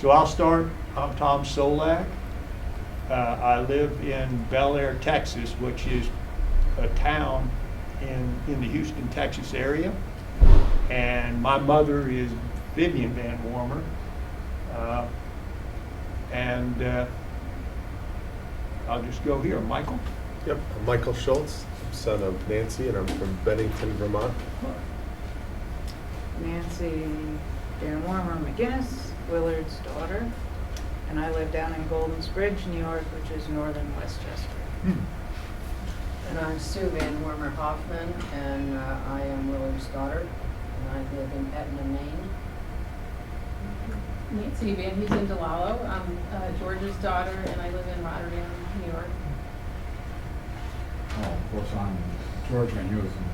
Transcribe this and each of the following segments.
So I'll start. I'm Tom Solak. I live in Bel Air, Texas, which is a town in the Houston, Texas area. And my mother is Vivian VanWormer. I'll just go here. Michael? Yep, I'm Michael Shultz, son of Nancy, and I'm from Bennington, Vermont. Nancy VanWormer McGinnis, Willard's daughter, and I live down in Golden's Bridge, New York, which is northern Westchester. And I'm Sue VanWormer Hoffman, and I am Willard's daughter, and I live in Etna, Maine. Nancy Van Heusen Dilallo. I'm George's daughter, and I live in Rotterdam, New York. Oh, of course, I'm George Van Heusen.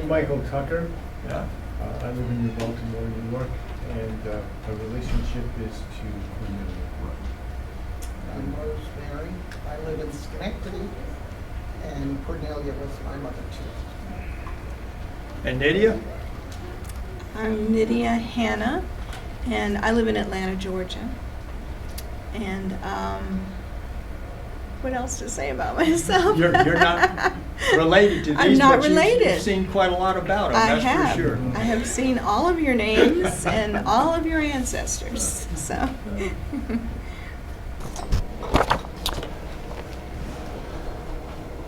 Michael Tucker. Yeah. I live in New Baltimore, New York, and my relationship is to Cornelia. I'm Rosemary. I live in Schenectady, and Cornelia was my mother too. And Nydia? I'm Nydia Hanna, and I live in Atlanta, Georgia. And what else to say about myself? You're not related to these, I'm not but related. You've seen quite a lot about them, I that's have. for sure. I have seen all of your names and all of your ancestors. So.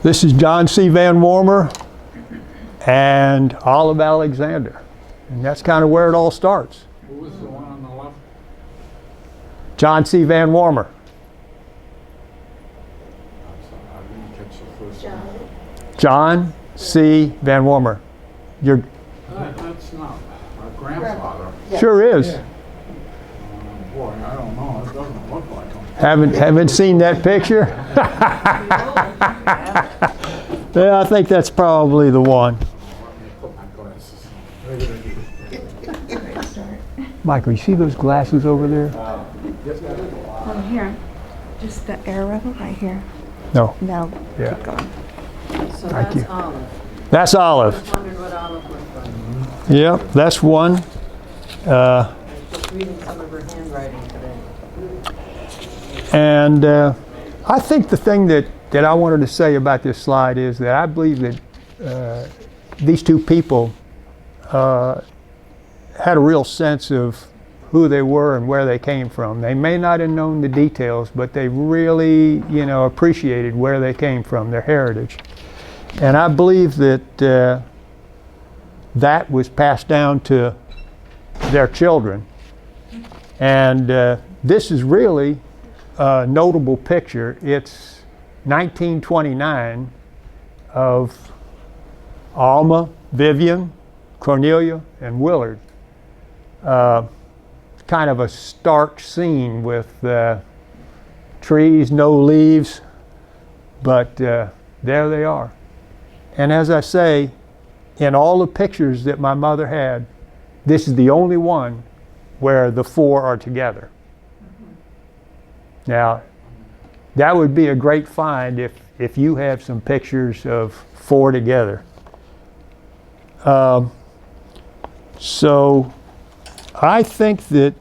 This is John C. VanWormer and Olive Alexander. And that's kind of where it all starts. Who was the one on the left? John C. VanWormer. I didn't catch the first name. John C. VanWormer. You're That's not my grandfather. sure is. Boy, I don't know. It doesn't look like him. Haven't seen that picture? Yeah, I think that's probably the one. Let me put my glasses on. Michael, you see those glasses over there? Here, just the arrow right here. No. No, Yeah. keep going. So Thank that's you. Olive. That's I Olive. just wondered what Olive looked like. Yep, that's one. I was just reading some of her handwriting today. And I think the thing that I wanted to say about this slide is that I believe that these two people had a real sense of who they were and where they came from. They may not have known the details, but they really, appreciated where they came from, their heritage. And I believe that that was passed down to their children. And this is really a notable picture. It's 1929 of Alma, Vivian, Cornelia, and Willard. Kind of a stark scene with trees, no leaves, but there they are. And as I say, in all the pictures that my mother had, this is the only one where the four are together. Now, that would be a great find if you have some pictures of four together. So I think that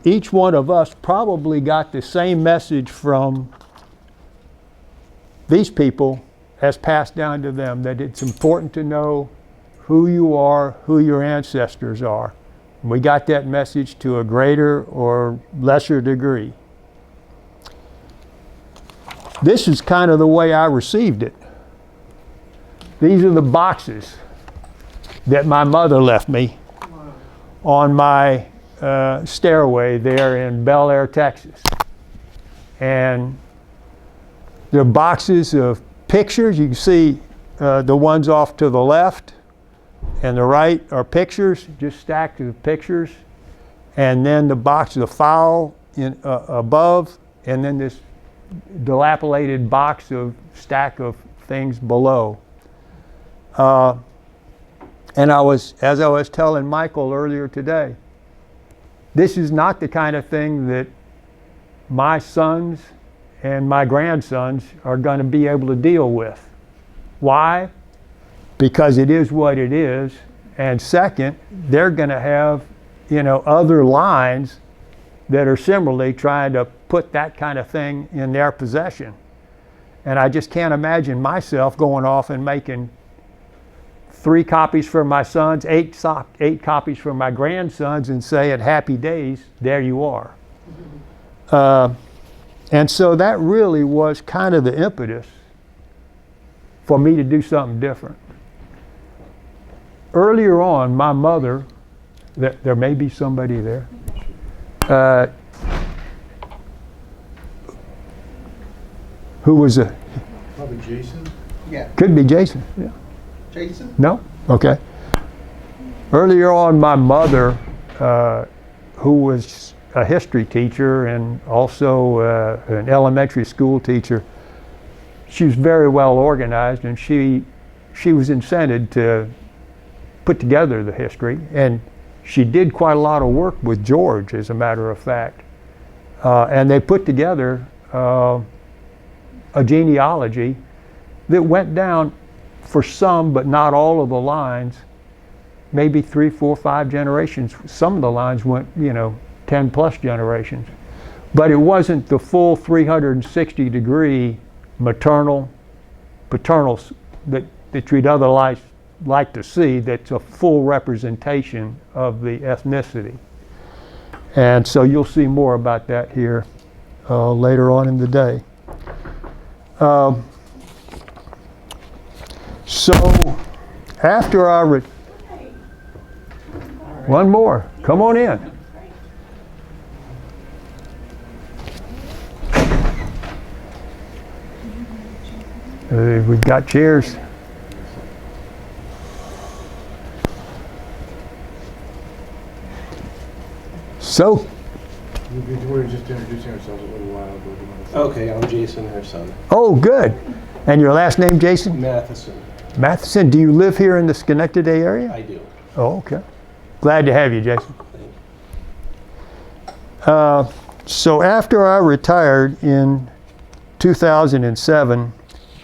each one of us probably got the same message from these people as passed down to them, that it's important to know who you are, who your ancestors are. And we got that message to a greater or lesser degree. This is kind of the way I received it. These are the boxes that my mother left me on my stairway there in Bel Air, Texas. And they're boxes of pictures. You can see the ones off to the left and the right are pictures, just stacked of pictures. And then the box of the file above, and then this dilapidated box of stack of things below. And as I was telling Michael earlier today, this is not the kind of thing that my sons and my grandsons are going to be able to deal with. Why? Because it is what it is, And second, they're going to have, other lines that are similarly trying to put that kind of thing in their possession. And I just can't imagine myself going off and making 3 copies for my sons, 8 copies for my grandsons, and saying, happy days, there you are. And so that really was kind of the impetus for me to do something different. Earlier on, my mother, there may be somebody there, who was Probably Jason. Yeah, could be Jason. Yeah. Jason? No? Okay. Earlier on, my mother, who was a history teacher and also an elementary school teacher, she was very well organized, and she was incented to put together the history, and she did quite a lot of work with George, as a matter of fact. And they put together a genealogy that went down for some, but not all of the lines, maybe 3, 4, 5 generations. Some of the lines went, 10 plus generations. But it wasn't the full 360-degree maternal, paternal that you'd otherwise like to see, that's a full representation of the ethnicity. And so you'll see more about that here later on in the day. So after one more, come on in. We've got chairs. So, We were just introducing ourselves a little while ago. Okay, I'm Jason, her son. oh, good. And your last name, Jason? Matthiesssen. Matthiesson. Do you live here in the Schenectady area? I do. Oh, okay. Glad to have you, Jason. So after I retired in 2007,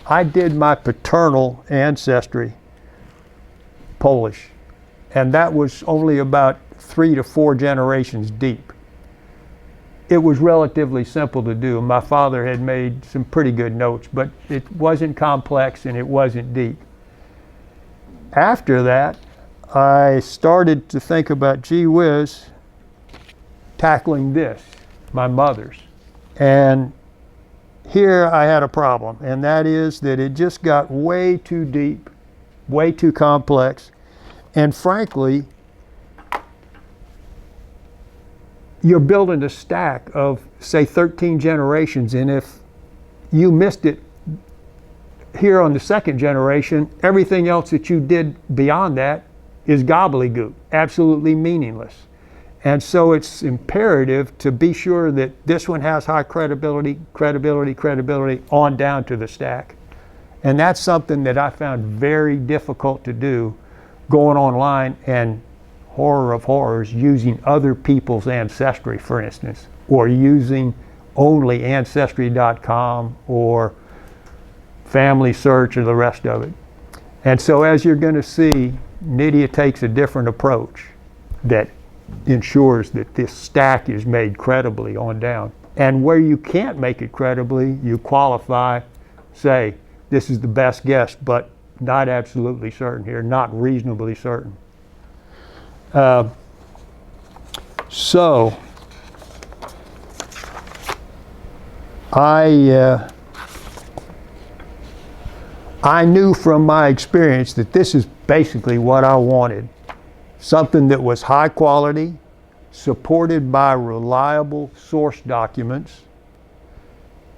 I did my paternal ancestry, Polish, and that was only about 3 to 4 generations deep. It was relatively simple to do. My father had made some pretty good notes, but it wasn't complex and it wasn't deep. After that, I started to think about, gee whiz, tackling this, my mother's. And here I had a problem, and that is that it just got way too deep, way too complex, and frankly, you're building a stack of, say, 13 generations, and if you missed it here on the 2nd generation, everything else that you did beyond that is gobbledygook, absolutely meaningless. And so it's imperative to be sure that this one has high credibility on down to the stack. And that's something that I found very difficult to do, going online and, horror of horrors, using other people's ancestry, for instance, or using only Ancestry.com or Family Search or the rest of it. And so as you're going to see, Nydia takes a different approach that ensures that this stack is made credibly on down. And where you can't make it credibly, you qualify, say, this is the best guess, but not absolutely certain here, not reasonably certain. So I knew from my experience that this is basically what I wanted. Something that was high quality, supported by reliable source documents,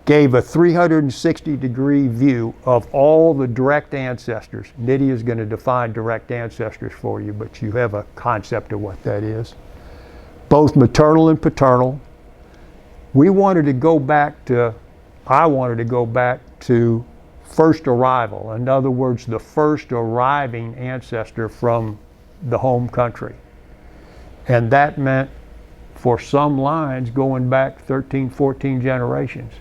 gave a 360-degree view of all the direct ancestors. Nydia is going to define direct ancestors for you, but you have a concept of what that is. Both maternal and paternal. I wanted to go back to first arrival. In other words, the first arriving ancestor from the home country. And that meant, for some lines, going back 13, 14 generations.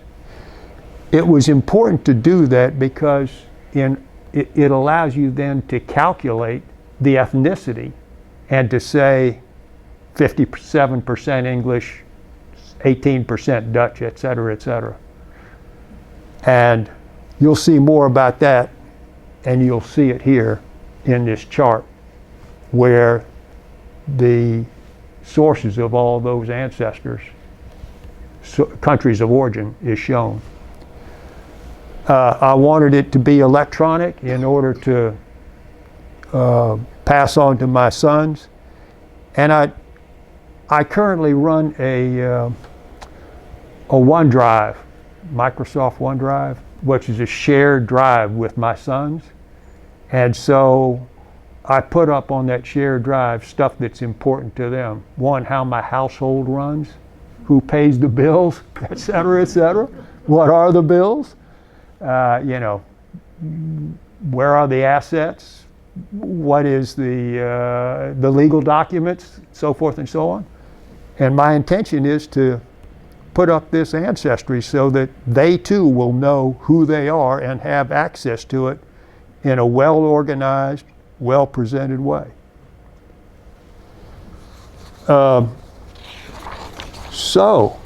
It was important to do that because it allows you then to calculate the ethnicity and to say 57% English, 18% Dutch, et cetera, et cetera. And you'll see more about that, and you'll see it here in this chart where the sources of all those ancestors, countries of origin, is shown. I wanted it to be electronic in order to pass on to my sons. And I currently run a OneDrive, Microsoft OneDrive, which is a shared drive with my sons. And so I put up on that shared drive stuff that's important to them. One, how my household runs, who pays the bills, et cetera, et cetera. What are the bills? You know, where are the assets? What is the legal documents, so forth and so on. And my intention is to put up this ancestry so that they too will know who they are and have access to it in a well-organized, well-presented way. So,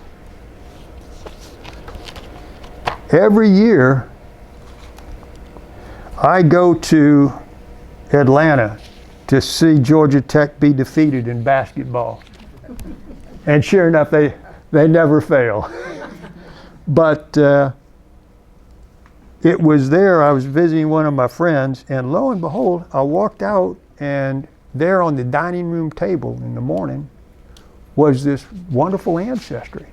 every year I go to Atlanta to see Georgia Tech be defeated in basketball. And sure enough, they never fail. But it was there, I was visiting one of my friends, and lo and behold, I walked out, and there on the dining room table in the morning was this wonderful ancestry.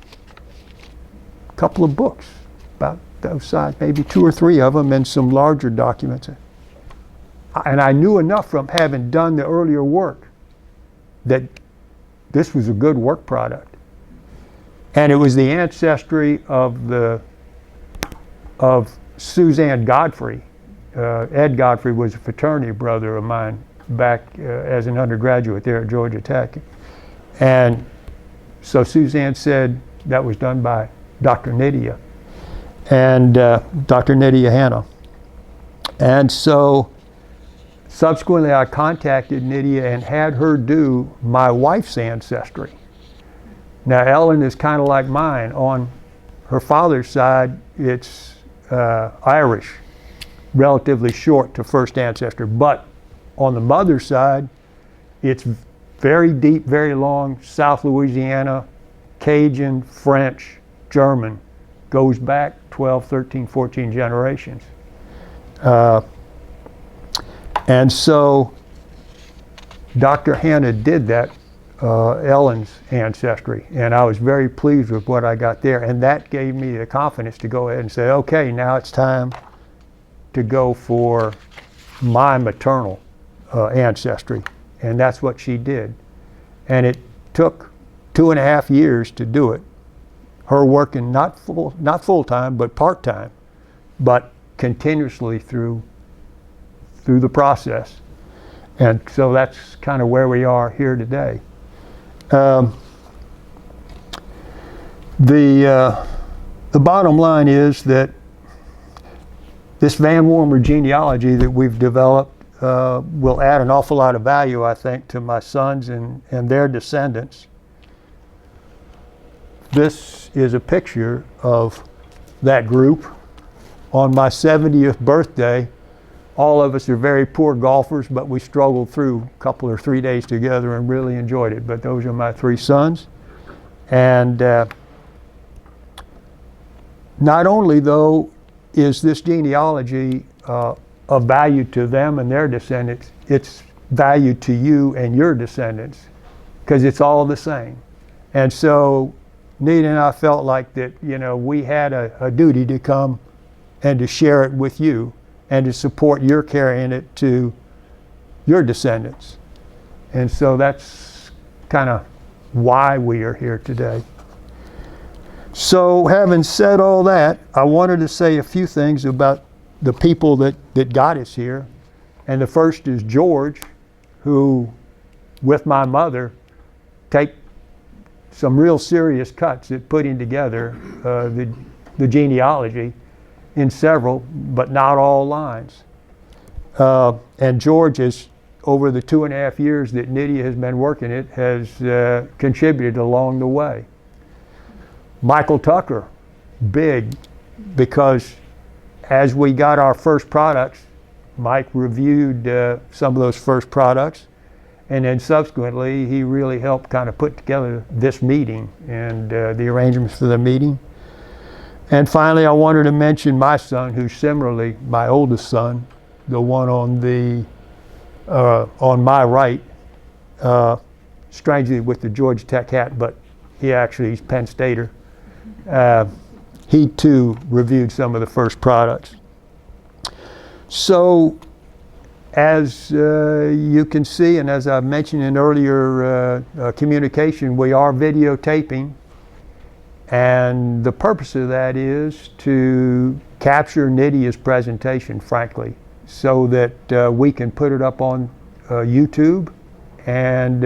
A couple of books, about those size, maybe 2 or 3 of them, and some larger documents. And I knew enough from having done the earlier work that this was a good work product. And it was the ancestry of Suzanne Godfrey. Ed Godfrey was a fraternity brother of mine back as an undergraduate there at Georgia Tech. And so Suzanne said that was done by Dr. Nydia and Dr. Nydia Hanna. And so subsequently I contacted Nydia and had her do my wife's ancestry. Now Ellen is kind of like mine. On her father's side, it's Irish, relatively short to first ancestor, but on the mother's side, it's very deep, very long, South Louisiana, Cajun, French, German, goes back 12, 13, 14 generations. And so Dr. Hanna did that, Ellen's ancestry, and I was very pleased with what I got there, and that gave me the confidence to go ahead and say, okay, now it's time to go for my maternal ancestry, and that's what she did. And it took 2.5 years to do it. Her working not full time, but part time, but continuously through the process. And so that's kind of where we are here today. The bottom line is that this VanWormer genealogy that we've developed will add an awful lot of value, I think, to my sons and their descendants. This is a picture of that group. On my 70th birthday, all of us are very poor golfers, but we struggled through a couple or 3 days together and really enjoyed it. But those are my 3 sons. And not only, though, is this genealogy of value to them and their descendants, it's value to you and your descendants, because it's all the same. And so Nydia and I felt like that, you know, we had a duty to come and to share it with you and to support your carrying it to your descendants. And so that's kind of why we are here today. So having said all that, I wanted to say a few things about the people that got us here. And the first is George, who, with my mother, take some real serious cuts at putting together the genealogy in several, but not all lines. And George has over the 2.5 years that Nydia has been working it, has contributed along the way. Michael Tucker, big, because as we got our first products, Mike reviewed some of those first products, and then subsequently he really helped kind of put together this meeting and the arrangements for the meeting. And finally, I wanted to mention my son, who's similarly my oldest son, the one on my right, strangely with the Georgia Tech hat, but he's Penn Stater. He too reviewed some of the first products. So, as you can see, and as I mentioned in earlier communication, we are videotaping, and the purpose of that is to capture Nydia's presentation, frankly, so that we can put it up on YouTube and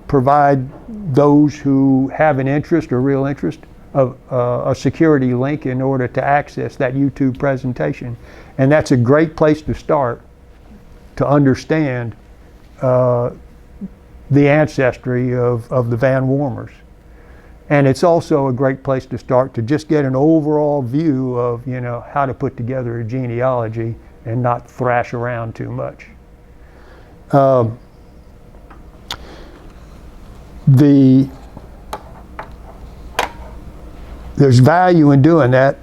provide those who have an interest or real interest of a security link in order to access that YouTube presentation. And that's a great place to start to understand the ancestry of the VanWormers. And it's also a great place to start to just get an overall view of, how to put together a genealogy and not thrash around too much. There's value in doing that,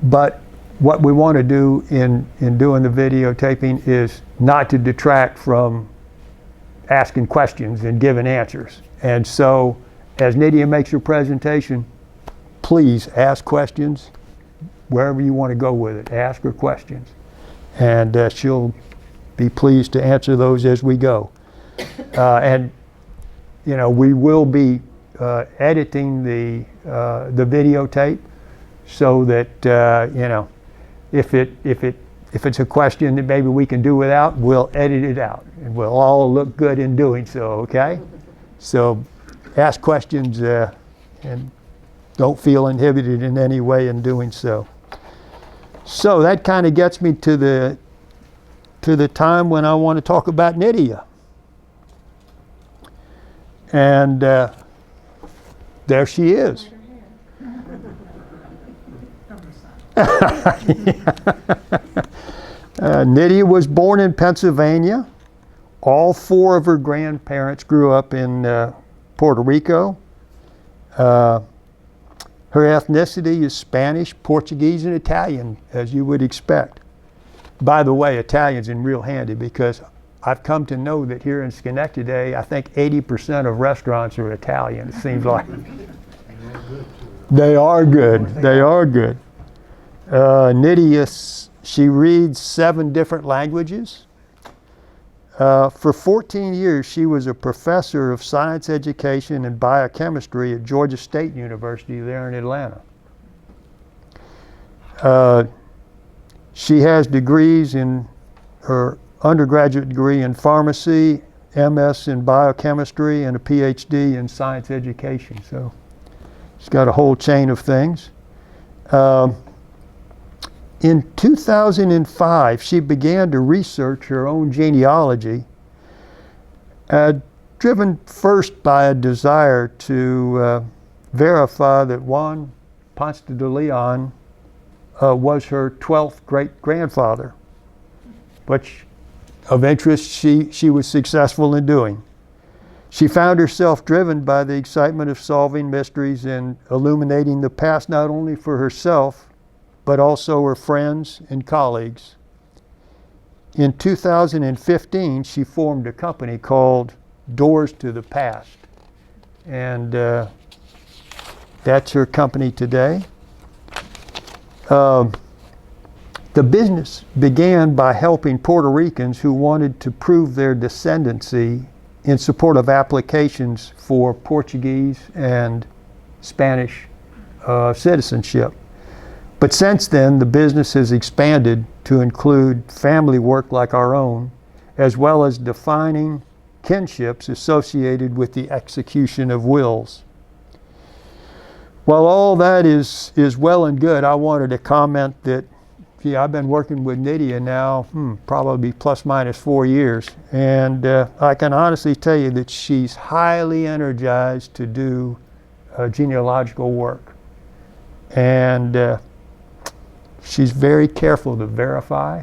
but what we want to do in doing the videotaping is not to detract from asking questions and giving answers. And so, as Nydia makes her presentation, please ask questions wherever you want to go with it. Ask her questions, and she'll be pleased to answer those as we go. And we will be editing the videotape so that if it's a question that maybe we can do without, we'll edit it out, and we'll all look good in doing so. Okay, so ask questions and don't feel inhibited in any way in doing so. So that kind of gets me to the time when I want to talk about Nydia. And there she is. Nydia was born in Pennsylvania. All 4 of her grandparents grew up in Puerto Rico. Her ethnicity is Spanish, Portuguese, and Italian, as you would expect. By the way, Italian's in real handy because I've come to know that here in Schenectady, I think 80% of restaurants are Italian, it seems like. They are good. They are good. Nydia, she reads 7 different languages. For 14 years, she was a professor of science education and biochemistry at Georgia State University there in Atlanta. She has degrees in her undergraduate degree in pharmacy, MS in biochemistry, and a PhD in science education. So she's got a whole chain of things. In 2005, she began to research her own genealogy, driven first by a desire to verify that Juan Ponce de Leon was her 12th great-grandfather, which of interest she was successful in doing. She found herself driven by the excitement of solving mysteries and illuminating the past not only for herself, but also her friends and colleagues. In 2015, she formed a company called Doors to the Past, and that's her company today. The business began by helping Puerto Ricans who wanted to prove their descendancy in support of applications for Portuguese and Spanish citizenship. But since then, the business has expanded to include family work like our own, as well as defining kinships associated with the execution of wills. While all that is well and good, I wanted to comment that, yeah, I've been working with Nydia now, probably plus minus 4 years. And I can honestly tell you that she's highly energized to do genealogical work. And she's very careful to verify.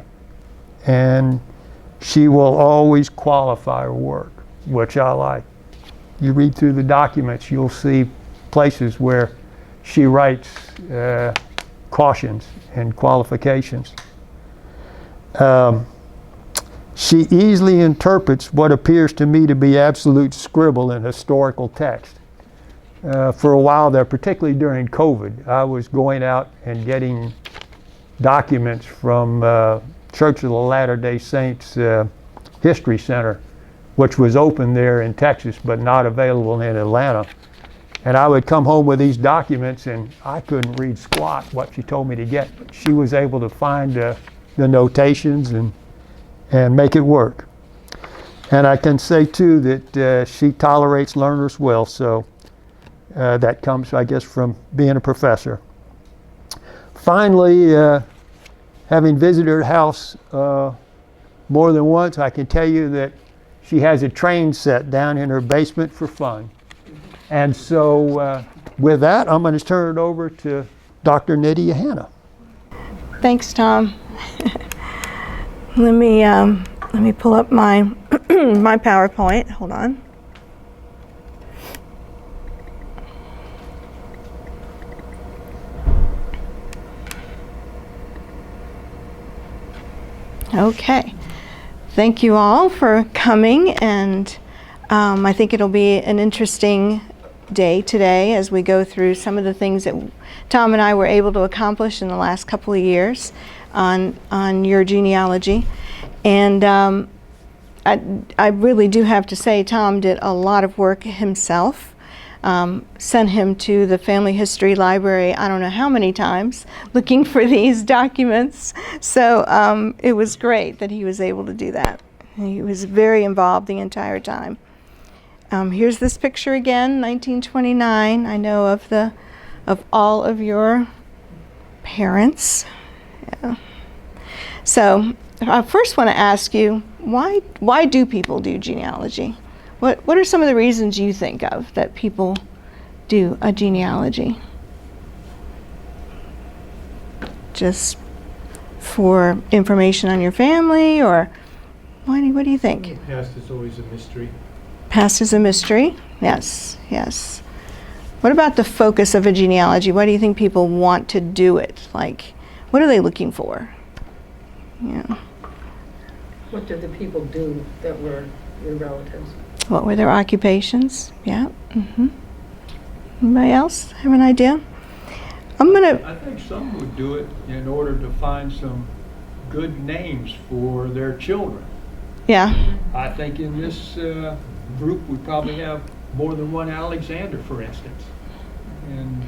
And she will always qualify her work, which I like. You read through the documents, you'll see places where she writes cautions and qualifications. She easily interprets what appears to me to be absolute scribble in historical text. For a while there, particularly during COVID, I was going out and getting documents from Church of the Latter-day Saints History Center, which was open there in Texas but not available in Atlanta. And I would come home with these documents and I couldn't read squat what she told me to get. But she was able to find the notations and make it work. And I can say too that she tolerates learners well, so that comes, I guess, from being a professor. Finally, having visited her house more than once, I can tell you that she has a train set down in her basement for fun. And so with that, I'm going to turn it over to Dr. Nydia Hanna. Thanks, Tom. Let me pull up my my PowerPoint. Hold on. Okay. Thank you all for coming, and I think it'll be an interesting day today as we go through some of the things that Tom and I were able to accomplish in the last couple of years on your genealogy. And I really do have to say Tom did a lot of work himself. Sent him to the Family History Library I don't know how many times looking for these documents. So it was great that he was able to do that. He was very involved the entire time. Here's this picture again, 1929. I know of all of your parents. Yeah. So I first want to ask you, why do people do genealogy? What are some of the reasons you think of that people do a genealogy? Just for information on your family, or what do you think? The past is always a mystery. Past is a mystery. Yes, yes. What about the focus of a genealogy? Why do you think people want to do it? Like, what are they looking for? Yeah. What did the people do that were your relatives? What were their occupations? Yeah. Mm-hmm. Anybody else have an idea? I think some would do it in order to find some good names for their children. Yeah. I think in this group we probably have more than one Alexander, for instance, and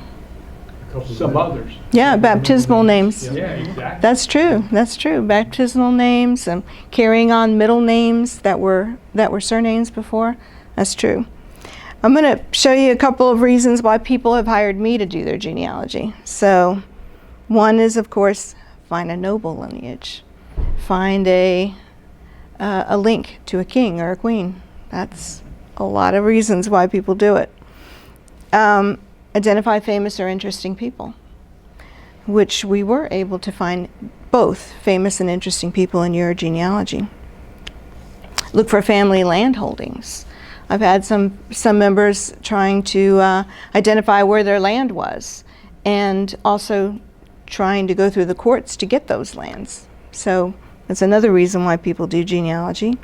some others. Yeah, baptismal names. Yeah, exactly. That's true. That's true. Baptismal names and carrying on middle names that were surnames before. That's true. I'm going to show you a couple of reasons why people have hired me to do their genealogy. So, one is, of course, find a noble lineage, find a link to a king or a queen. That's a lot of reasons why people do it. Identify famous or interesting people, which we were able to find both famous and interesting people in your genealogy. Look for family land holdings. I've had some members trying to identify where their land was, and also trying to go through the courts to get those lands. So that's another reason why people do genealogy.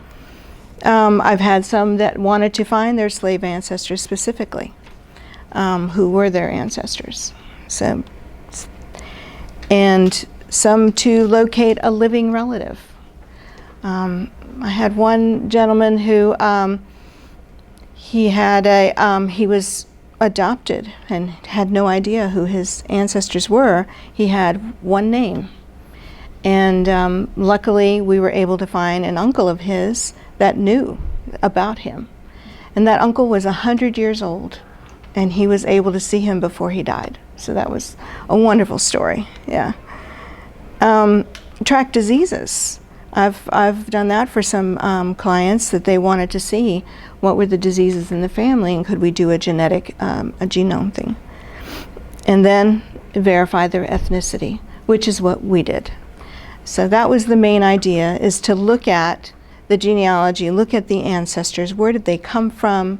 I've had some that wanted to find their slave ancestors specifically, who were their ancestors. So, and some to locate a living relative. I had one gentleman who he was adopted and had no idea who his ancestors were. He had one name. And luckily we were able to find an uncle of his that knew about him. And that uncle was 100 years old, and he was able to see him before he died. So that was a wonderful story, yeah. track diseases. I've done that for some clients that they wanted to see what were the diseases in the family and could we do a genetic, a genome thing. And then verify their ethnicity, which is what we did. So that was the main idea, is to look at the genealogy, look at the ancestors, where did they come from,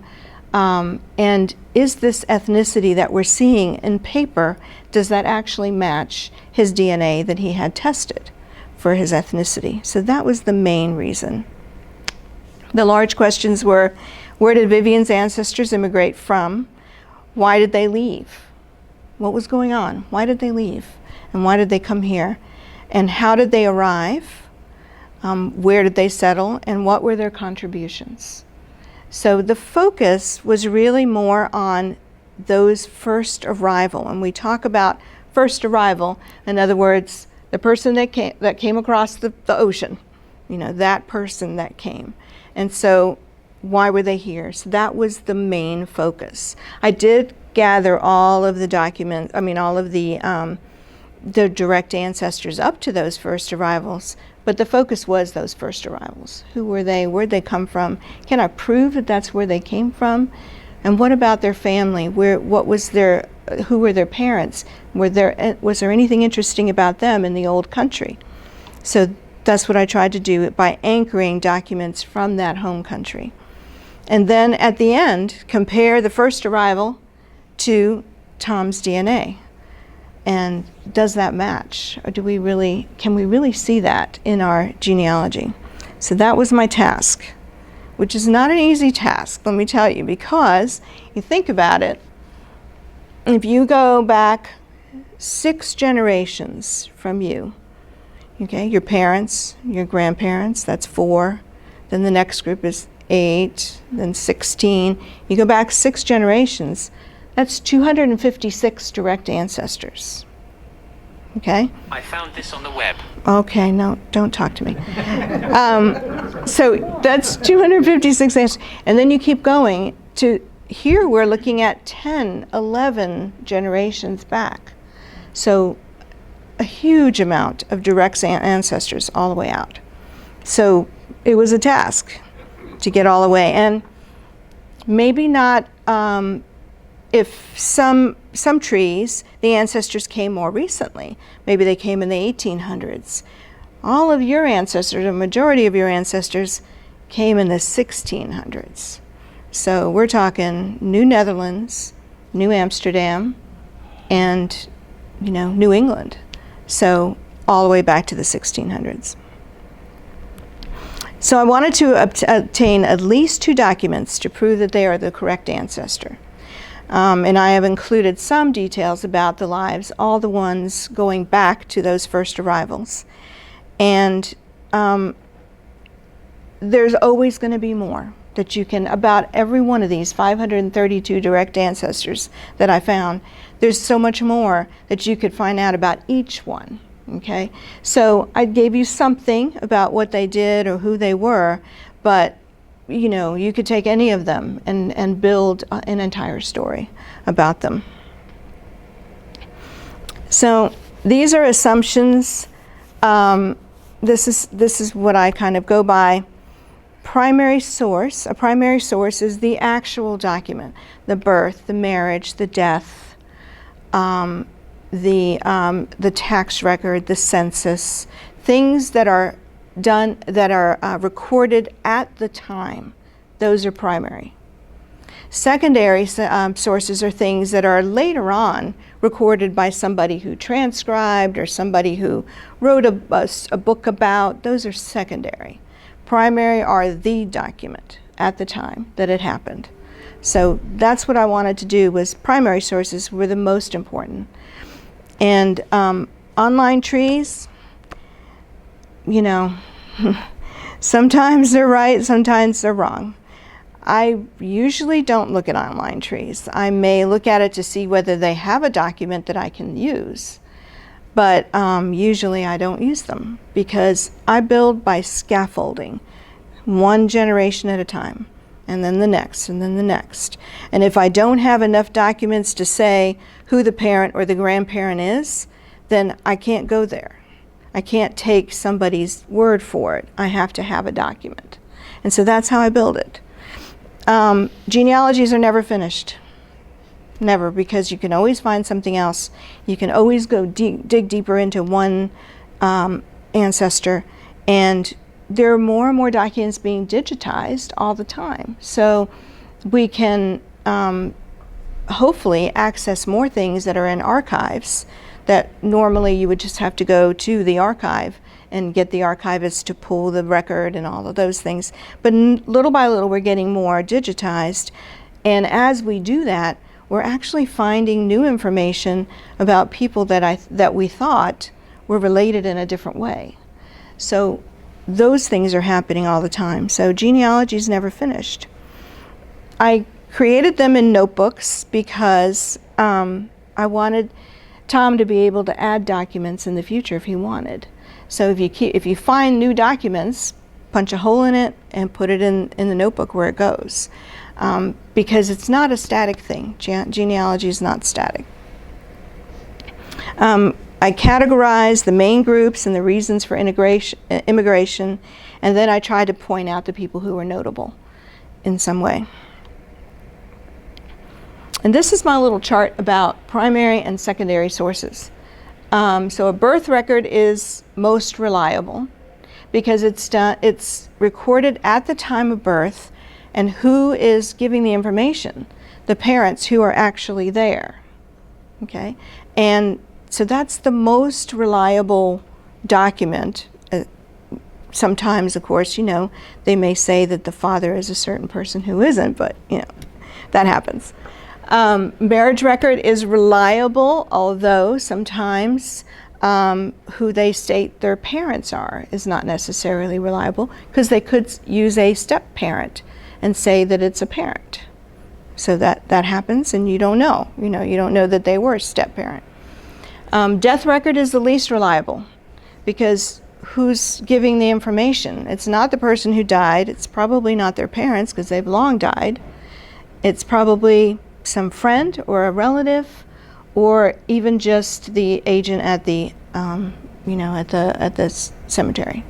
and is this ethnicity that we're seeing in paper, does that actually match his DNA that he had tested for his ethnicity? So that was the main reason. The large questions were, where did Vivian's ancestors immigrate from? Why did they leave? What was going on? Why did they leave? And why did they come here? And how did they arrive? Where did they settle? And what were their contributions? So the focus was really more on those first arrival. And we talk about first arrival, in other words, the person that came across the ocean, you know, that person that came. And so why were they here? So that was the main focus. I did gather all of the documents, all of the direct ancestors up to those first arrivals, but the focus was those first arrivals. Who were they? Where'd they come from? Can I prove that that's where they came from? And what about their family? Who were their parents? Was there anything interesting about them in the old country? So that's what I tried to do by anchoring documents from that home country. And then at the end, compare the first arrival to Tom's DNA. And does that match? Or can we really see that in our genealogy? So that was my task, which is not an easy task, let me tell you, because you think about it, if you go back 6 generations from you, okay, your parents, your grandparents, that's 4, then the next group is 8, then 16, you go back 6 generations, that's 256 direct ancestors. Okay? I found this on the web. Okay, no, don't talk to me. So that's 256 ancestors. And then you keep going to here we're looking at 10, 11 generations back. So a huge amount of direct ancestors all the way out. So it was a task to get all the way. And maybe not, if some trees, the ancestors came more recently. Maybe they came in the 1800s. All of your ancestors, a majority of your ancestors, came in the 1600s. So we're talking New Netherlands, New Amsterdam, and New England. So all the way back to the 1600s. So I wanted to obtain at least 2 documents to prove that they are the correct ancestor. And I have included some details about the lives, all the ones going back to those first arrivals. And there's always going to be more that you can, about every one of these 532 direct ancestors that I found, there's so much more that you could find out about each one, okay? So I gave you something about what they did or who they were, but you could take any of them and build an entire story about them. So these are assumptions. This is what I kind of go by. Primary source. A primary source is the actual document, the birth, the marriage, the death, the tax record, the census, things that are done, that are recorded at the time. Those are primary. Secondary sources are things that are later on recorded by somebody who transcribed or somebody who wrote a book about. Those are secondary. Primary are the document at the time that it happened. So that's what I wanted to do, was primary sources were the most important. And online trees, sometimes they're right, sometimes they're wrong. I usually don't look at online trees. I may look at it to see whether they have a document that I can use, but usually I don't use them because I build by scaffolding, 1 generation at a time, and then the next, and then the next. And if I don't have enough documents to say who the parent or the grandparent is, then I can't go there. I can't take somebody's word for it. I have to have a document. And so that's how I build it. Genealogies are never finished. Never, because you can always find something else. You can always go dig deeper into one ancestor, and there are more and more documents being digitized all the time. So we can hopefully access more things that are in archives that normally you would just have to go to the archive and get the archivist to pull the record and all of those things. But little by little, we're getting more digitized. And as we do that, we're actually finding new information about people that we thought were related in a different way. So those things are happening all the time. So genealogy is never finished. I created them in notebooks because I wanted Tom to be able to add documents in the future if he wanted. So if you find new documents, punch a hole in it and put it in the notebook where it goes. Because it's not a static thing. Genealogy is not static. I categorize the main groups and the reasons for immigration, and then I try to point out the people who are notable in some way. And this is my little chart about primary and secondary sources. So a birth record is most reliable because it's recorded at the time of birth, and who is giving the information? The parents who are actually there. Okay? And so that's the most reliable document. Sometimes, of course, they may say that the father is a certain person who isn't, but, that happens. Marriage record is reliable, although sometimes who they state their parents are is not necessarily reliable, because they could use a step-parent and say that it's a parent. So that happens, and you don't know. You don't know that they were a step-parent. Death record is the least reliable, because who's giving the information? It's not the person who died. It's probably not their parents, because they've long died. It's probably some friend or a relative, or even just the agent at the at the cemetery.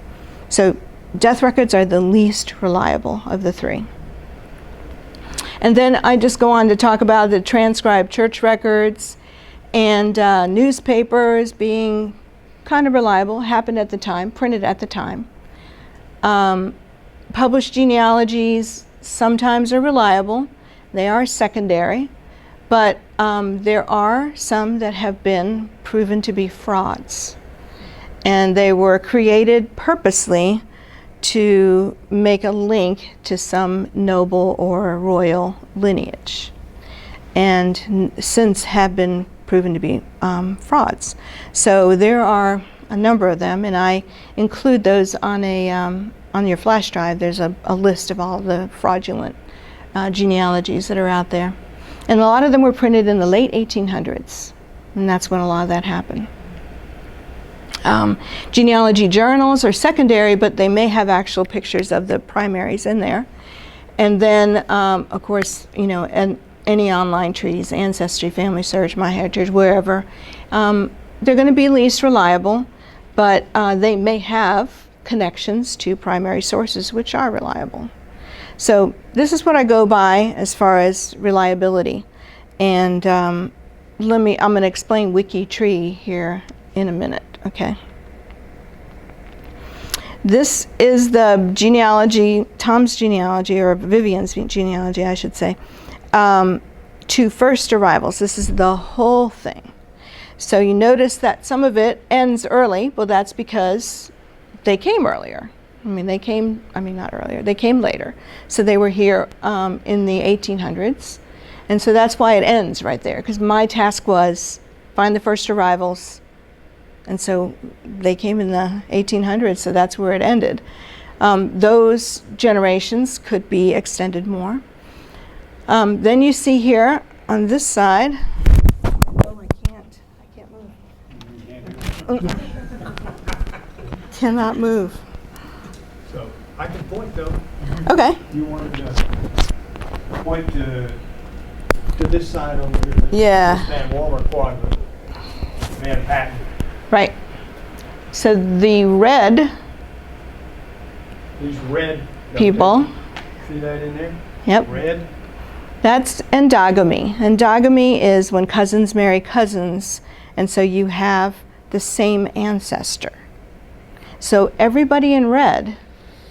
So death records are the least reliable of the three. And then I just go on to talk about the transcribed church records and newspapers being kind of reliable, happened at the time, printed at the time. Published genealogies sometimes are reliable. They are secondary, but there are some that have been proven to be frauds. And they were created purposely to make a link to some noble or royal lineage, and since have been proven to be frauds. So there are a number of them, and I include those on your flash drive. There's a list of all the fraudulent genealogies that are out there. And a lot of them were printed in the late 1800s, and that's when a lot of that happened. Genealogy journals are secondary, but they may have actual pictures of the primaries in there. And then, of course, and any online trees, Ancestry, Family Search, MyHeritage, wherever, they're going to be least reliable, but they may have connections to primary sources which are reliable. So this is what I go by as far as reliability. And I'm going to explain WikiTree here in a minute, okay? This is the genealogy, Tom's genealogy, or Vivian's genealogy, I should say, to first arrivals. This is the whole thing. So you notice that some of it ends early. Well, that's because they came earlier. They came later. So they were here in the 1800s. And so that's why it ends right there, because my task was find the first arrivals. And so they came in the 1800s, so that's where it ended. Those generations could be extended more. Then you see here on this side, I can't move. Cannot move. So I can point though. Okay. You wanted to point to this side over here. Yeah. This VanWormer quadrant. Manhattan. Right. So the red These red people, see that in there? yep, Red. that's endogamy. Endogamy is when cousins marry cousins, and so you have the same ancestor. So everybody in red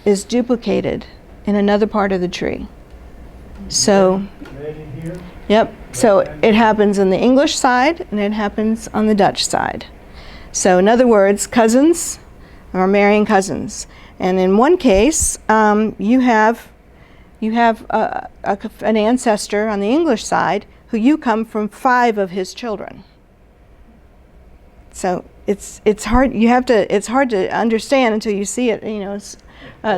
is duplicated in another part of the tree. So, Red in here. yep, so it happens on the English side and it happens on the Dutch side. So in other words, cousins are marrying cousins. And in one case, you have an ancestor on the English side who you come from 5 of his children. So it's hard. It's hard to understand until you see it.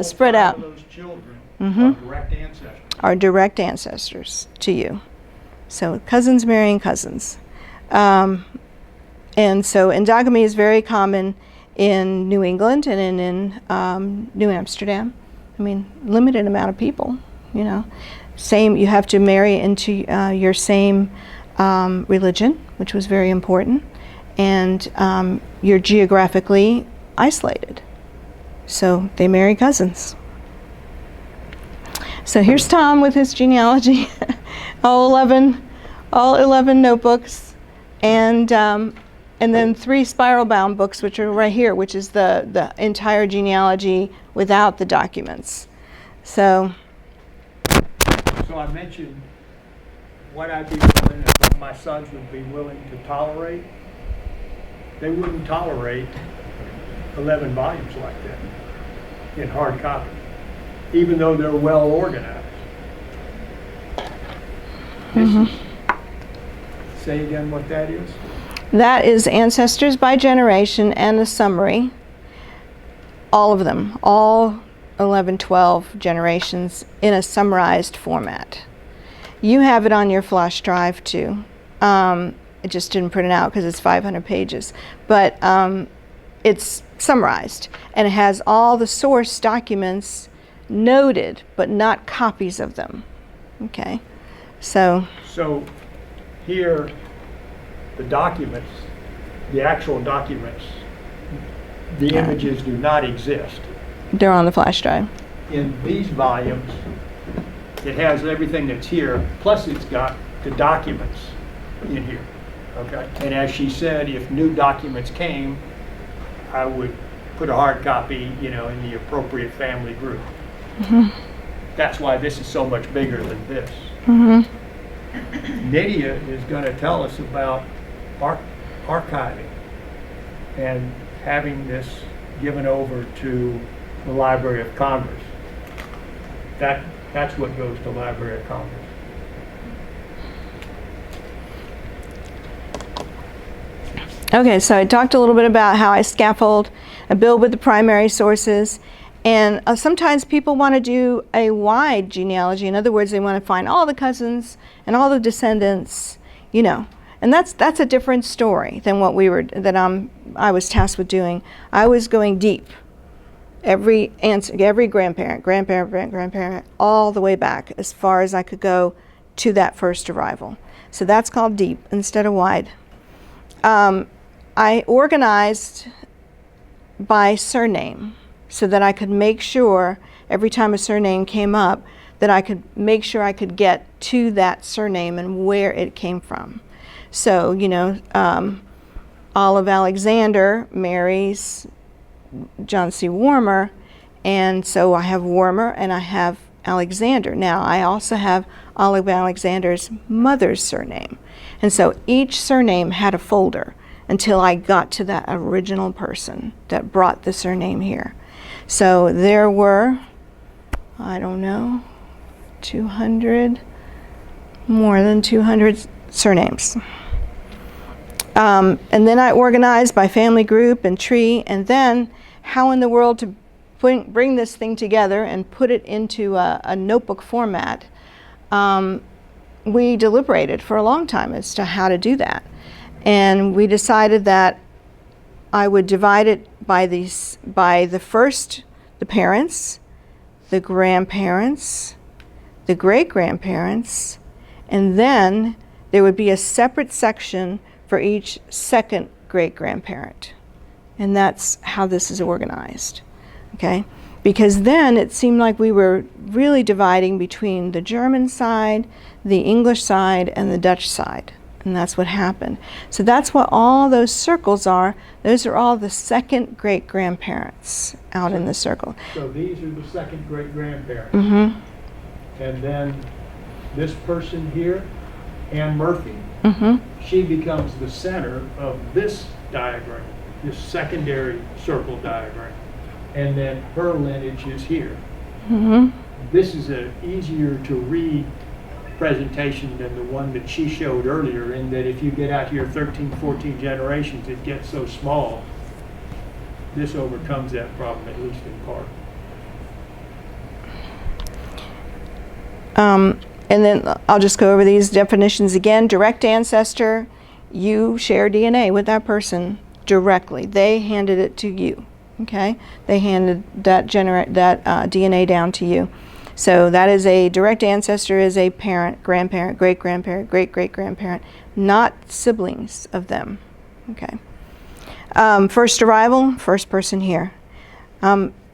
Spread out. All those children Mhm. are direct ancestors. Are direct ancestors to you. So cousins marrying cousins. And so endogamy is very common in New England and in New Amsterdam. I mean, limited amount of people, Same, you have to marry into your same religion, which was very important. And you're geographically isolated. So they marry cousins. So here's Tom with his genealogy, all 11 notebooks, and then 3 spiral-bound books, which are right here, which is the entire genealogy without the documents. So I mentioned what I'd be willing, and what my sons would be willing to tolerate. They wouldn't tolerate 11 volumes like that in hard copy, even though they're well organized. This is, say again what that is? that is ancestors by generation and a summary. All of them, all 11, 12 generations in a summarized format. You have it on your flash drive too. It just didn't print it out because it's 500 pages. But it's summarized, and it has all the source documents noted, but not copies of them. Okay, so Here, the documents, the actual documents, the images do not exist. they're on the flash drive. In these volumes, it has everything that's here, plus it's got the documents in here, okay? And as she said, if new documents came, I would put a hard copy, in the appropriate family group. That's why this is so much bigger than this. Nydia is going to tell us about archiving and having this given over to the Library of Congress. That's what goes to Library of Congress. Okay, so I talked a little bit about how I scaffold, I build with the primary sources, and sometimes people want to do a wide genealogy. In other words, they want to find all the cousins and all the descendants, and that's a different story than what I was tasked with doing. I was going deep. Every grandparent, all the way back as far as I could go to that first arrival. So that's called deep instead of wide. I organized by surname so that I could make sure every time a surname came up that I could make sure I could get to that surname and where it came from. So, Olive Alexander marries John C. Warmer, and so I have Warmer and I have Alexander. Now I also have Olive Alexander's mother's surname, and so each surname had a folder until I got to that original person that brought the surname here. So there were, I don't know, more than 200 surnames. And then I organized by family group and tree, and then how in the world to bring this thing together and put it into a notebook format. We deliberated for a long time as to how to do that. And we decided that I would divide it by the parents, the grandparents, the great-grandparents, and then there would be a separate section for each second great-grandparent. And that's how this is organized, okay? Because then it seemed like we were really dividing between the German side, the English side, and the Dutch side. And that's what happened. So that's what all those circles are. Those are all the second great-grandparents out in the circle. So these are the second great-grandparents. Mm-hmm. And then this person here, Ann Murphy, Mm-hmm. she becomes the center of this diagram, this secondary circle diagram. And then her lineage is here. Mm-hmm. This is an easier to read presentation than the one that she showed earlier, in that if you get out here 13, 14 generations, it gets so small. This overcomes that problem, at least in part. And then I'll just go over these definitions again. Direct ancestor, you share DNA with that person directly. They handed it to you, okay? They handed that DNA down to you. So that is a direct ancestor, is a parent, grandparent, great-grandparent, great-great-grandparent, not siblings of them, okay? First arrival, first person here.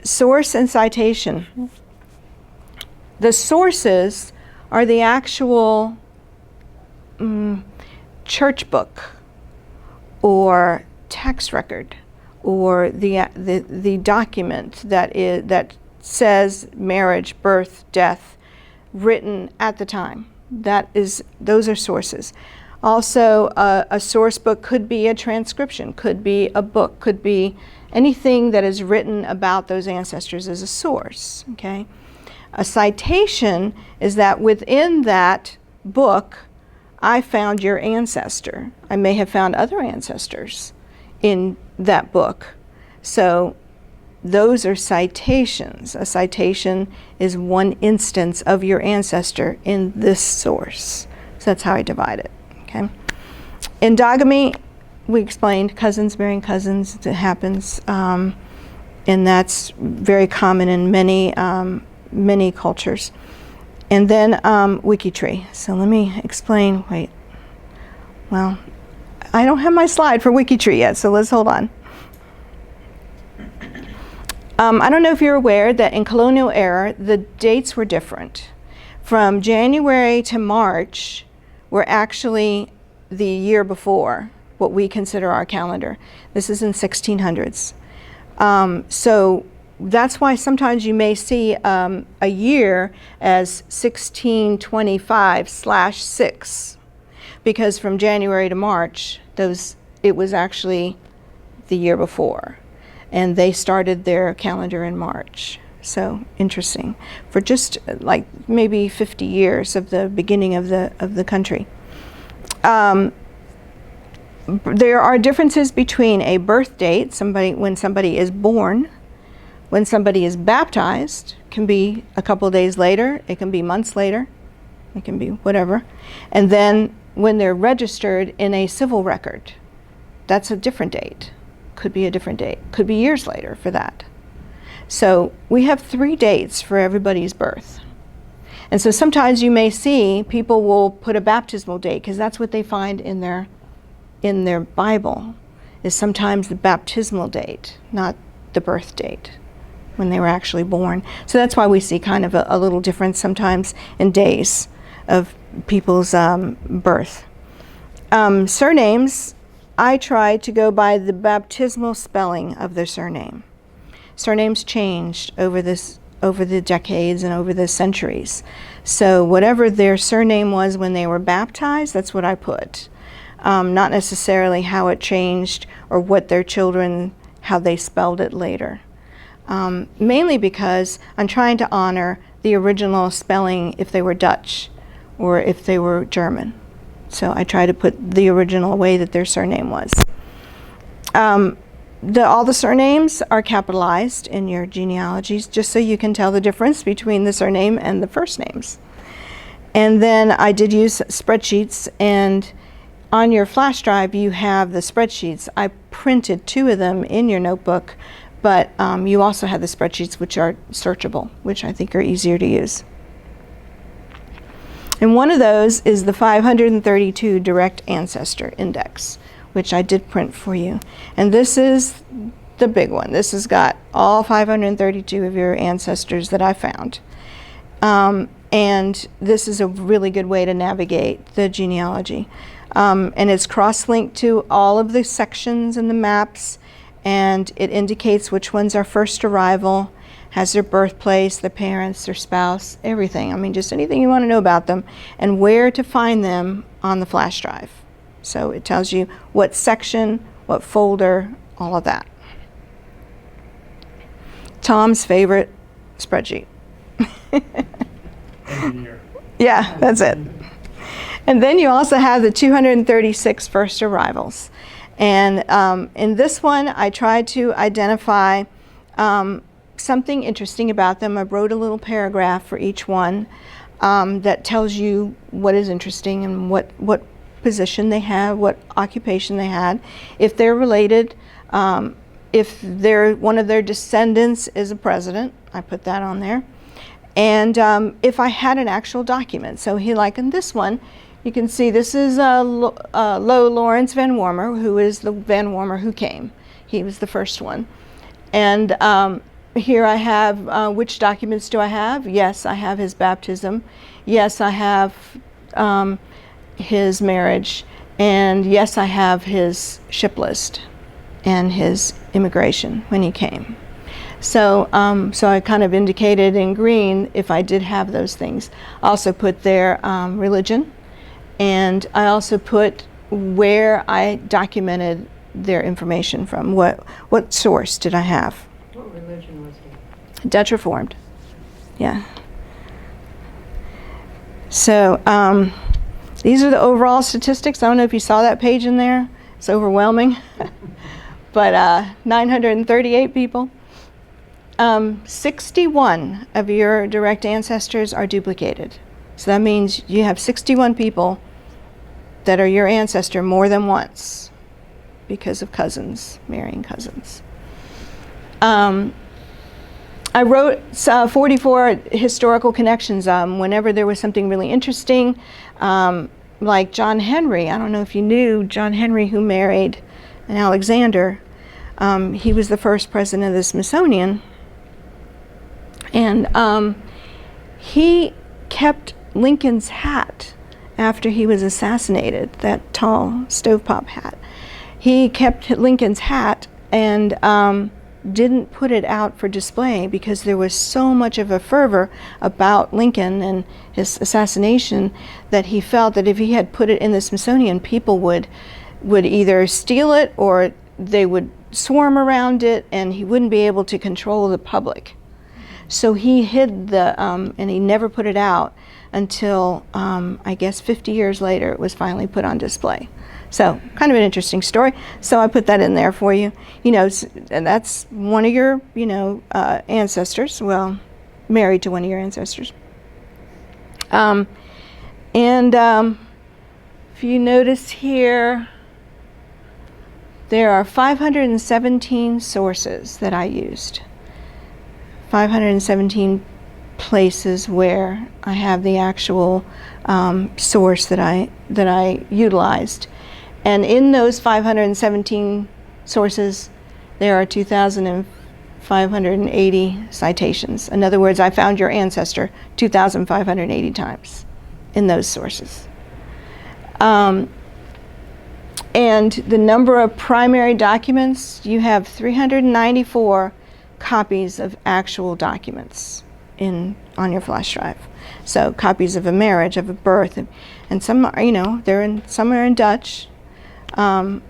Source and citation. The sources are the actual church book or tax record or the document that says marriage, birth, death, written at the time. Those are sources. Also, a source book could be a transcription, could be a book, could be anything that is written about those ancestors as a source, okay? A citation is that within that book, I found your ancestor. I may have found other ancestors in that book. So those are citations. A citation is one instance of your ancestor in this source. So that's how I divide it, okay? Endogamy, we explained, cousins marrying cousins, it happens. And that's very common in many cultures. And then WikiTree. So let me explain, well, I don't have my slide for WikiTree yet, so let's hold on. I don't know if you're aware that in colonial era, the dates were different. From January to March were actually the year before what we consider our calendar. This is in 1600s. So that's why sometimes you may see a year as 1625/6, because from January to March, it was actually the year before. And they started their calendar in March. So interesting. For just like maybe 50 years of the beginning of the country. There are differences between a birth date, when somebody is born, when somebody is baptized, can be a couple of days later, it can be months later, it can be whatever. And then when they're registered in a civil record, that's a different date. Could be a different date. Could be years later for that. So we have 3 dates for everybody's birth. And so sometimes you may see people will put a baptismal date, because that's what they find in their Bible, is sometimes the baptismal date, not the birth date, when they were actually born. So that's why we see kind of a little difference sometimes in days of people's birth. Surnames, I try to go by the baptismal spelling of their surname. Surnames changed over the decades and over the centuries. So whatever their surname was when they were baptized, that's what I put. Not necessarily how it changed or what their children, how they spelled it later. Mainly because I'm trying to honor the original spelling if they were Dutch or if they were German. So I try to put the original way that their surname was. All the surnames are capitalized in your genealogies, just so you can tell the difference between the surname and the first names. And then I did use spreadsheets, and on your flash drive you have the spreadsheets. I printed 2 of them in your notebook, but you also have the spreadsheets which are searchable, which I think are easier to use. And one of those is the 532 Direct Ancestor Index, which I did print for you. And this is the big one. This has got all 532 of your ancestors that I found. And this is a really good way to navigate the genealogy. And it's cross-linked to all of the sections in the maps, and it indicates which ones are first arrival, has their birthplace, their parents, their spouse, everything. I mean, just anything you want to know about them, and where to find them on the flash drive. So it tells you what section, what folder, all of that. Tom's favorite spreadsheet. Yeah, that's it. And then you also have the 236 first arrivals. And in this one, I tried to identify something interesting about them. I wrote a little paragraph for each one that tells you what is interesting and what position they have, what occupation they had, if they're related, if one of their descendants is a president, I put that on there. And if I had an actual document. So like in this one, you can see this is Low Lawrence VanWormer, who is the VanWormer who came. He was the first one. And here I have, which documents do I have? Yes, I have his baptism. Yes, I have his marriage. And yes, I have his ship list and his immigration when he came. So, so I kind of indicated in green if I did have those things. I also put their religion, and I also put where I documented their information from. What source did I have? What religion was he? Dutch Reformed. Yeah. So these are the overall statistics. I don't know if you saw that page in there. It's overwhelming. But 938 people. 61 of your direct ancestors are duplicated. So that means you have 61 people that are your ancestor more than once because of cousins, marrying cousins. I wrote 44 historical connections. Whenever there was something really interesting, like John Henry. I don't know if you knew John Henry, who married an Alexander. He was the first president of the Smithsonian. And he kept Lincoln's hat after he was assassinated, that tall stovetop hat. He kept Lincoln's hat and didn't put it out for display because there was so much of a fervor about Lincoln and his assassination that he felt that if he had put it in the Smithsonian, people would either steal it or they would swarm around it, and he wouldn't be able to control the public. So he hid and he never put it out until, I guess 50 years later, it was finally put on display. So kind of an interesting story. So I put that in there for you. You know, and that's one of your, ancestors. Well, married to one of your ancestors. If you notice here, there are 517 sources that I used. 517 places where I have the actual source that I utilized. And in those 517 sources, there are 2,580 citations. In other words, I found your ancestor 2,580 times in those sources. And the number of primary documents, you have 394 copies of actual documents on your flash drive. So copies of a marriage, of a birth, and some are, some are in Dutch, some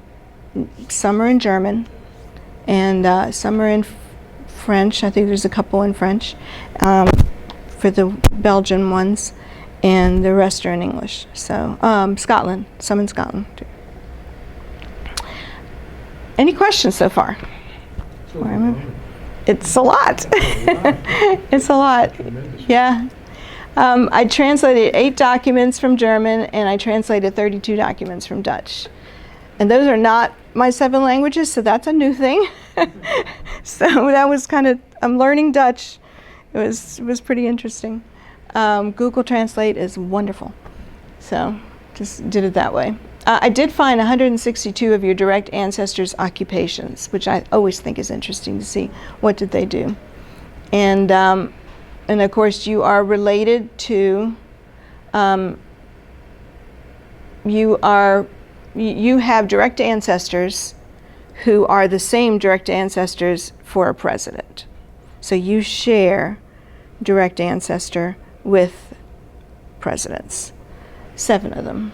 are in German, and some are in French. I think there's a couple in French for the Belgian ones, and the rest are in English. So Scotland, some in Scotland too. Any questions so far? It's a lot. It's a lot. Yeah. I translated 8 documents from German, and I translated 32 documents from Dutch. And those are not my 7 languages, so that's a new thing. So that was I'm learning Dutch. It was pretty interesting. Google Translate is wonderful. So just did it that way. I did find 162 of your direct ancestors' occupations, which I always think is interesting to see. What did they do? And of course, you are related to, you have direct ancestors who are the same direct ancestors for a president. So you share direct ancestor with presidents, 7 of them.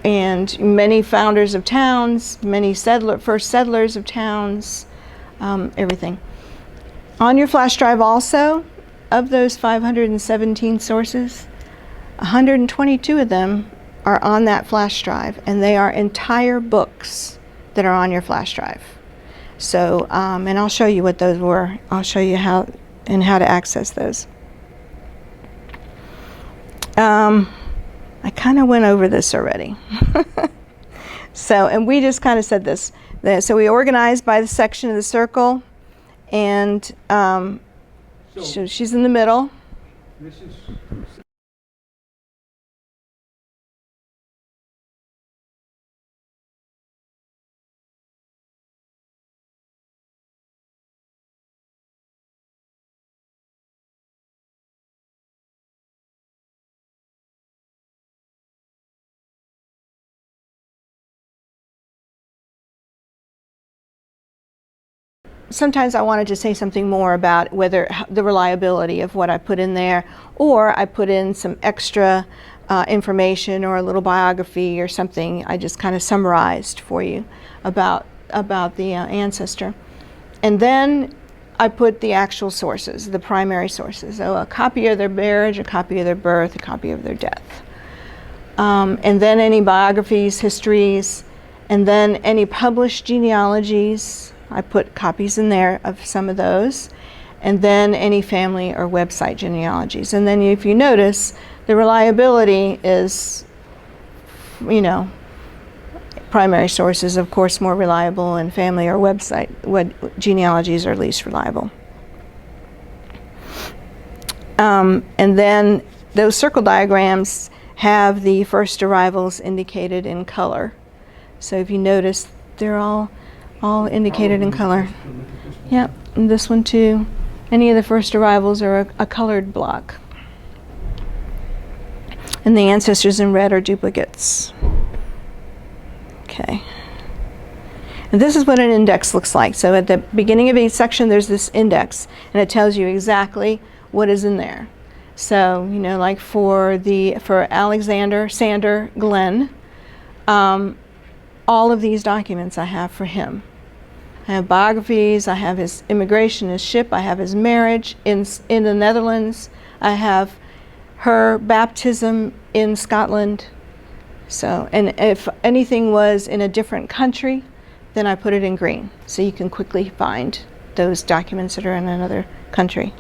And many founders of towns, many first settlers of towns, everything. On your flash drive also, of those 517 sources, 122 of them are on that flash drive, and they are entire books that are on your flash drive. So, and I'll show you what those were. I'll show you how to access those. I kind of went over this already. So, and we just kind of said this. So we organized by the section of the circle, and so she's in the middle. This is sometimes I wanted to say something more about whether the reliability of what I put in there, or I put in some extra information or a little biography or something. I just kind of summarized for you about the ancestor. And then I put the actual sources, the primary sources. So a copy of their marriage, a copy of their birth, a copy of their death. And then any biographies, histories, and then any published genealogies. I put copies in there of some of those, and then any family or website genealogies. And then if you notice, the reliability is, primary sources, of course, more reliable, and family or website genealogies are least reliable. And then those circle diagrams have the first arrivals indicated in color. So if you notice, they're all indicated in color. Yep, and this one too. Any of the first arrivals are a colored block. And the ancestors in red are duplicates. Okay. And this is what an index looks like. So at the beginning of each section, there's this index, and it tells you exactly what is in there. So, like for Alexander, Sander, Glenn, all of these documents I have for him. I have biographies, I have his immigration, his ship, I have his marriage in the Netherlands, I have her baptism in Scotland. So, and if anything was in a different country, then I put it in green, so you can quickly find those documents that are in another country.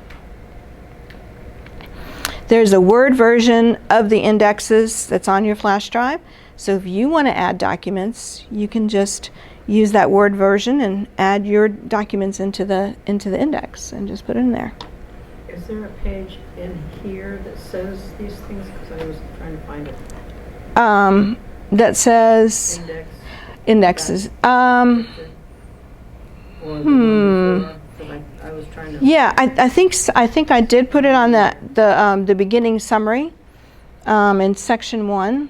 There's a Word version of the indexes that's on your flash drive. So if you want to add documents, you can just use that Word version and add your documents into the index and just put it in there. Is there a page in here that says these things? Because I was trying to find it. That says indexes. Or the one before, that I was trying to. Yeah, I think I did put it on the beginning summary in section 1.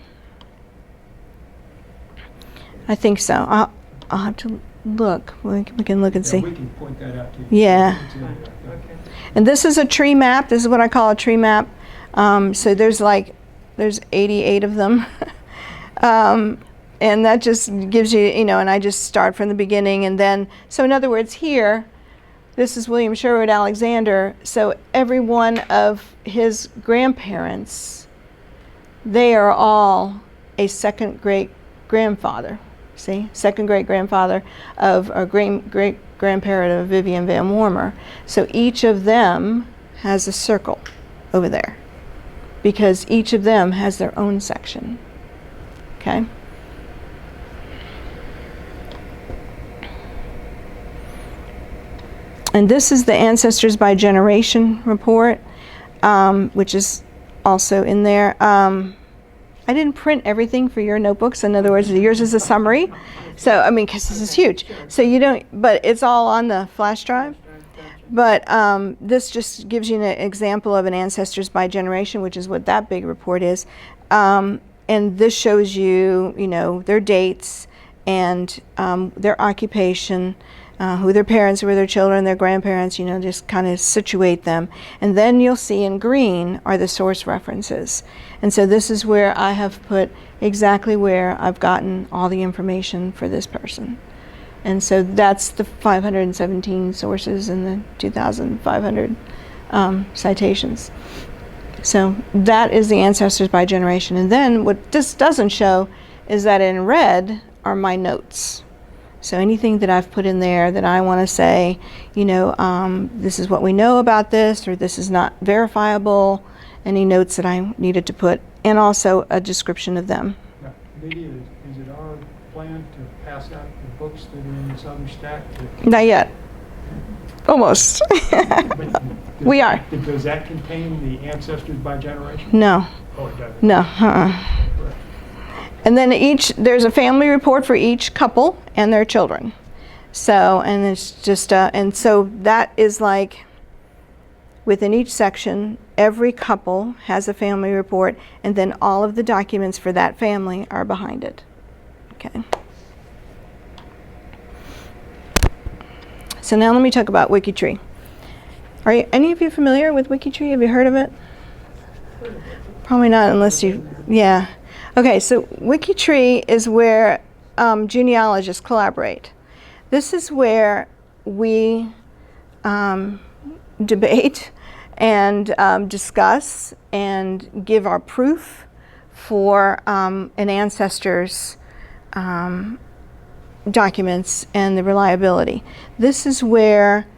I think so. I'll have to look. We can look and see. we can point that out to you. Yeah. Okay. And this is a tree map. This is what I call a tree map. So there's 88 of them. And that just gives you, and I just start from the beginning. And then, so in other words, here, this is William Sherwood Alexander. So every one of his grandparents, they are all a second great grandfather. See, second great grandfather of a great grandparent of Vivian VanWormer. So each of them has a circle over there, because each of them has their own section. Okay. And this is the Ancestors by Generation report, which is also in there. I didn't print everything for your notebooks. In other words, yours is a summary. So, I mean, because this is huge. So you don't, but it's all on the flash drive. But this just gives you an example of an ancestors by generation, which is what that big report is. And this shows you, you know, their dates and their occupation, who their parents were, their children, their grandparents, you know, just kind of situate them. And then you'll see in green are the source references. And so this is where I have put exactly where I've gotten all the information for this person. And so that's the 517 sources and the 2,500 citations. So that is the ancestors by generation. And then what this doesn't show is that in red are my notes. So anything that I've put in there that I want to say, you know, this is what we know about this, or this is not verifiable, any notes that I needed to put, and also a description of them. Now, Nydia, is it our plan to pass out the books that are in this other stack? Not yet. Almost. We are. Does that contain the ancestors by generation? No. Oh, it doesn't. No. And then there's a family report for each couple and their children. So, and it's just, and so that is like, within each section, every couple has a family report, and then all of the documents for that family are behind it. Okay. So now let me talk about Wikitree. Are any of you familiar with Wikitree? Have you heard of it? Probably not unless you, yeah. Okay, so Wikitree is where genealogists collaborate. This is where we debate and discuss and give our proof for an ancestor's documents and the reliability. This is where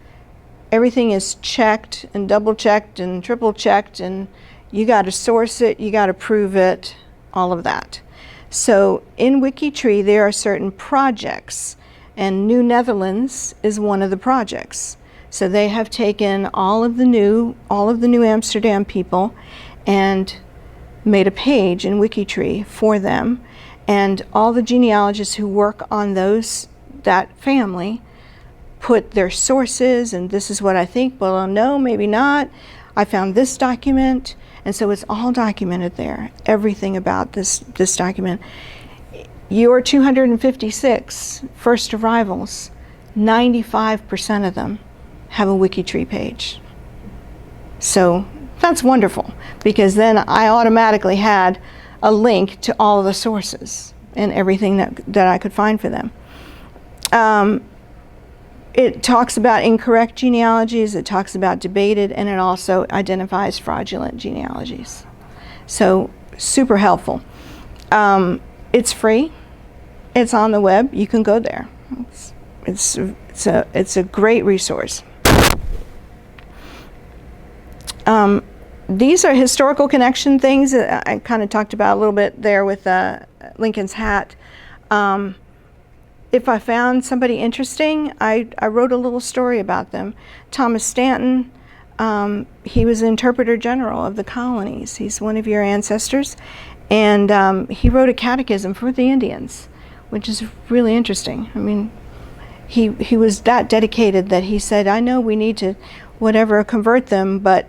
everything is checked and double checked and triple checked, and you got to source it, you got to prove it, all of that. So in Wikitree there are certain projects, and New Netherlands is one of the projects. So they have taken all of the new Amsterdam people and made a page in Wikitree for them, and all the genealogists who work on that family put their sources, and this is what I think, well, no, maybe not. I found this document, and so it's all documented there, everything about this document. Your 256 first arrivals, 95% of them have a Wikitree page. So that's wonderful, because then I automatically had a link to all of the sources and everything that I could find for them. It talks about incorrect genealogies, it talks about debated, and it also identifies fraudulent genealogies. So super helpful. It's free. It's on the web. You can go there. It's a great resource. These are historical connection things that I kind of talked about a little bit there with Lincoln's hat. If I found somebody interesting, I wrote a little story about them. Thomas Stanton, he was the Interpreter General of the colonies. He's one of your ancestors. And he wrote a catechism for the Indians, which is really interesting. I mean, he was that dedicated that he said, I know we need to convert them, but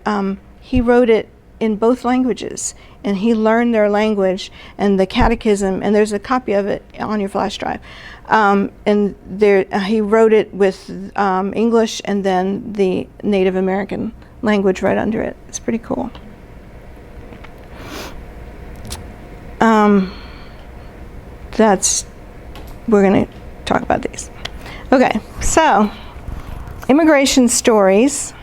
he wrote it in both languages, and he learned their language and the catechism, and there's a copy of it on your flash drive. And there, he wrote it with English and then the Native American language right under it. It's pretty cool. We're going to talk about these. Okay, so immigration stories.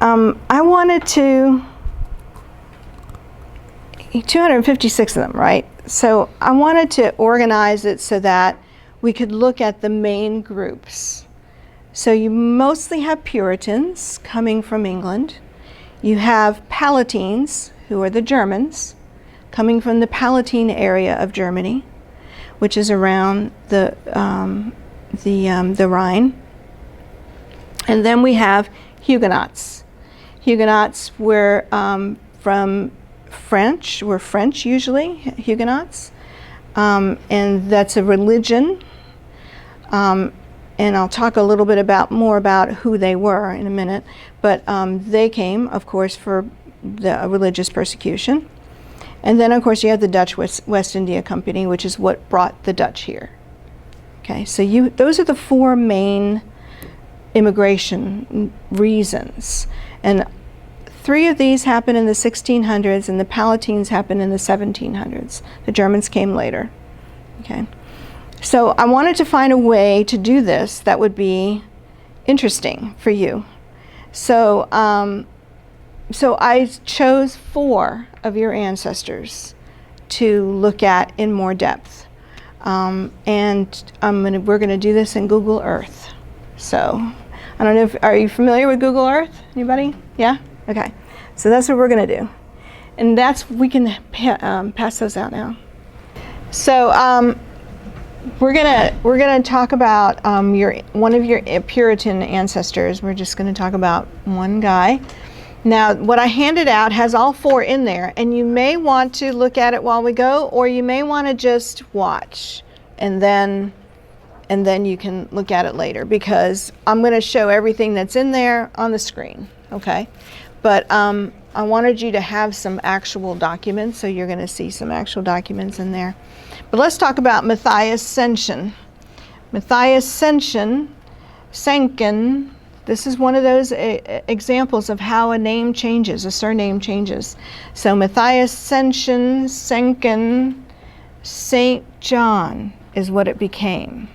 I wanted 256 of them, right? So I wanted to organize it so that we could look at the main groups. So you mostly have Puritans coming from England. You have Palatines, who are the Germans, coming from the Palatine area of Germany, which is around the Rhine. And then we have Huguenots. Huguenots were from French, were French usually, Huguenots. And that's a religion. And I'll talk a little bit more about who they were in a minute. But they came, of course, for the religious persecution. And then, of course, you have the Dutch West India Company, which is what brought the Dutch here. Okay, so those are the four main immigration reasons. And 3 of these happened in the 1600s, and the Palatines happened in the 1700s. The Germans came later. Okay, so I wanted to find a way to do this that would be interesting for you. So, so I chose 4 of your ancestors to look at in more depth. And we're going to do this in Google Earth. So, I don't know are you familiar with Google Earth? Anybody? Yeah? Okay. So that's what we're going to do. And we can pass those out now. So, we're gonna talk about one of your Puritan ancestors. We're just going to talk about one guy. Now, what I handed out has all 4 in there, and you may want to look at it while we go, or you may want to just watch, and then you can look at it later, because I'm going to show everything that's in there on the screen, okay? But I wanted you to have some actual documents, so you're going to see some actual documents in there. But let's talk about Matthiesssen. Matthiesssen, Senken. This is one of those examples of how a name changes, a surname changes. So Matthiesssen, Senken, St. John is what it became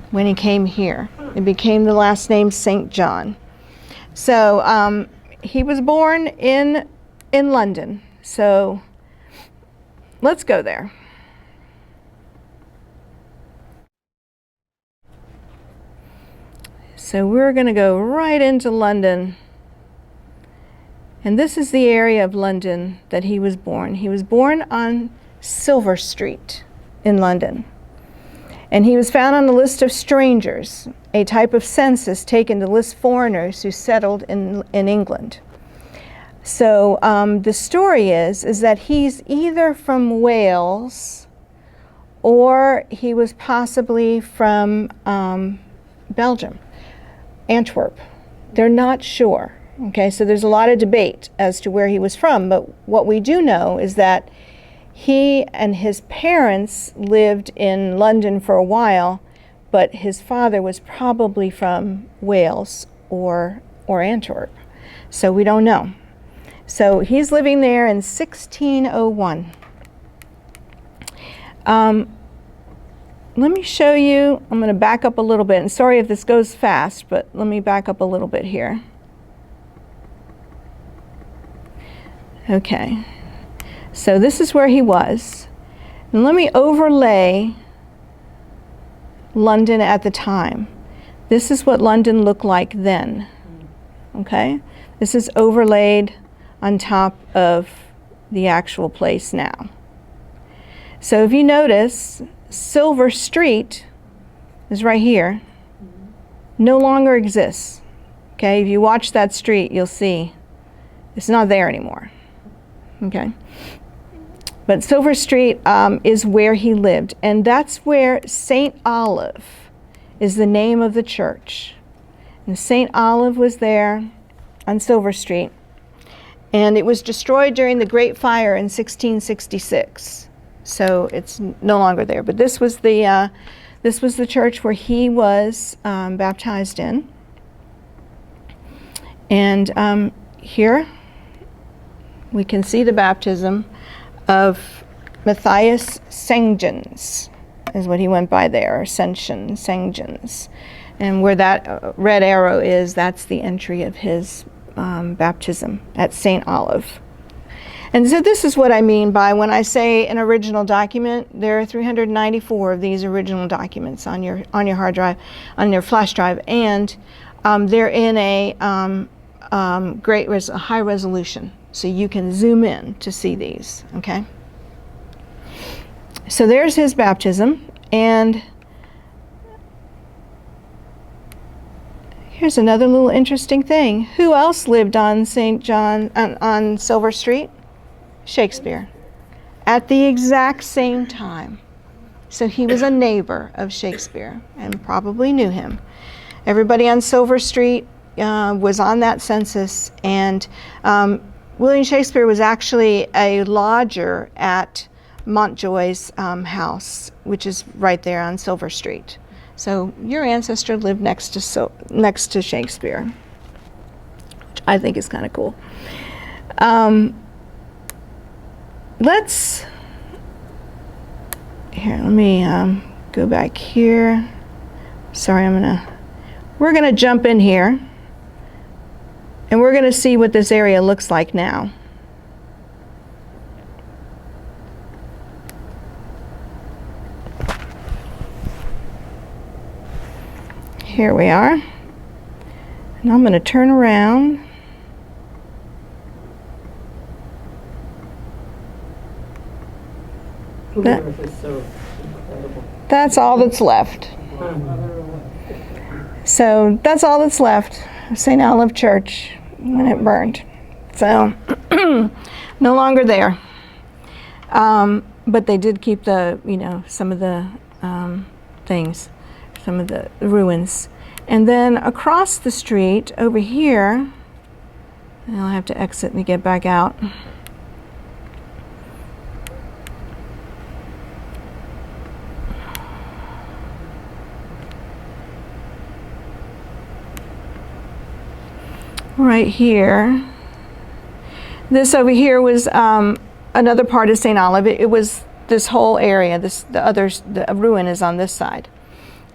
when he came here. It became the last name St. John. So he was born in London. So let's go there. So we're going to go right into London. And this is the area of London that he was born. He was born on Silver Street in London. And he was found on the list of strangers, a type of census taken to list foreigners who settled in England. So the story is that he's either from Wales or he was possibly from Belgium. Antwerp. They're not sure. Okay, so there's a lot of debate as to where he was from, but what we do know is that he and his parents lived in London for a while, but his father was probably from Wales or Antwerp. So we don't know. So he's living there in 1601. Let me show you, I'm going to back up a little bit, and sorry if this goes fast, but let me back up a little bit here. Okay, so this is where he was. And let me overlay London at the time. This is what London looked like then. Okay, this is overlaid on top of the actual place now. So if you notice, Silver Street is right here, no longer exists. Okay, if you watch that street, you'll see it's not there anymore. Okay, but Silver Street is where he lived, and that's where St. Olive is the name of the church. And St. Olive was there on Silver Street, and it was destroyed during the Great Fire in 1666. So it's no longer there. But this was the church where he was baptized in. And here we can see the baptism of Matthiesssen is what he went by there, Sengens. And where that red arrow is, that's the entry of his baptism at St. Olive. And so this is what I mean by when I say an original document. There are 394 of these original documents on your hard drive, on your flash drive, and they're in a high resolution, so you can zoom in to see these. Okay. So there's his baptism, and here's another little interesting thing. Who else lived on St. John on Silver Street? Shakespeare at the exact same time. So he was a neighbor of Shakespeare and probably knew him. Everybody on Silver Street was on that census, and William Shakespeare was actually a lodger at Montjoy's house, which is right there on Silver Street. So your ancestor lived next to Shakespeare, which I think is kind of cool. Let me go back here. Sorry, we're gonna jump in here, and we're gonna see what this area looks like now. Here we are, and I'm gonna turn around. That's all that's left. So that's all that's left of St. Olive Church when it burned. So no longer there. But they did keep some of the things, some of the ruins. And then across the street over here, and I'll have to exit and get back out. Right here, this over here was another part of St. Olive. It was this whole area. The ruin is on this side,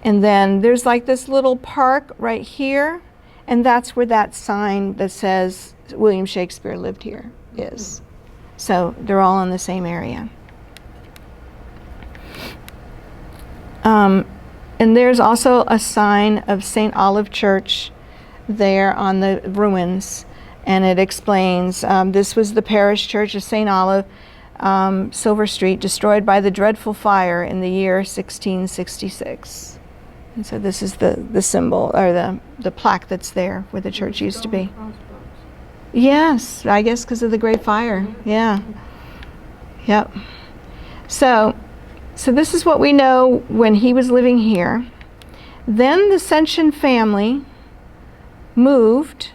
and then there's like this little park right here, and that's where that sign that says William Shakespeare lived here is. So they're all in the same area. And there's also a sign of St. Olive Church there on the ruins, and it explains this was the parish church of St. Olive, Silver Street, destroyed by the dreadful fire in the year 1666. And so this is the symbol, or the plaque that's there where the church used to be. Yes, I guess because of the Great Fire. Yeah. Yep. So this is what we know when he was living here. Then the Sension family moved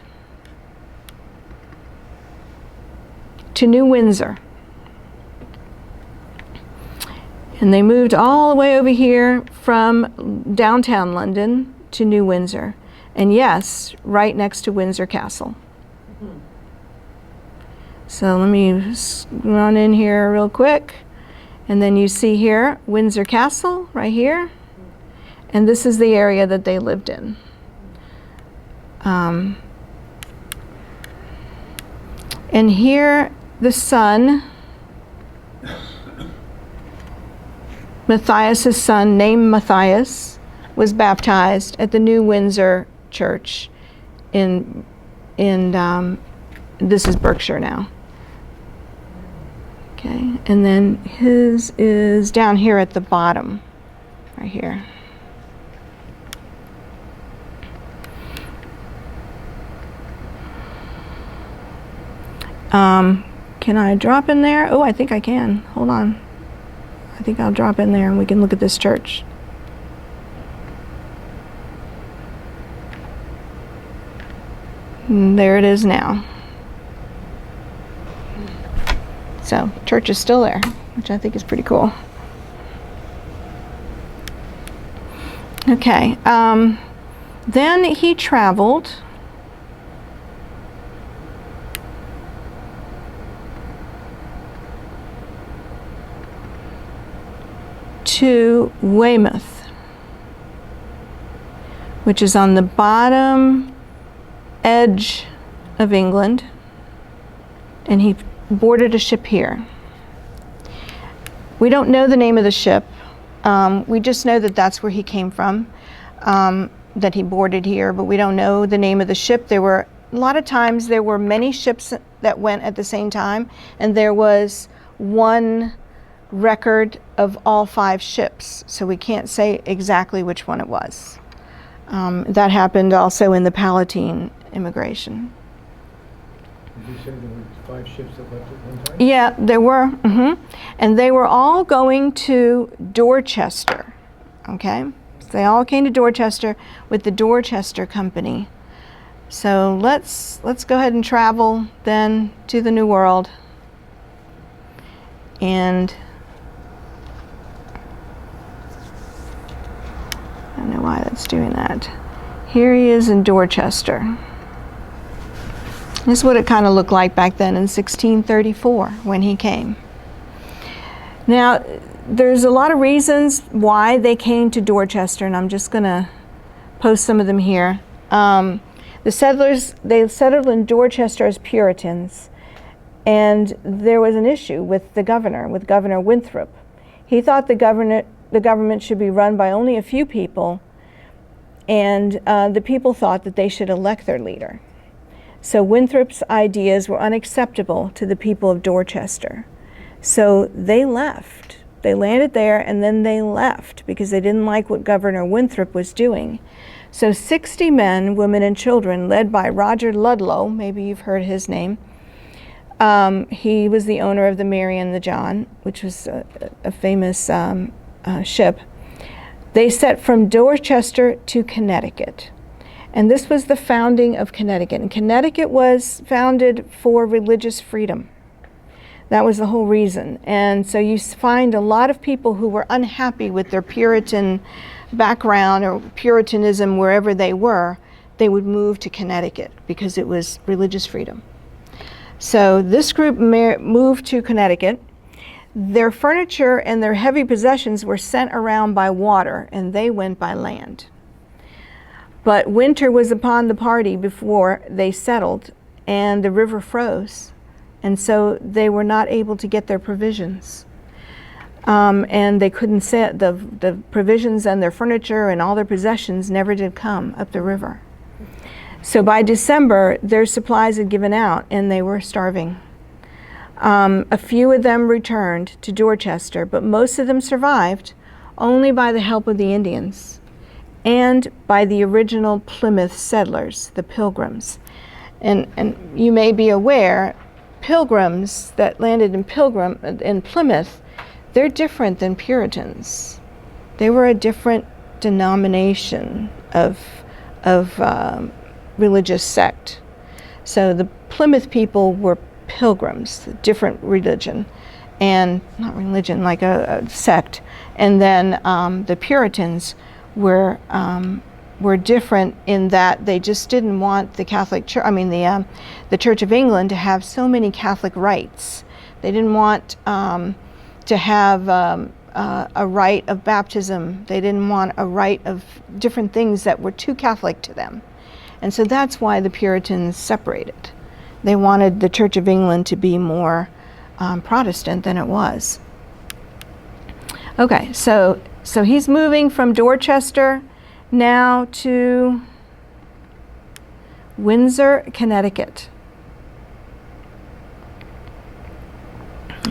to New Windsor. And they moved all the way over here from downtown London to New Windsor. And yes, right next to Windsor Castle. So let me run in here real quick. And then you see here, Windsor Castle, right here. And this is the area that they lived in. And here, the son, Matthias' son, named Matthias, was baptized at the New Windsor Church in this is Berkshire now. Okay, and then his is down here at the bottom, right here. Can I drop in there? Oh, I think I can. Hold on. I think I'll drop in there and we can look at this church. And there it is now. So, church is still there, which I think is pretty cool. Okay. Then he traveled to Weymouth, which is on the bottom edge of England, and he boarded a ship here. We don't know the name of the ship. We just know that that's where he came from, that he boarded here, but we don't know the name of the ship. There were a lot of times there were many ships that went at the same time, and there was one record of all 5 ships, so we can't say exactly which one it was. That happened also in the Palatine immigration. You said there were 5 ships that left at one time? Yeah, there were. And they were all going to Dorchester. Okay? So they all came to Dorchester with the Dorchester Company. So let's go ahead and travel then to the New World. And I don't know why that's doing that. Here he is in Dorchester. This is what it kind of looked like back then in 1634 when he came. Now, there's a lot of reasons why they came to Dorchester, and I'm just going to post some of them here. The settlers, they settled in Dorchester as Puritans, and there was an issue with the governor, with Governor Winthrop. He thought the government should be run by only a few people, and the people thought that they should elect their leader. So Winthrop's ideas were unacceptable to the people of Dorchester. So they left. They landed there and then they left because they didn't like what Governor Winthrop was doing. So 60 men, women, and children, led by Roger Ludlow, maybe you've heard his name. He was the owner of the Mary and the John, which was a famous ship. They set from Dorchester to Connecticut. And this was the founding of Connecticut. And Connecticut was founded for religious freedom. That was the whole reason. And so you find a lot of people who were unhappy with their Puritan background or Puritanism wherever they were, they would move to Connecticut because it was religious freedom. So this group moved to Connecticut. Their furniture and their heavy possessions were sent around by water, and they went by land. But winter was upon the party before they settled, and the river froze, and so they were not able to get their provisions. And they couldn't set the provisions, and their furniture and all their possessions never did come up the river. So by December, their supplies had given out, and they were starving. A few of them returned to Dorchester, but most of them survived only by the help of the Indians and by the original Plymouth settlers, the Pilgrims. And you may be aware, Pilgrims that landed in Plymouth, they're different than Puritans. They were a different denomination of religious sect. So the Plymouth people were Pilgrims, a different religion, and not religion, like a sect. And then the Puritans were different in that they just didn't want the Catholic Church, the Church of England to have so many Catholic rites. They didn't want to have a rite of baptism. They didn't want a rite of different things that were too Catholic to them. And so that's why the Puritans separated. They wanted the Church of England to be more Protestant than it was. Okay, so he's moving from Dorchester now to Windsor, Connecticut.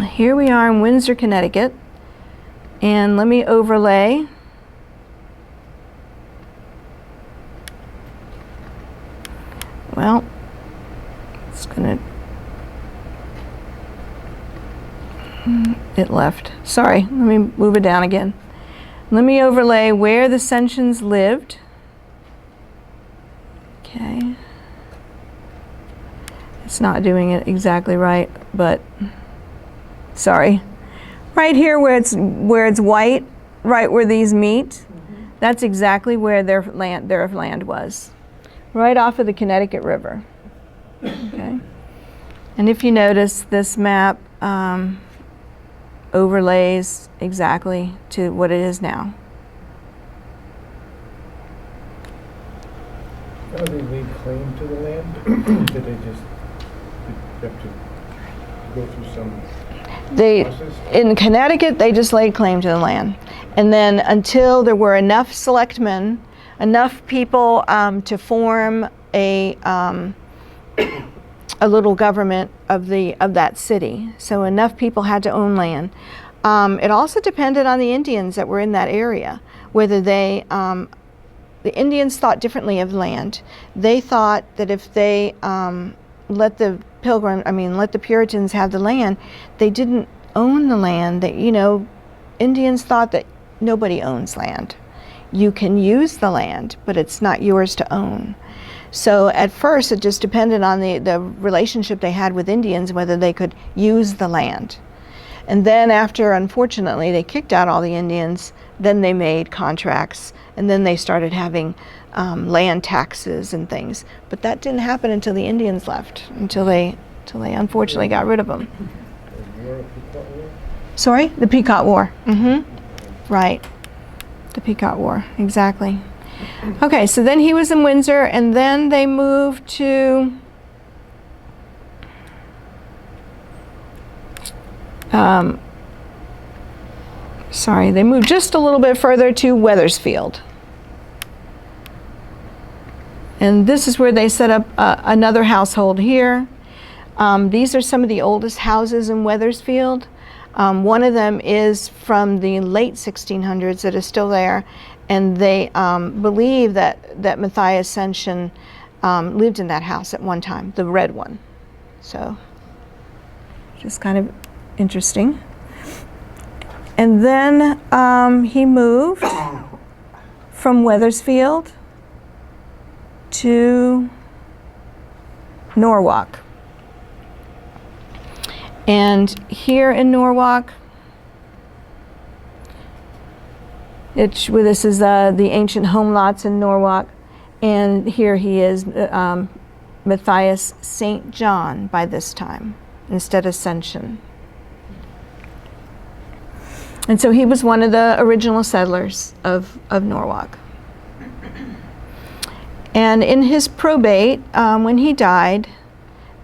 Here we are in Windsor, Connecticut, and let me overlay. Well, it's gonna, it left. Sorry, let me move it down again. Let me overlay where the Sentians lived. Okay. It's not doing it exactly right, but sorry. Right here where it's white, right where these meet, that's exactly where their land was. Right off of the Connecticut River. Okay. And if you notice, this map overlays exactly to what it is now. How do they lay claim to the land? Did they just have to go through some process? In Connecticut, they just laid claim to the land. And then until there were enough selectmen, enough people to form a little government of that city. So enough people had to own land. It also depended on the Indians that were in that area, whether they, the Indians thought differently of land. They thought that if they let the let the Puritans have the land. They didn't own the land. That, Indians thought that nobody owns land. You can use the land, but it's not yours to own. So at first, it just depended on the relationship they had with Indians, whether they could use the land. And then after, unfortunately, they kicked out all the Indians, then they made contracts, and then they started having land taxes and things. But that didn't happen until the Indians left, until they unfortunately got rid of them. Sorry? The Pequot War. Right. The Pequot War, exactly. Okay, so then he was in Windsor, and then they moved to they moved just a little bit further to Wethersfield. And this is where they set up another household here. These are some of the oldest houses in Wethersfield. One of them is from the late 1600s that is still there, and they believe that Matthiesssen lived in that house at one time, the red one. So, just kind of interesting. And then he moved from Wethersfield to Norwalk. And here in Norwalk, this is the ancient home lots in Norwalk, and here he is, Matthias St. John by this time, instead of Ascension. And so he was one of the original settlers of Norwalk. And in his probate, when he died,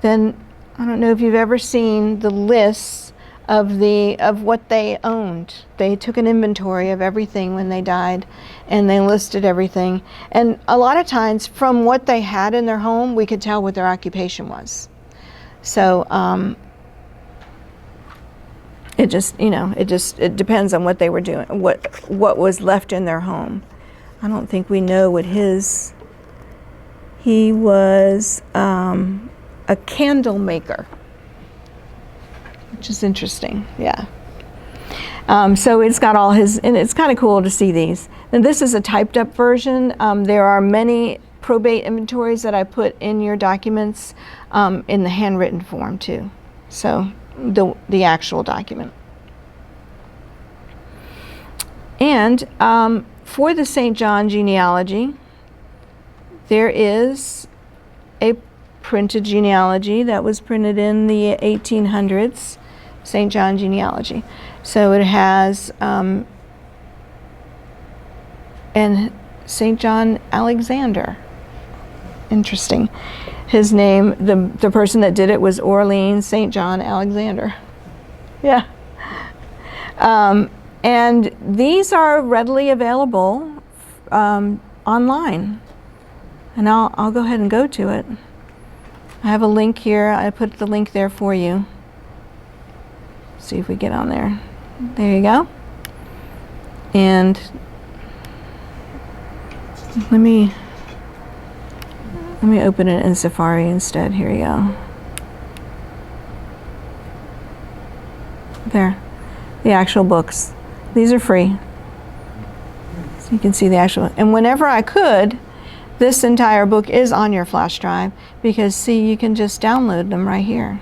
then I don't know if you've ever seen the lists of what they owned. They took an inventory of everything when they died, and they listed everything. And a lot of times, from what they had in their home, we could tell what their occupation was. So it depends on what they were doing, what was left in their home. I don't think we know what he was a candle maker, which is interesting. Yeah. So it's got all his, and it's kind of cool to see these. And this is a typed up version. There are many probate inventories that I put in your documents in the handwritten form too. So the actual document. And for the St. John genealogy, there is a printed genealogy that was printed in the 1800s, St. John genealogy. So it has, and St. John Alexander. Interesting. His name, the person that did it was Orleans St. John Alexander. Yeah. And these are readily available online. And I'll go ahead and go to it. I have a link here. I put the link there for you. See if we get on there. There you go. And let me open it in Safari instead. Here you go. There. The actual books. These are free. So you can see the actual. And whenever I could, this entire book is on your flash drive, because see, you can just download them right here.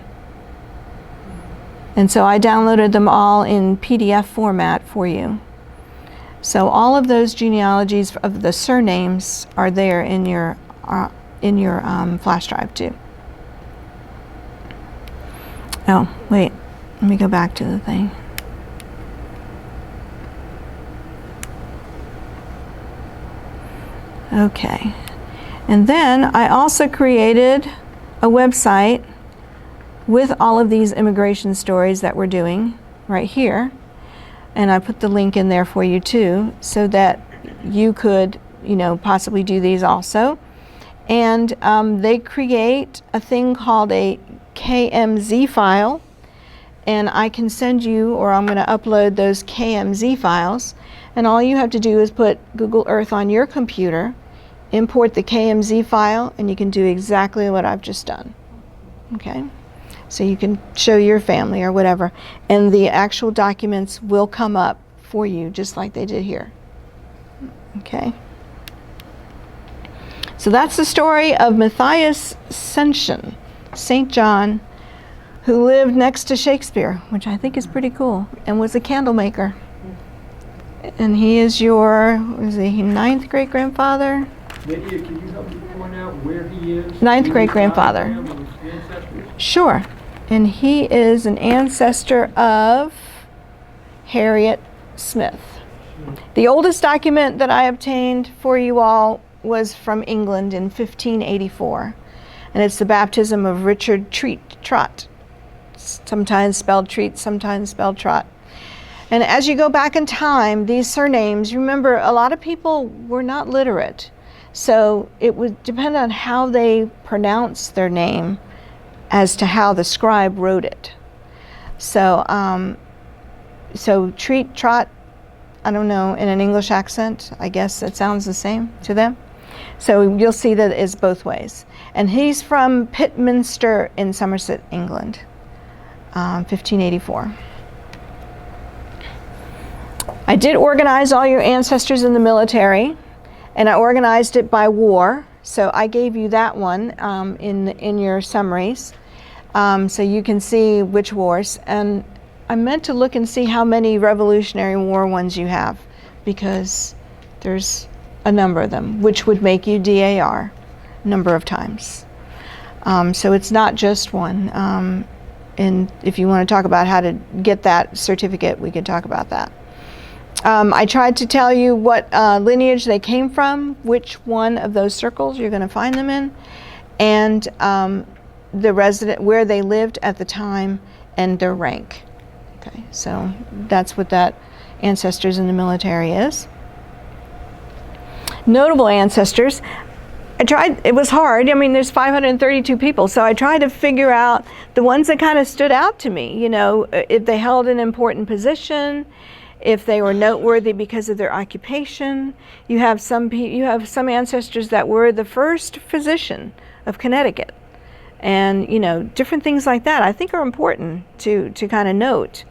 And so I downloaded them all in PDF format for you. So all of those genealogies of the surnames are there in your flash drive too. Oh, wait, let me go back to the thing. Okay. And then I also created a website with all of these immigration stories that we're doing right here. And I put the link in there for you too, so that you could, possibly do these also. And they create a thing called a KMZ file. And I can send you, or I'm going to upload those KMZ files. And all you have to do is put Google Earth on your computer, import the KMZ file, and you can do exactly what I've just done. Okay? So you can show your family or whatever, and the actual documents will come up for you just like they did here. Okay. So that's the story of Matthiesssen, St. John, who lived next to Shakespeare, which I think is pretty cool, and was a candle maker. And he is your, is he 9th great-grandfather? Nydia, can you help me point out where he is? 9th great-grandfather. Sure. And he is an ancestor of Harriet Smith. The oldest document that I obtained for you all was from England in 1584. And it's the baptism of Richard Trott. Sometimes spelled Treat, sometimes spelled Trot. And as you go back in time, these surnames, remember, a lot of people were not literate. So it would depend on how they pronounced their name as to how the scribe wrote it. So, so Treat, Trot, I don't know, in an English accent, I guess it sounds the same to them. So you'll see that it's both ways. And he's from Pitminster in Somerset, England, 1584. I did organize all your ancestors in the military, and I organized it by war. So I gave you that one in your summaries, so you can see which wars. And I meant to look and see how many Revolutionary War ones you have, because there's a number of them, which would make you DAR number of times. So it's not just one. And if you want to talk about how to get that certificate, we can talk about that. I tried to tell you what lineage they came from, which one of those circles you're going to find them in, and the resident, where they lived at the time, and their rank. Okay, so that's what that ancestors in the military is. Notable ancestors. I tried, it was hard. I mean, there's 532 people, so I tried to figure out the ones that kind of stood out to me, you know, if they held an important position, if they were noteworthy because of their occupation. You have some ancestors that were the first physician of Connecticut, and you know, different things like that I think are important to kind of note.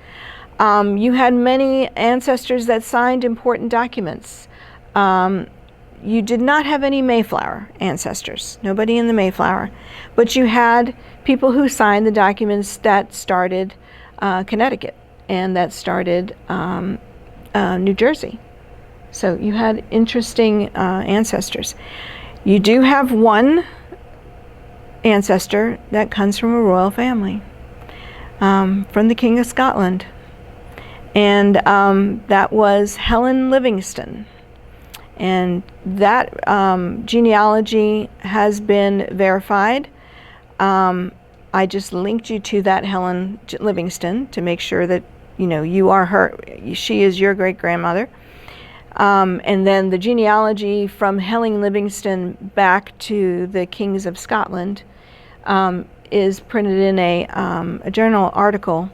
You had many ancestors that signed important documents. You did not have any Mayflower ancestors, nobody in the Mayflower, but you had people who signed the documents that started Connecticut and that started New Jersey. So you had interesting ancestors. You do have one ancestor that comes from a royal family, from the King of Scotland, and that was Helen Livingston. And that genealogy has been verified. I just linked you to that Helen Livingston to make sure that you know you are her. She is your great-grandmother. And then the genealogy from Helen Livingston back to the Kings of Scotland is printed in a journal article,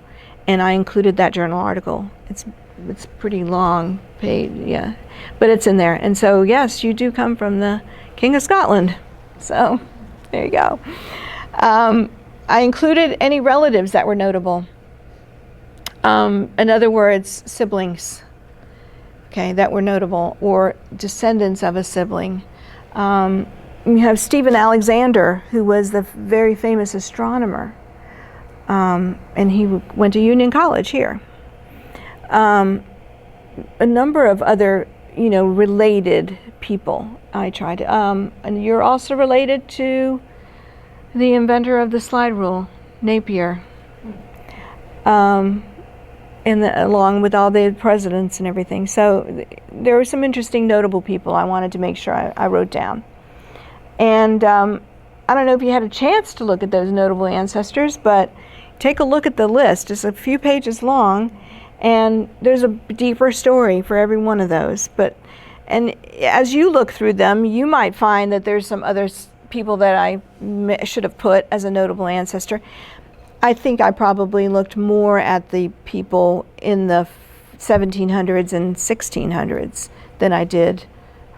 and I included that journal article. It's pretty long page, yeah, but it's in there. And so yes, you do come from the King of Scotland. So there you go. I included any relatives that were notable. In other words, siblings, okay, that were notable, or descendants of a sibling. You have Stephen Alexander, who was the very famous astronomer, and he went to Union College here. A number of other, you know, related people I tried to, and you're also related to the inventor of the slide rule, Napier, along with all the presidents and everything. So there were some interesting, notable people I wanted to make sure I wrote down. And I don't know if you had a chance to look at those notable ancestors, but take a look at the list. It's a few pages long, and there's a deeper story for every one of those. And as you look through them, you might find that there's some other people that I should have put as a notable ancestor. I think I probably looked more at the people in the 1700s and 1600s than I did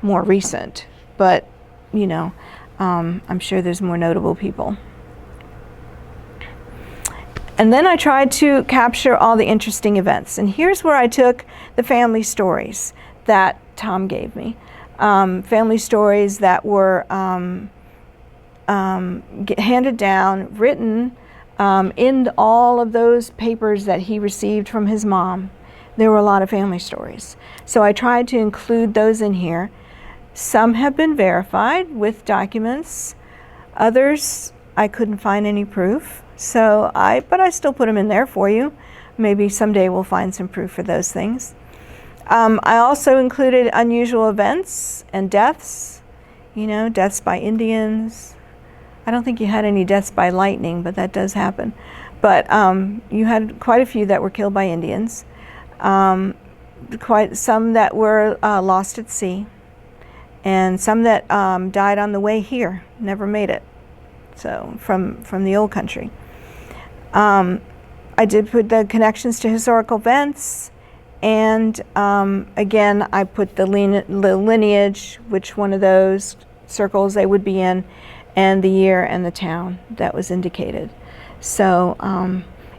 more recent. But, you know, I'm sure there's more notable people. And then I tried to capture all the interesting events. And here's where I took the family stories that Tom gave me. Family stories that were handed down, written in all of those papers that he received from his mom. There were a lot of family stories. So I tried to include those in here. Some have been verified with documents. Others, I couldn't find any proof. But I still put them in there for you. Maybe someday we'll find some proof for those things. I also included unusual events and deaths. You know, deaths by Indians. I don't think you had any deaths by lightning, but that does happen. But you had quite a few that were killed by Indians. Quite some that were lost at sea, and some that died on the way here, never made it. So from the old country. I did put the connections to historical events, and again I put the lineage, which one of those circles they would be in, and the year and the town that was indicated. So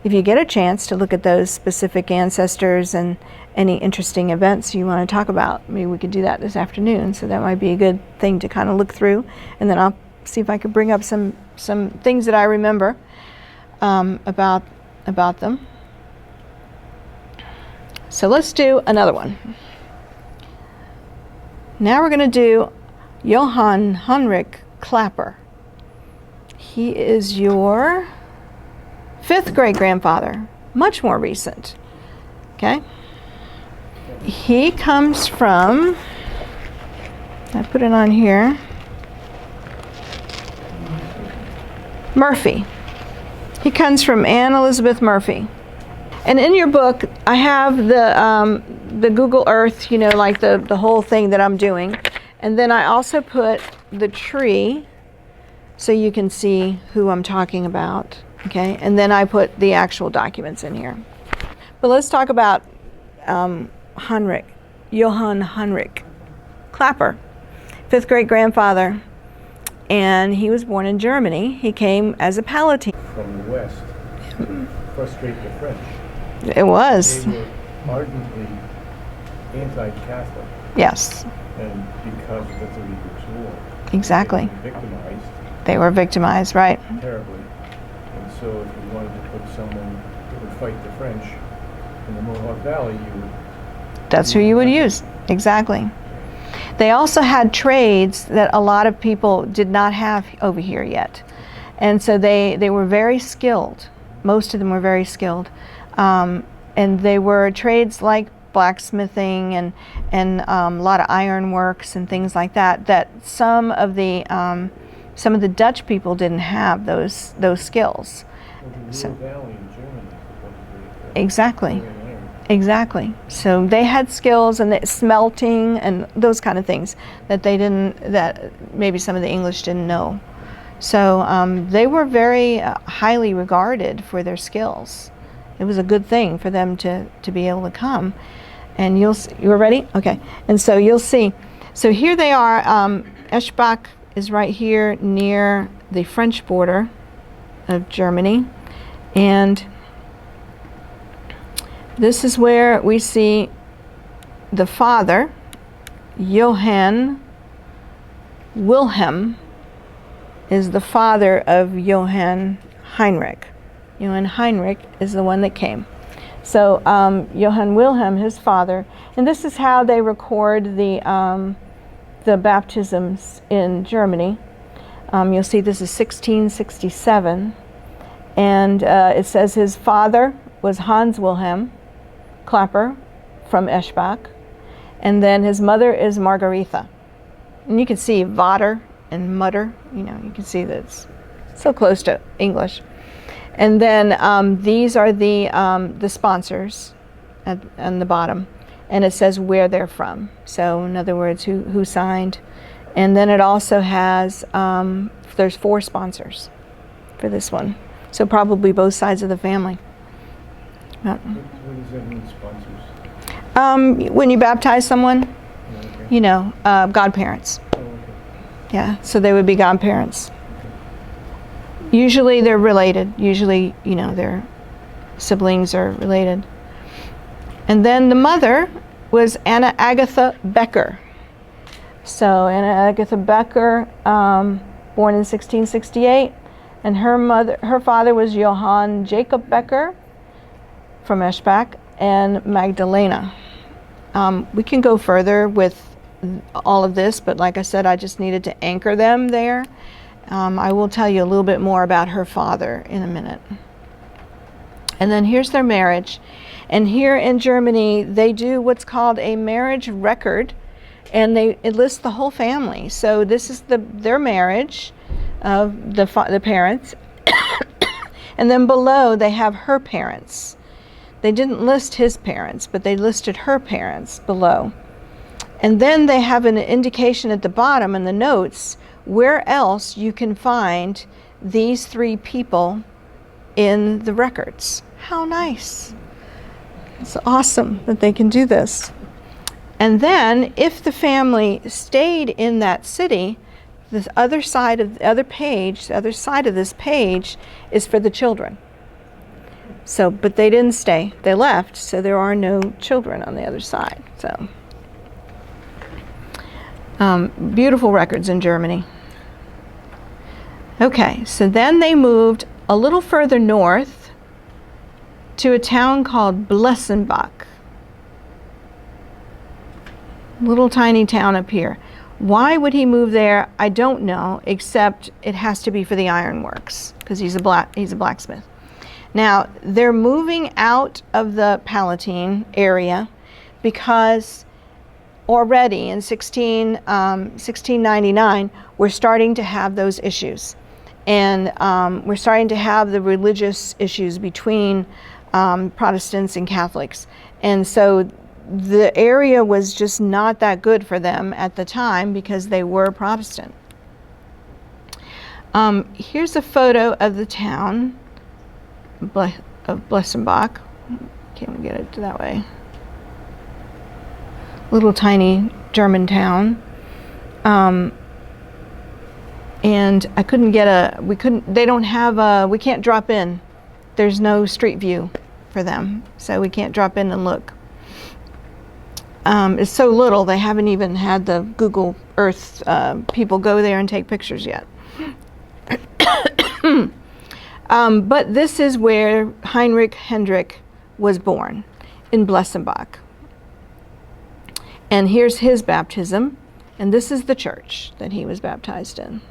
if you get a chance to look at those specific ancestors and any interesting events you want to talk about, maybe we could do that this afternoon. So that might be a good thing to kind of look through, and then I'll see if I could bring up some things that I remember about them. So let's do another one. Now we're going to do Johann Heinrich Clapper. He is your 5th great-grandfather, much more recent. Okay? He comes from, I put it on here, Murphy. He comes from Anne Elizabeth Murphy. And in your book, I have the Google Earth, you know, like the whole thing that I'm doing. And then I also put the tree so you can see who I'm talking about. Okay, and then I put the actual documents in here. But let's talk about Johann Heinrich Clapper, 5th great-grandfather. And he was born in Germany. He came as a Palatine. From the West to frustrate the French. It was. They were ardently anti-Catholic. Yes. And because of the 30 Years' War. Exactly. They were victimized. They were victimized, right. Terribly. And so if you wanted to put someone that would fight the French in the Mohawk Valley, you would... That's who you would use. Exactly. They also had trades that a lot of people did not have over here yet. And so they were very skilled. Most of them were very skilled. And they were trades like blacksmithing and a lot of iron works and things like that, that some of the Dutch people didn't have those skills. The Ruhr Valley in Germany. Exactly. Exactly. So they had skills and smelting and those kind of things that maybe some of the English didn't know. So they were very highly regarded for their skills. It was a good thing for them to be able to come. And you were ready? Okay. And so you'll see. So here they are. Eschbach is right here near the French border of Germany. And this is where we see the father, Johann Wilhelm, is the father of Johann Heinrich. Johann Heinrich is the one that came. So Johann Wilhelm, his father, and this is how they record the baptisms in Germany. You'll see this is 1667, and it says his father was Hans Wilhelm Clapper from Eschbach, and then his mother is Margaretha. And you can see Vater and Mutter, you can see that it's so close to English. And then these are the sponsors on the bottom, and it says where they're from. So in other words, who signed. And then it also has, there's 4 sponsors for this one. So probably both sides of the family. What does that mean, sponsors? When you baptize someone, Okay. godparents. Oh, okay. Yeah, so they would be godparents. Usually they're related. Usually, they're siblings are related. And then the mother was Anna Agatha Becker. So Anna Agatha Becker, born in 1668, and her father was Johann Jacob Becker from Eschbach and Magdalena. We can go further with all of this, but like I said, I just needed to anchor them there. I will tell you a little bit more about her father in a minute. And then here's their marriage. And here in Germany, they do what's called a marriage record, and it lists the whole family. So this is their marriage of the parents. And then below, they have her parents. They didn't list his parents, but they listed her parents below. And then they have an indication at the bottom in the notes where else you can find these three people in the records. How nice. It's awesome that they can do this. And then if the family stayed in that city, the other side of this page is for the children. So, but they didn't stay. They left, so there are no children on the other side. So, beautiful records in Germany. Okay, so then they moved a little further north to a town called Blessenbach. Little tiny town up here. Why would he move there? I don't know, except it has to be for the ironworks, because he's a blacksmith. Now, they're moving out of the Palatine area because already in 1699, we're starting to have those issues. And we're starting to have the religious issues between Protestants and Catholics. And so the area was just not that good for them at the time because they were Protestant. Here's a photo of the town of Blessenbach. Can't get it that way. Little tiny German town. And I couldn't get we can't drop in. There's no street view for them, so we can't drop in and look. It's so little, they haven't even had the Google Earth people go there and take pictures yet. But this is where Heinrich Hendrik was born, in Blessenbach. And here's his baptism, and this is the church that he was baptized in.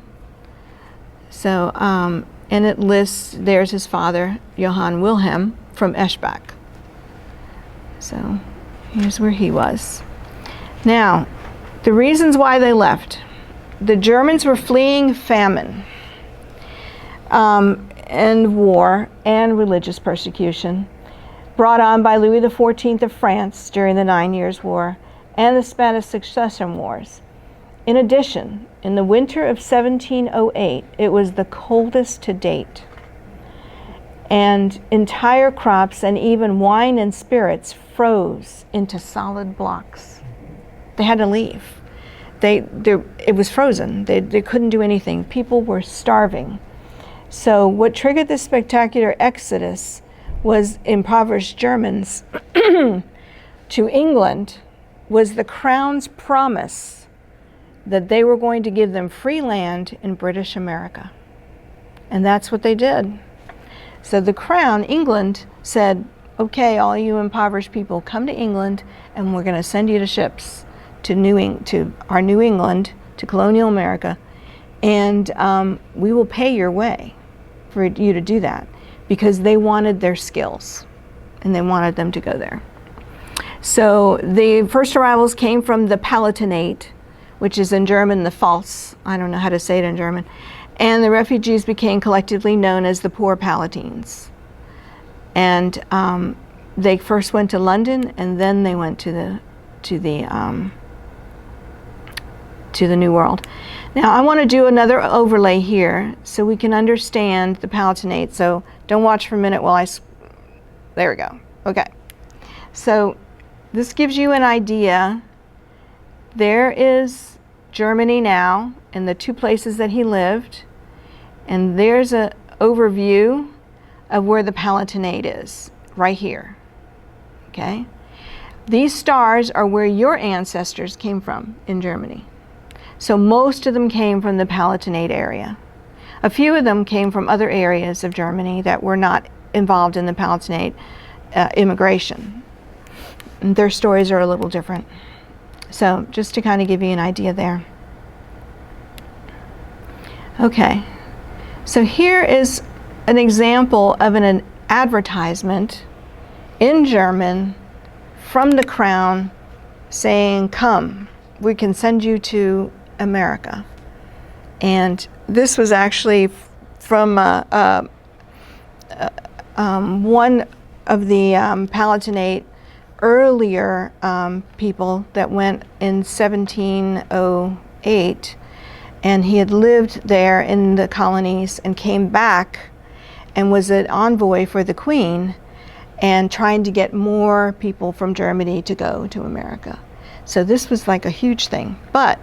So, and it lists, there's his father, Johann Wilhelm, from Eschbach. So, here's where he was. Now, the reasons why they left. The Germans were fleeing famine, and war, and religious persecution, brought on by Louis XIV of France during the 9 Years' War, and the Spanish Succession Wars. In addition, in the winter of 1708, it was the coldest to date. And entire crops and even wine and spirits froze into solid blocks. They had to leave. It was frozen. They couldn't do anything. People were starving. So what triggered this spectacular exodus was impoverished Germans to England was the Crown's promise that they were going to give them free land in British America. And that's what they did. So the Crown, England, said, okay, all you impoverished people, come to England and we're going to send you to ships to our New England, to colonial America, and we will pay your way for you to do that, because they wanted their skills and they wanted them to go there. So the first arrivals came from the Palatinate, which is in German the Pfalz. I don't know how to say it in German. And the refugees became collectively known as the Poor Palatines. And they first went to London, and then they went to the New World. Now I want to do another overlay here so we can understand the Palatinate. So don't watch for a minute while there we go. Okay. So this gives you an idea. There is Germany now and the two places that he lived. And there's an overview of where the Palatinate is, right here. Okay? These stars are where your ancestors came from in Germany. So most of them came from the Palatinate area. A few of them came from other areas of Germany that were not involved in the Palatinate immigration. And their stories are a little different. So just to kind of give you an idea there. Okay, so here is an example of an advertisement in German from the Crown saying, come, we can send you to America. And this was actually from one of the Palatinate earlier people that went in 1708, and he had lived there in the colonies and came back and was an envoy for the Queen and trying to get more people from Germany to go to America. So this was like a huge thing. But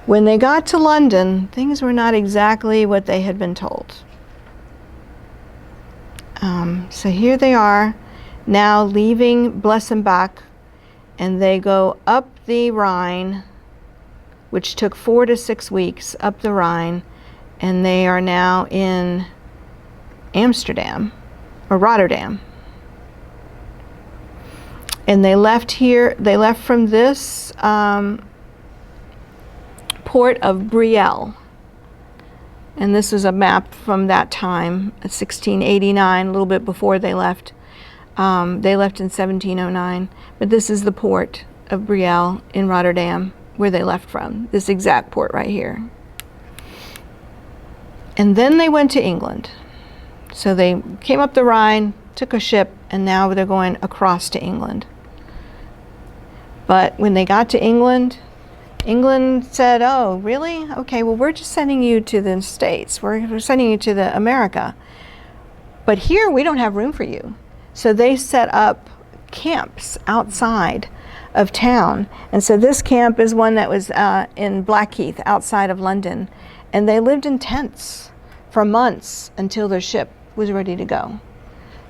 when they got to London, things were not exactly what they had been told. So here they are now leaving Blessenbach, and they go up the Rhine, which took 4 to 6 weeks up the Rhine, and they are now in Amsterdam or Rotterdam. And they left here, they left from this port of Brielle. And this is a map from that time, 1689, a little bit before they left. They left in 1709. But this is the port of Brielle in Rotterdam, where they left from, this exact port right here. And then they went to England. So they came up the Rhine, took a ship, and now they're going across to England. But when they got to England, England said, oh, really? Okay, well, we're just sending you to the States. We're sending you to the America. But here, we don't have room for you. So they set up camps outside of town. And so this camp is one that was in Blackheath, outside of London. And they lived in tents for months until their ship was ready to go.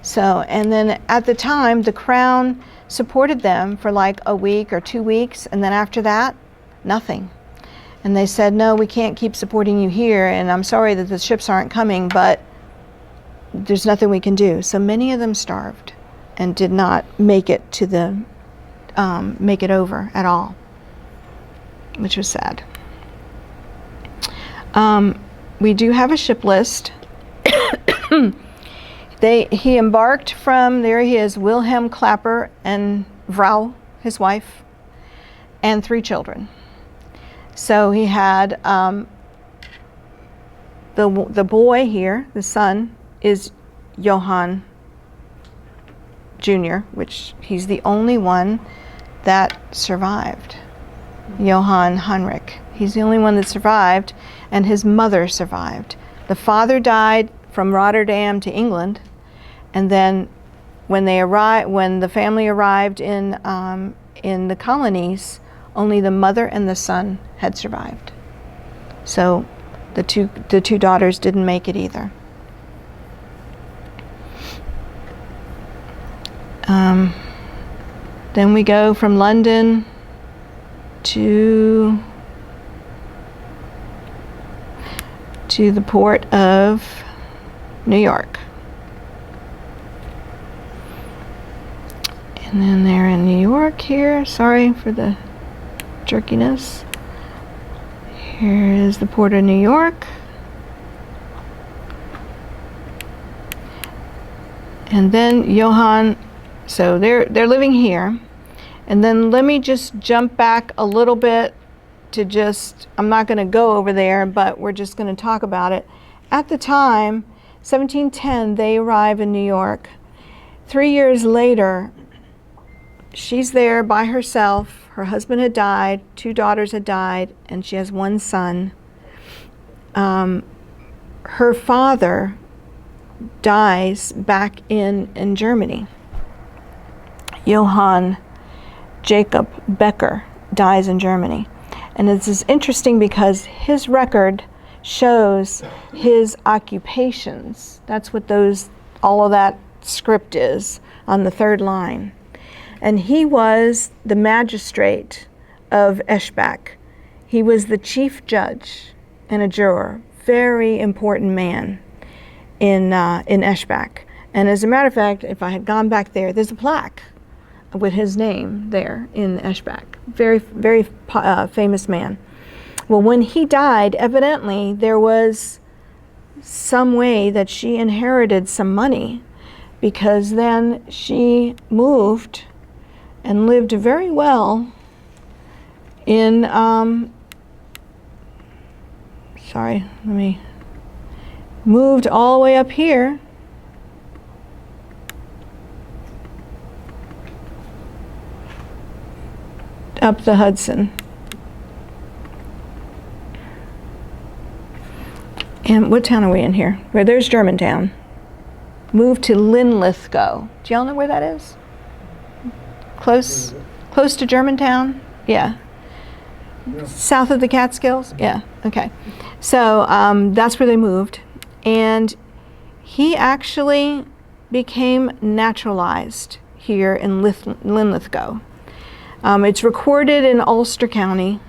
So, and then at the time, the Crown supported them for like a week or 2 weeks. And then after that, nothing. And they said, no, we can't keep supporting you here, and I'm sorry that the ships aren't coming, but there's nothing we can do. So many of them starved and did not make it to the make it over at all, which was sad. We do have a ship list. He embarked from, there he is, Wilhelm Clapper and Vrouw, his wife, and 3 children. So he had the boy here, the son, is Johann Jr., which he's the only one that survived. Johann Heinrich. He's the only one that survived, and his mother survived. The father died from Rotterdam to England, and then when the family arrived in the colonies, only the mother and the son had survived. So the two daughters didn't make it either. Then we go from London to the port of New York. And then they're in New York here. Sorry for the jerkiness. Here is the port of New York. And then Johann, so they're living here. And then let me just jump back a little bit to I'm not going to go over there, but we're just going to talk about it. At the time, 1710, they arrive in New York. 3 years later, she's there by herself. Her husband had died, 2 daughters had died, and she has 1 son. Her father dies back in Germany. Johann Jacob Becker dies in Germany. And this is interesting because his record shows his occupations. That's what those all of that script is on the third line. And he was the magistrate of Eschbach. He was the chief judge and a juror, very important man in Eschbach. And as a matter of fact, if I had gone back there, there's a plaque with his name there in Eschbach. Very, very famous man. Well, when he died, evidently there was some way that she inherited some money, because then she moved and lived very well in, moved all the way up here. Up the Hudson. And what town are we in here? Where there's Germantown. Moved to Linlithgow. Do y'all know where that is? Close to Germantown? Yeah. South of the Catskills? Yeah, okay. So that's where they moved. And he actually became naturalized here in Linlithgow. It's recorded in Ulster County,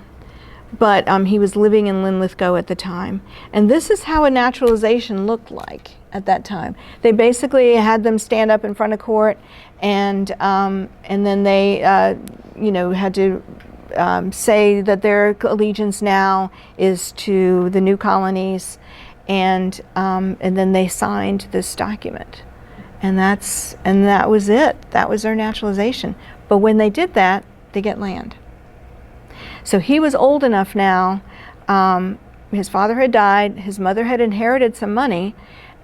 but he was living in Linlithgow at the time. And this is how a naturalization looked like at that time. They basically had them stand up in front of court, and then they, had to say that their allegiance now is to the new colonies, and then they signed this document, and that was it. That was their naturalization. But when they did that, they get land. So he was old enough now. His father had died. His mother had inherited some money,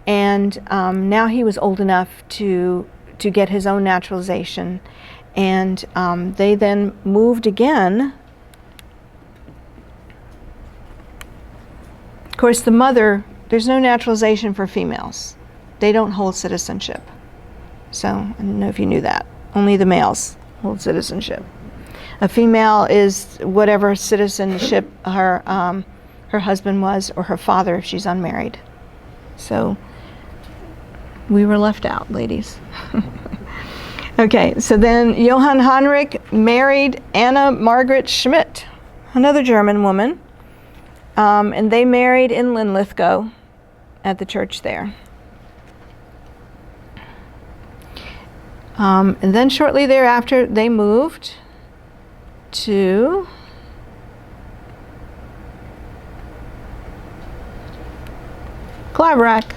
and now he was old enough to get his own naturalization. And they then moved again. Of course, the mother, there's no naturalization for females. They don't hold citizenship. So I don't know if you knew that. Only the males hold citizenship. A female is whatever citizenship her husband was, or her father if she's unmarried. So we were left out, ladies. Okay, so then Johann Heinrich married Anna Margaret Schmidt, another German woman, and they married in Linlithgow at the church there. And then shortly thereafter, they moved to Claverack.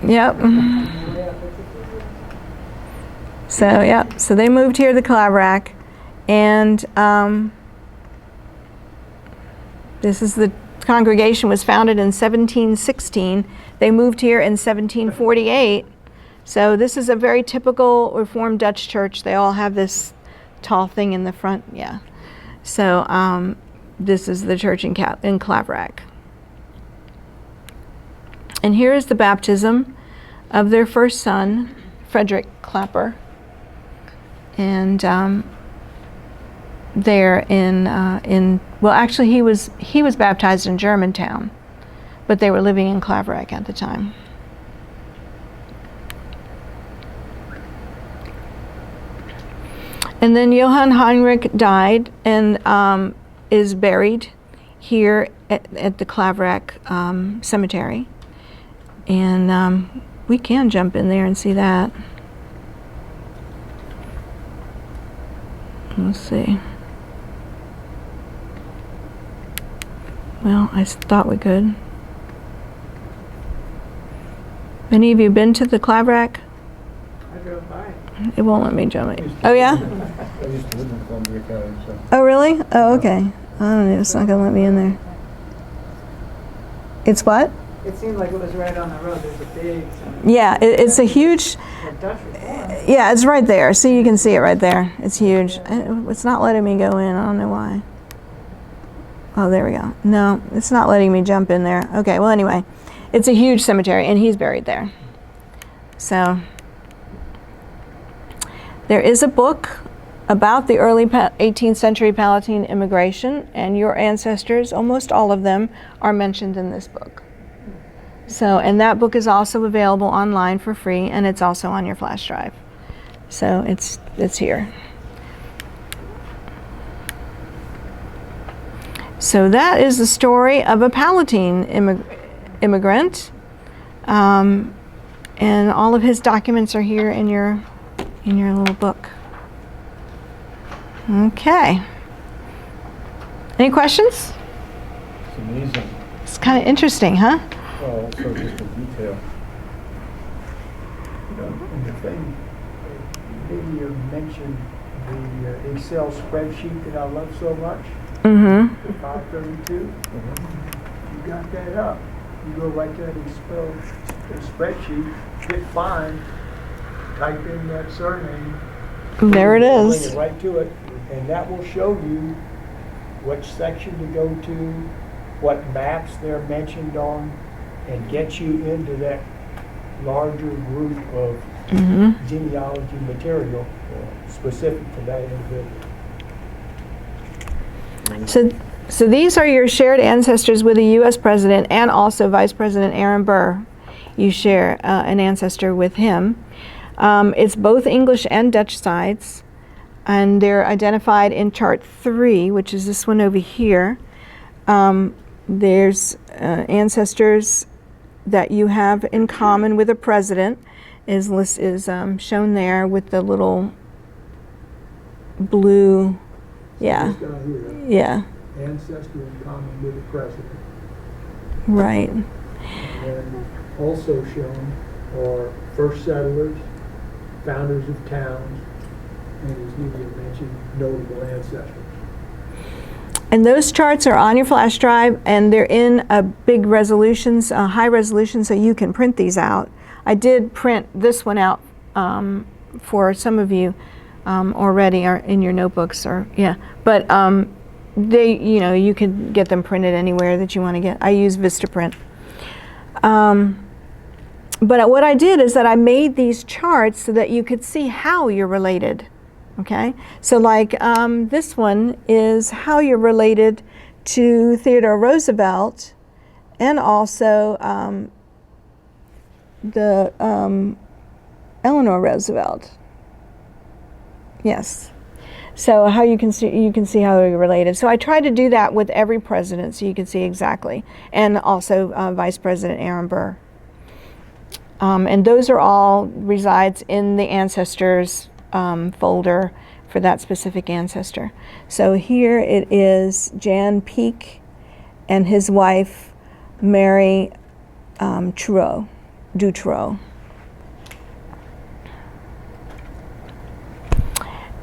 Yep. So they moved here to Claverack, and this is the congregation was founded in 1716. They moved here in 1748. So this is a very typical Reformed Dutch church. They all have this tall thing in the front, yeah. So this is the church in Claverack. And here is the baptism of their first son, Frederick Clapper. And there well, actually he was baptized in Germantown, but they were living in Claverack at the time. And then Johann Heinrich died and is buried here at the Claverack Cemetery. And we can jump in there and see that. Let's see. Well, I thought we could. Any of you been to the Claverack? I drove by. It won't let me jump it. Oh, yeah? I used to live in Columbia County, so. Oh, really? Oh, okay. I don't know. It's not going to let me in there. It's what? It seemed like it was right on the road. There's a big cemetery. Yeah, it's a huge... Dutch Reform. Yeah, it's right there. See, you can see it right there. It's huge. It's not letting me go in. I don't know why. Oh, there we go. No, it's not letting me jump in there. Okay, well, anyway. It's a huge cemetery, and he's buried there. So... there is a book about the early 18th century Palatine immigration, and your ancestors, almost all of them, are mentioned in this book. So, and that book is also available online for free, and it's also on your flash drive. So it's here. So that is the story of a Palatine immigrant, and all of his documents are here in your little book. Okay. Any questions? It's amazing. It's kind of interesting, huh? Well, also just the detail. You know, and the thing, maybe you mentioned the Excel spreadsheet that I love so much, Mm-hmm. the 532. You got that up. You go right to that Excel spreadsheet, hit find, type in that surname. There it Bring is. it right to it, and that will show you which section to go to, what maps they're mentioned on, and get you into that larger group of Mm-hmm. genealogy material specific to that individual. So these are your shared ancestors with the U.S. President and also Vice President Aaron Burr. You share an ancestor with him. It's both English and Dutch sides, and they're identified in Chart 3, which is this one over here. There's ancestors that you have in common with a president is shown there with the little blue, yeah, This guy here, yeah, ancestor in common with the president. right. And then also shown are first settlers, founders of towns, and as Nydia mentioned, notable ancestors. And those charts are on your flash drive, and they're in a big resolutions, high resolution, so you can print these out. I did print this one out for some of you already, or in your notebooks, or yeah. But they, you can get them printed anywhere that you want to get. I use Vistaprint. But what I did is that I made these charts so that you could see how you're related. Okay, so like this one is how you're related to Theodore Roosevelt, and also the Eleanor Roosevelt. Yes. So how you can see how they're related. So I tried to do that with every president, so you can see exactly, and also Vice President Aaron Burr. And those are all resides in the ancestors folder for that specific ancestor. So here it is Jan Peake and his wife Mary Dutroux.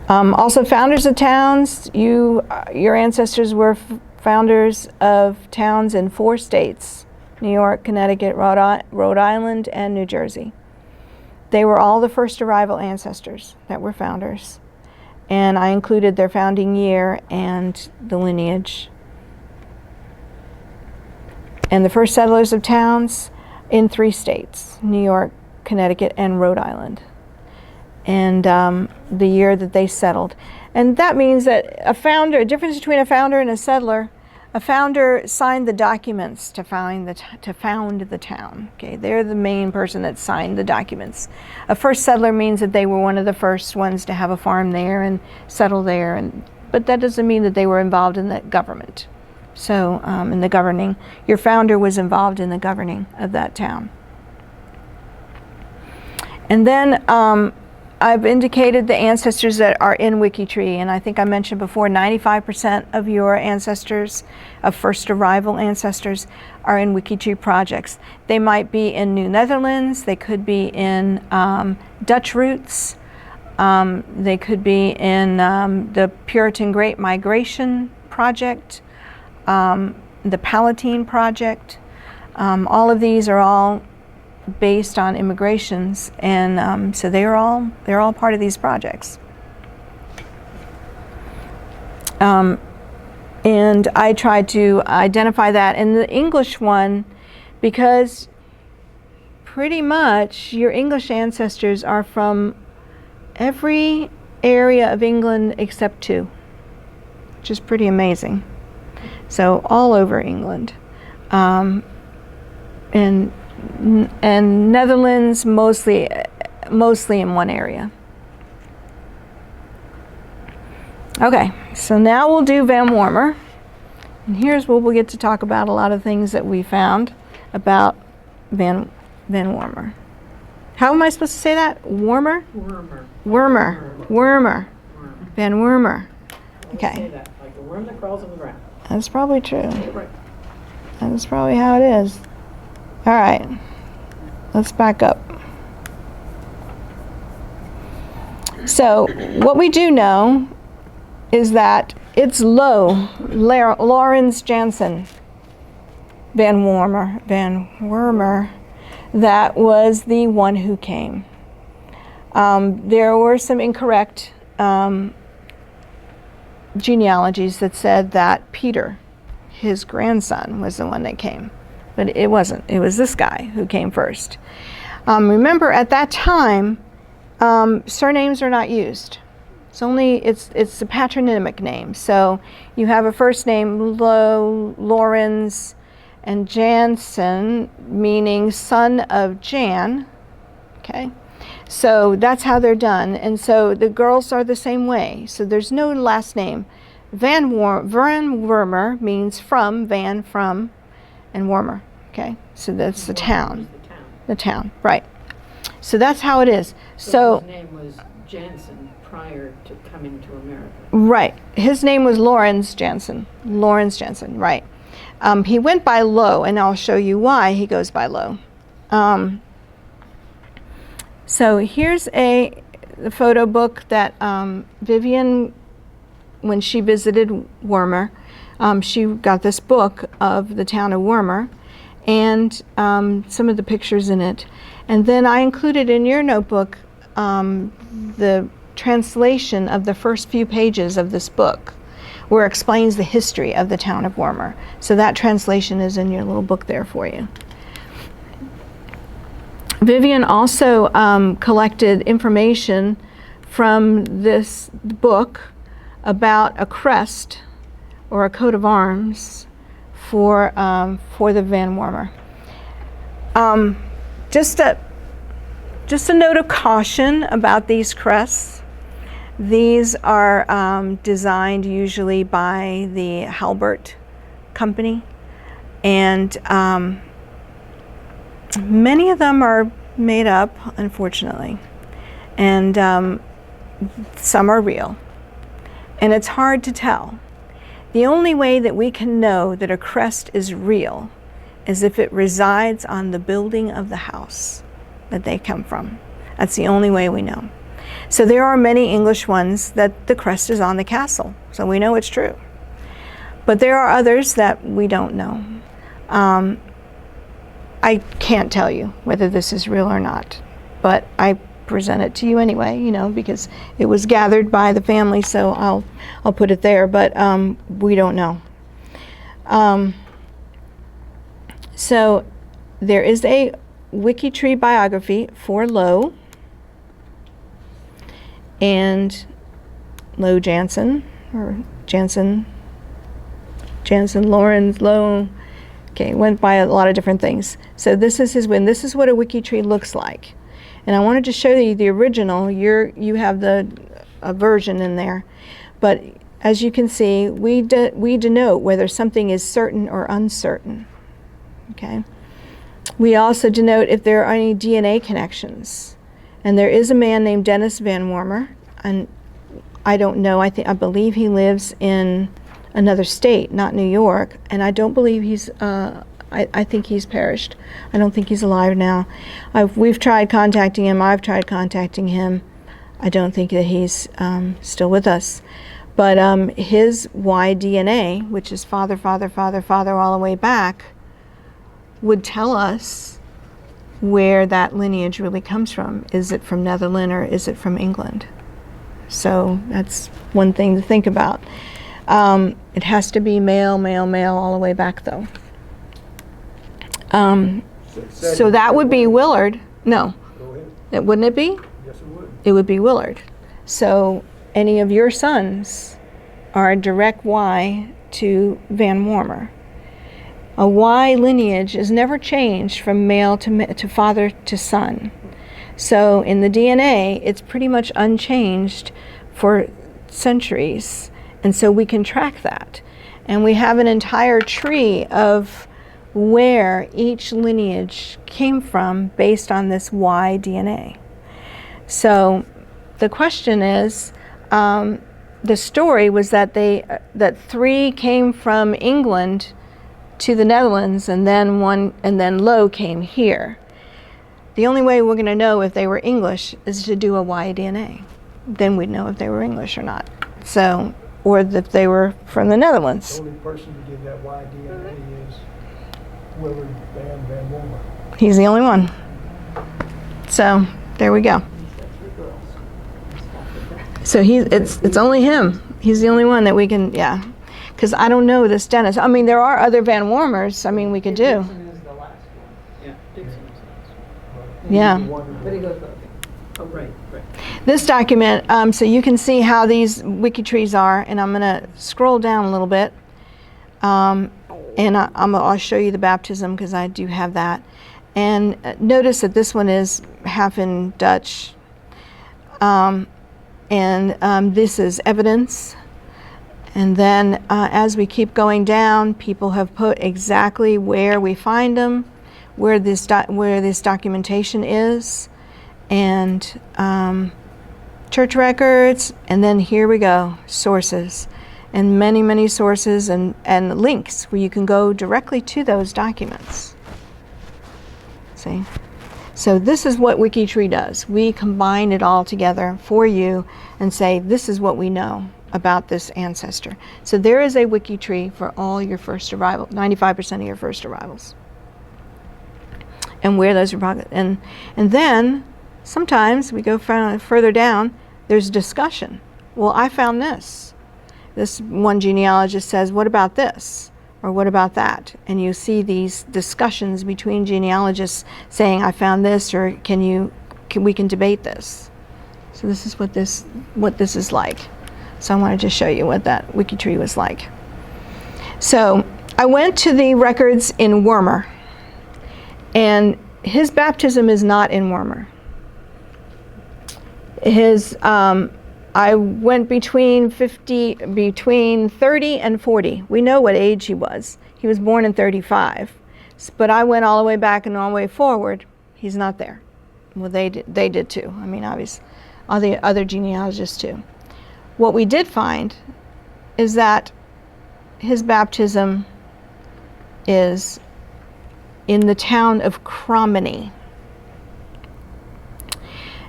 Also founders of towns. Your ancestors were founders of towns in 4 states: New York, Connecticut, Rhode Island, and New Jersey. They were all the first arrival ancestors that were founders. And I included their founding year and the lineage. And the first settlers of towns in 3 states: New York, Connecticut, and Rhode Island. And the year that they settled. And that means that a difference between a founder and a settler: a founder signed the documents to found the town. Okay, they're the main person that signed the documents. A first settler means that they were one of the first ones to have a farm there and settle there, but that doesn't mean that they were involved in the government. So in the governing, your founder was involved in the governing of that town. And then I've indicated the ancestors that are in WikiTree, and I think I mentioned before 95% of your ancestors, of first arrival ancestors, are in WikiTree projects. They might be in New Netherlands, they could be in Dutch roots, they could be in the Puritan Great Migration Project, the Palatine Project. All of these are all based on immigrations, and so they're all part of these projects. And I tried to identify that in the English one, because pretty much your English ancestors are from every area of England except 2, which is pretty amazing. So all over England, and and Netherlands mostly in one area. Okay, so now we'll do VanWormer. And here's where we'll get to talk about a lot of things that we found about VanWormer. How am I supposed to say that? Wormer? Wormer. VanWormer. Okay. Say that, like a worm that crawls on the ground. That's probably true. Right. That's probably how it is. All right, let's back up. So what we do know is that it's Lawrence Jansen VanWormer that was the one who came. There were some incorrect genealogies that said that Peter, his grandson, was the one that came. But it wasn't. It was this guy who came first. Remember, at that time, surnames are not used. It's a patronymic name. So you have a first name, Lawrence, and Jansen, meaning son of Jan. Okay, so that's how they're done. And so the girls are the same way. So there's no last name. VanWormer means from, Van, from, and Wormer. Okay, so that's the town. The town, right. So that's how it is. So his name was Jansen prior to coming to America. Right. His name was Lawrence Jansen. Lawrence Jansen, right. He went by Low, and I'll show you why he goes by Low. So here's the photo book that Vivian, when she visited Wormer, she got this book of the town of Wormer and some of the pictures in it. And then I included in your notebook the translation of the first few pages of this book, where it explains the history of the town of Wormer. So that translation is in your little book there for you. Vivian also collected information from this book about a crest or a coat of arms for the VanWormer. Just a note of caution about these crests. These are designed usually by the Halbert Company, and many of them are made up, unfortunately, and some are real. And it's hard to tell. The only way that we can know that a crest is real is if it resides on the building of the house that they come from. That's the only way we know. So there are many English ones that the crest is on the castle, so we know it's true. But there are others that we don't know. I can't tell you whether this is real or not, but I present it to you anyway, because it was gathered by the family, so I'll put it there, but we don't know. So there is a WikiTree biography for Low and Low Jansen, or Jansen, Lawrence, Low. Okay, went by a lot of different things. So this is his win. This is what a WikiTree looks like. And I wanted to show you the original. You have a version in there. But as you can see, we denote whether something is certain or uncertain. Okay. We also denote if there are any DNA connections. And there is a man named Dennis VanWormer, and I don't know, I believe he lives in another state, not New York, and I don't believe he's, I think he's perished. I don't think he's alive now. We've tried contacting him, I've tried contacting him. I don't think that he's still with us. But his Y-DNA, which is father, father, father, father, all the way back, would tell us where that lineage really comes from. Is it from Netherlands or is it from England? So that's one thing to think about. It has to be male, male, male all the way back though. So that would be Willard. No. Go ahead. Wouldn't it be? Yes, it would. It would be Willard. So any of your sons are a direct Y to VanWormer. A Y lineage is never changed from male to father to son. So in the DNA, it's pretty much unchanged for centuries. And so we can track that. And we have an entire tree of where each lineage came from based on this Y DNA. So the question is, the story was that that 3 came from England to the Netherlands, and then Low came here. The only way we're going to know if they were English is to do a Y DNA. Then we'd know if they were English or not. So, or if they were from the Netherlands. The only person to give that Y DNA is Willard VanWormer. He's the only one. So there we go. So it's only him. He's the only one that we can, yeah. Because I don't know this Dennis. I mean, there are other VanWormers. I mean, we could do. Dixon is the last one. Yeah, Dixon is the last one. Yeah. But he goes both. Oh, right. This document, so you can see how these wiki trees are, and I'm going to scroll down a little bit, and I'll show you the baptism because I do have that. And notice that this one is half in Dutch, and this is evidence. And then as we keep going down, people have put exactly where we find them, where this documentation is, and church records, and then here we go, sources, and many sources and links where you can go directly to those documents. See? So this is what WikiTree does. We combine it all together for you and say, this is what we know about this ancestor. So there is a WikiTree for all your first arrival, 95% of your first arrivals. And where those are, and then sometimes we go further down, there's discussion. Well, I found this. This one genealogist says, what about this? Or what about that? And you see these discussions between genealogists saying, I found this, or we can debate this. So this is what this is like. So I wanted to show you what that WikiTree was like. So I went to the records in Wormer, and his baptism is not in Wormer. I went between 30 and 40. We know what age he was. He was born in 35. But I went all the way back and all the way forward. He's not there. Well, they did too. I mean, obviously, all the other genealogists too. What we did find is that his baptism is in the town of Cromany.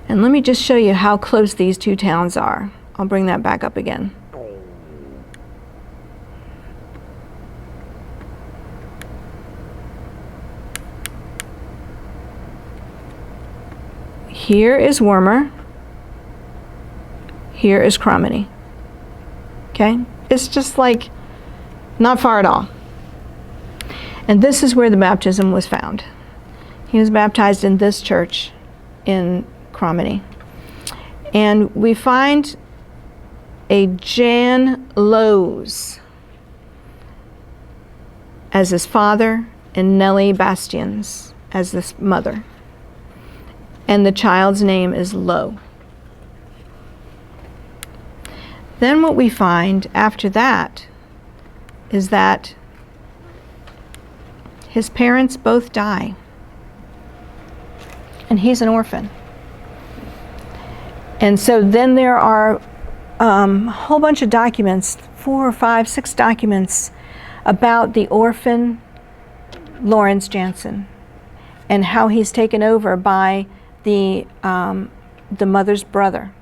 And let me just show you how close these two towns are. I'll bring that back up again. Here is Wormer. Here is Cromany. Okay? It's just like not far at all. And this is where the baptism was found. He was baptized in this church in Cromany. And we find a Jan Lowes as his father and Nellie Bastians as this mother. And the child's name is Low. Then what we find after that is that his parents both die. And he's an orphan. And so then there are a whole bunch of documents, 4 or 5, 6 documents about the orphan Lawrence Jansen and how he's taken over by the mother's brother,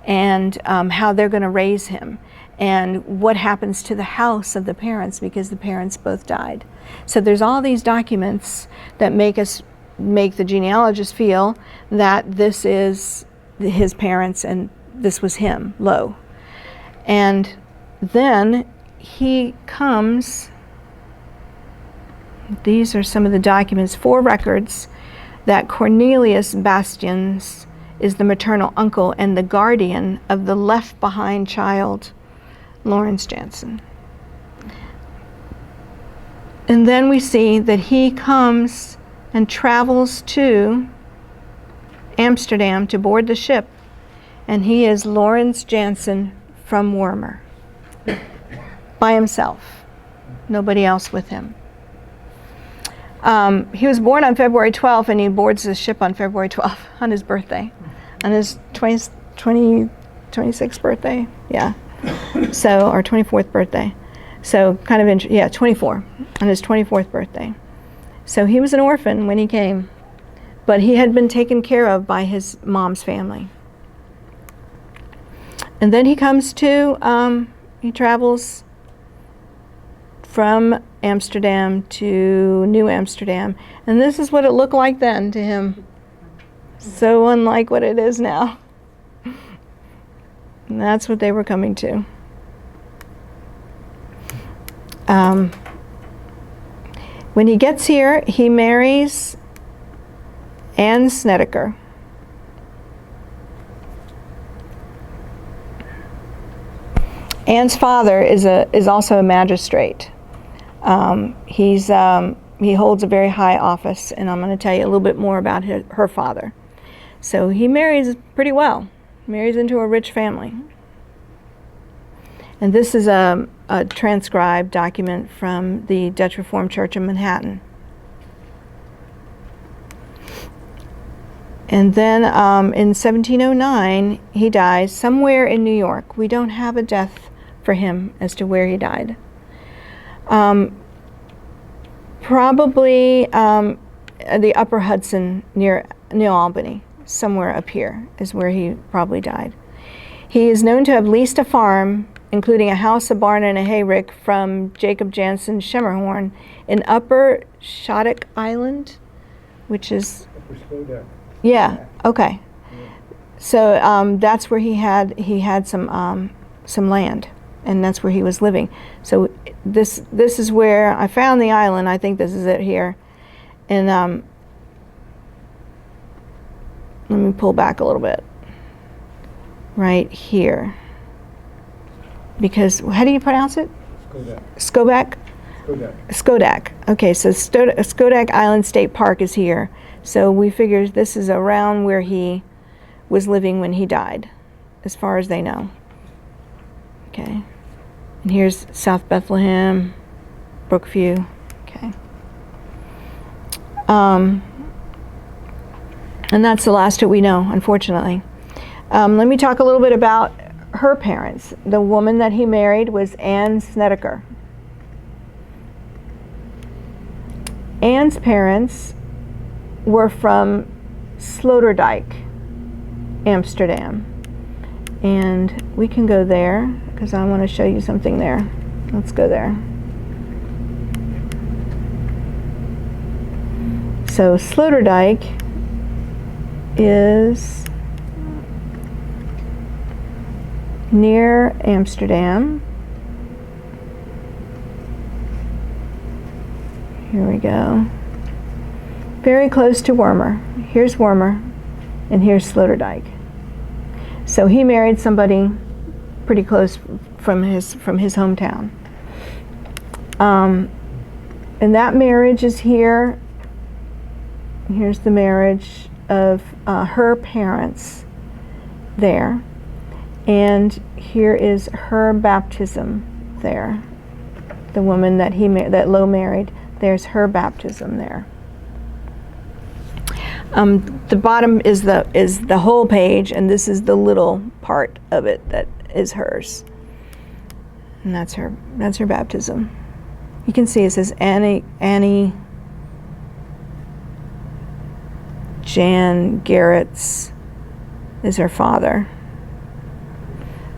and how they're going to raise him, and what happens to the house of the parents because the parents both died. So there's all these documents that make the genealogist feel that this is his parents and this was him, Low. And then he comes, these are some of the documents, 4 records, that Cornelius Bastians is the maternal uncle and the guardian of the left behind child, Lawrence Jansen. And then we see that he comes and travels to Amsterdam to board the ship. And he is Lawrence Jansen from Wormer. By himself. Nobody else with him. He was born on February 12th, and he boards the ship on February 12th, on his birthday. On his 26th birthday? Yeah. So, or 24th birthday. So, kind of, 24, on his 24th birthday. So he was an orphan when he came, but he had been taken care of by his mom's family. And then he comes to, he travels from Amsterdam to New Amsterdam. And this is what it looked like then to him. So unlike what it is now. And that's what they were coming to. When he gets here, he marries Anne Snedeker. Anne's father is also a magistrate. He holds a very high office, and I'm going to tell you a little bit more about her father. So he marries pretty well, marries into a rich family. And this is a transcribed document from the Dutch Reformed Church in Manhattan. And then in 1709, he dies somewhere in New York. We don't have a death for him as to where he died. Probably the upper Hudson near Albany, somewhere up here is where he probably died. He is known to have leased a farm, including a house, a barn, and a hayrick from Jacob Jansen Schemmerhorn in Upper Shattuck Island, which is... Yeah, okay. So that's where he had some land, and that's where he was living. So this is where I found the island. I think this is it here. And let me pull back a little bit. Right here. Because, how do you pronounce it? Skodak. Skodak. Okay, so Skodak Island State Park is here. So we figure this is around where he was living when he died, as far as they know. Okay. And here's South Bethlehem, Brookview. Okay. And that's the last that we know, unfortunately. Let me talk a little bit about her parents. The woman that he married was Anne Snedeker. Anne's parents were from Sloterdijk, Amsterdam. And we can go there because I want to show you something there. Let's go there. So Sloterdijk is near Amsterdam. Here we go. Very close to Wormer. Here's Wormer, and here's Sloterdijk. So he married somebody pretty close from his hometown. And that marriage is here. Here's the marriage of her parents there. And here is her baptism there. The woman that that Lowe married, there's her baptism there. The bottom is the whole page, and this is the little part of it that is hers. And that's her baptism. You can see it says Annie Jan Garrett's is her father.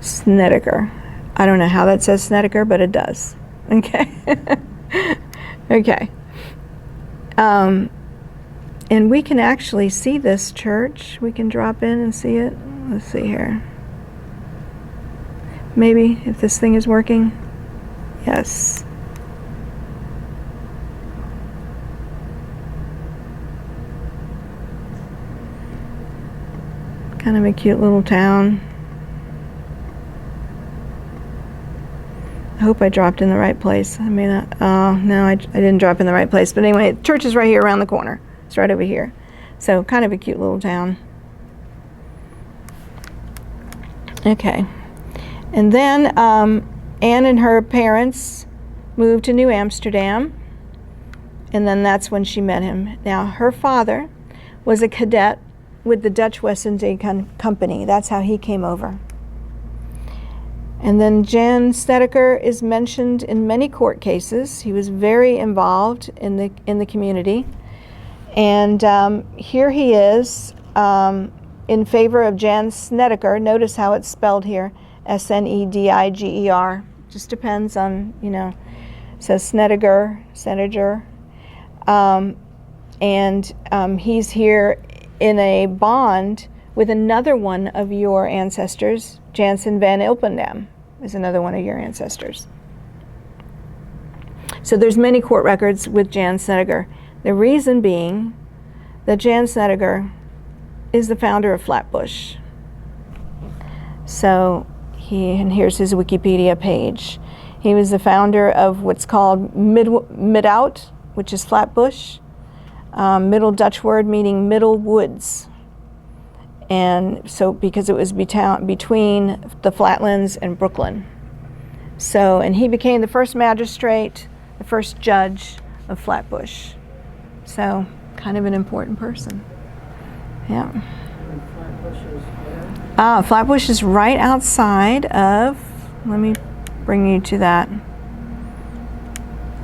Snedeker. I don't know how that says Snedeker, but it does. Okay. Okay. And we can actually see this church. We can drop in and see it. Let's see here. Maybe, if this thing is working. Yes. Kind of a cute little town. I hope I dropped in the right place. I mean, no, I didn't drop in the right place. But anyway, church is right here around the corner. It's right over here. So kind of a cute little town. Okay. And then Anne and her parents moved to New Amsterdam. And then that's when she met him. Now, her father was a cadet with the Dutch West India Company. That's how he came over. And then Jan Snedeker is mentioned in many court cases. He was very involved in the community. And here he is in favor of Jan Snedeker. Notice how it's spelled here, Snediger. Just depends on, it says Snedeker. And he's here in a bond with another one of your ancestors. Jansen van Ilpendam is another one of your ancestors. So there's many court records with Jan Snedeker. The reason being that Jan Snedeker is the founder of Flatbush. So and here's his Wikipedia page. He was the founder of what's called Middout, which is Flatbush. Middle Dutch word meaning middle woods. And so because it was between the Flatlands and Brooklyn. So, and he became the first magistrate, the first judge of Flatbush. So, kind of an important person. Yeah. And Flatbush is where? Flatbush is right outside of, let me bring you to that.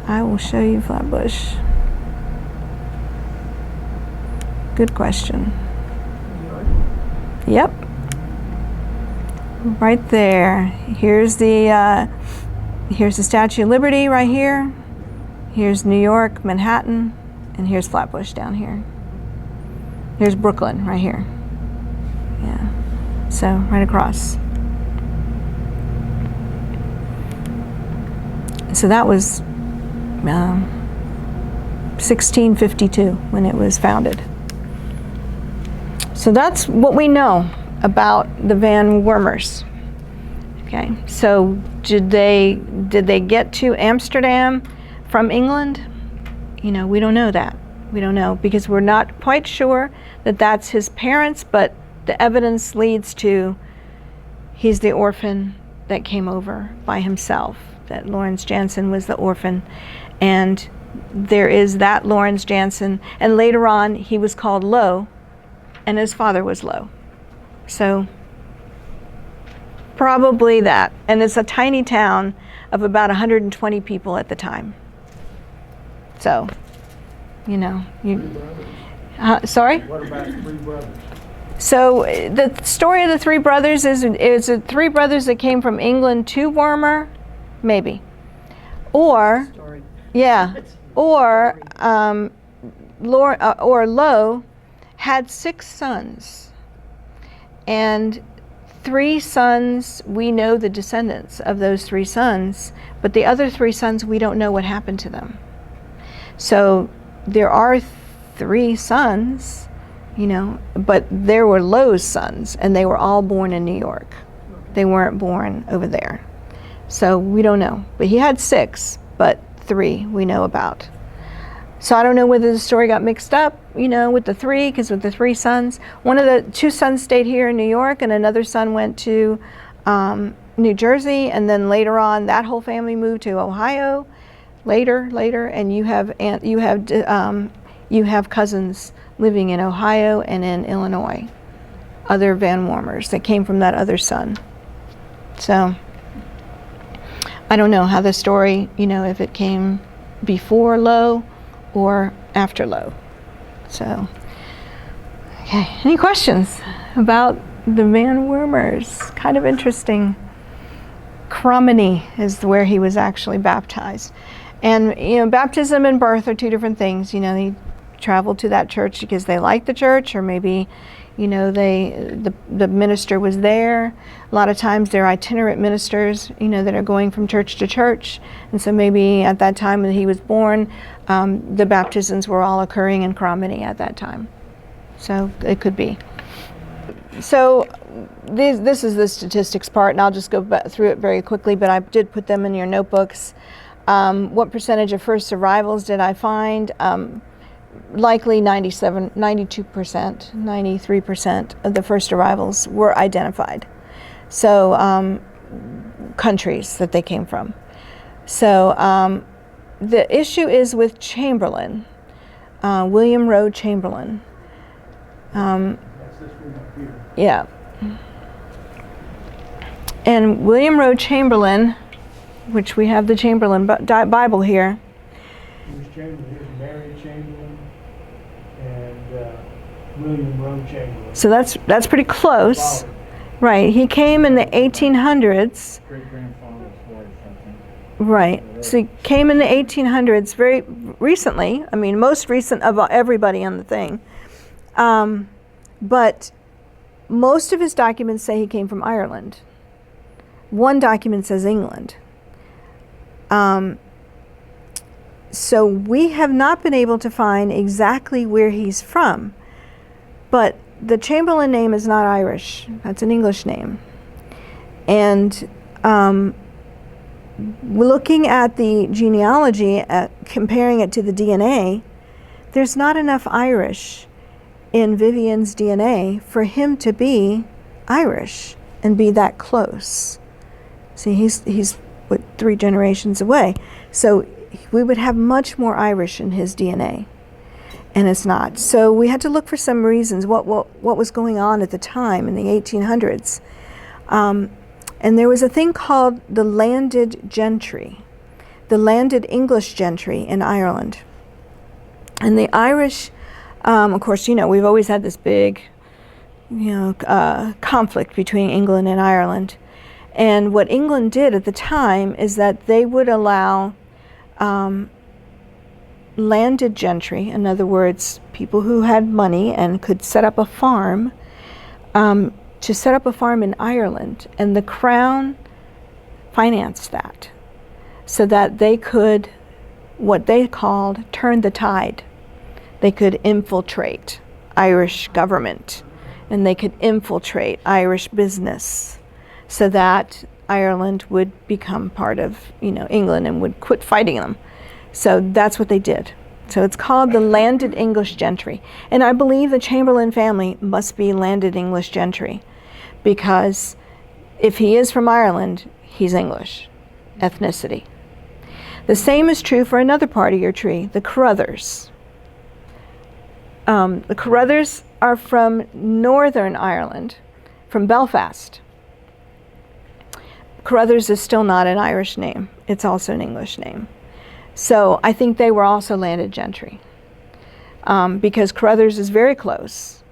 I will show you Flatbush. Good question. Yep. Right there. Here's the Statue of Liberty right here. Here's New York, Manhattan, and here's Flatbush down here. Here's Brooklyn right here. Yeah. So right across. So that was 1652 when it was founded. So that's what we know about the VanWormers. Okay, so did they get to Amsterdam from England? We don't know that. We don't know because we're not quite sure that that's his parents, but the evidence leads to he's the orphan that came over by himself, that Lawrence Jansen was the orphan. And there is that Lawrence Jansen, and later on he was called Low, and his father was Low. So probably that. And it's a tiny town of about 120 people at the time. So, sorry? What about three brothers? So the story of the three brothers is it three brothers that came from England to Wormer? Maybe. Or, yeah, or Low had 6 sons, and 3 sons, we know the descendants of those 3 sons, but the other 3 sons, we don't know what happened to them. So there are 3 sons, but there were Low's sons, and they were all born in New York. They weren't born over there. So we don't know. But he had 6, but 3 we know about. So I don't know whether the story got mixed up, with the 3, because with the 3 sons, one of the 2 sons stayed here in New York, and another son went to New Jersey, and then later on, that whole family moved to Ohio. Later, and you have cousins living in Ohio and in Illinois, other VanWormers that came from that other son. So I don't know how the story, if it came before Low or after Low. So, okay, any questions about the VanWormers? Kind of interesting. Cromony is where he was actually baptized. And, baptism and birth are 2 different things. They traveled to that church because they liked the church, or maybe, the minister was there. A lot of times they're itinerant ministers, that are going from church to church. And so maybe at that time when he was born, the baptisms were all occurring in Cromony at that time. So it could be. So this is the statistics part, and I'll just go through it very quickly, but I did put them in your notebooks. What percentage of first arrivals did I find? Likely 92%, 93% of the first arrivals were identified. So countries that they came from. So the issue is with Chamberlain, William Rowe Chamberlain. That's this one up here. Yeah. And William Rowe Chamberlain, which we have the Chamberlain Bible here. Here's Chamberlain, here's Mary Chamberlain, and William Rowe Chamberlain. So that's pretty close. Father. Right. He came in the 1800s. Great-grandfather's wife, I think. Right. So he came in the 1800s very recently. I mean, most recent of everybody on the thing. But most of his documents say he came from Ireland. One document says England. So we have not been able to find exactly where he's from. But the Chamberlain name is not Irish. That's an English name. And looking at the genealogy, comparing it to the DNA, there's not enough Irish in Vivian's DNA for him to be Irish and be that close. See, he's what, 3 generations away. So we would have much more Irish in his DNA, and it's not. So we had to look for some reasons, what was going on at the time in the 1800s. And there was a thing called the landed gentry, the landed English gentry in Ireland. And the Irish, of course, we've always had this big, conflict between England and Ireland. And what England did at the time is that they would allow landed gentry, in other words, people who had money and could set up a farm, to set up a farm in Ireland. And the Crown financed that so that they could, what they called, turn the tide. They could infiltrate Irish government, and they could infiltrate Irish business so that Ireland would become part of, England and would quit fighting them. So that's what they did. So it's called the landed English gentry. And I believe the Chamberlain family must be landed English gentry, because if he is from Ireland, he's English ethnicity. The same is true for another part of your tree, the Caruthers. The Caruthers are from Northern Ireland, from Belfast. Caruthers is still not an Irish name. It's also an English name. So I think they were also landed gentry, because Caruthers is very close.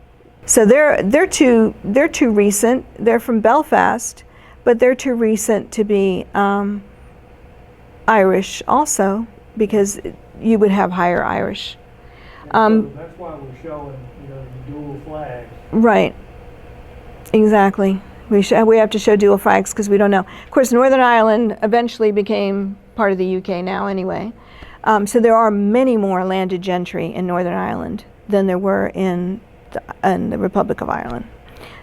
So they're too recent. They're from Belfast, but they're too recent to be Irish also, because you would have higher Irish. So that's why we're showing, the dual flags. Right. Exactly. We have to show dual flags because we don't know. Of course, Northern Ireland eventually became part of the UK now anyway. So there are many more landed gentry in Northern Ireland than there were in the Republic of Ireland.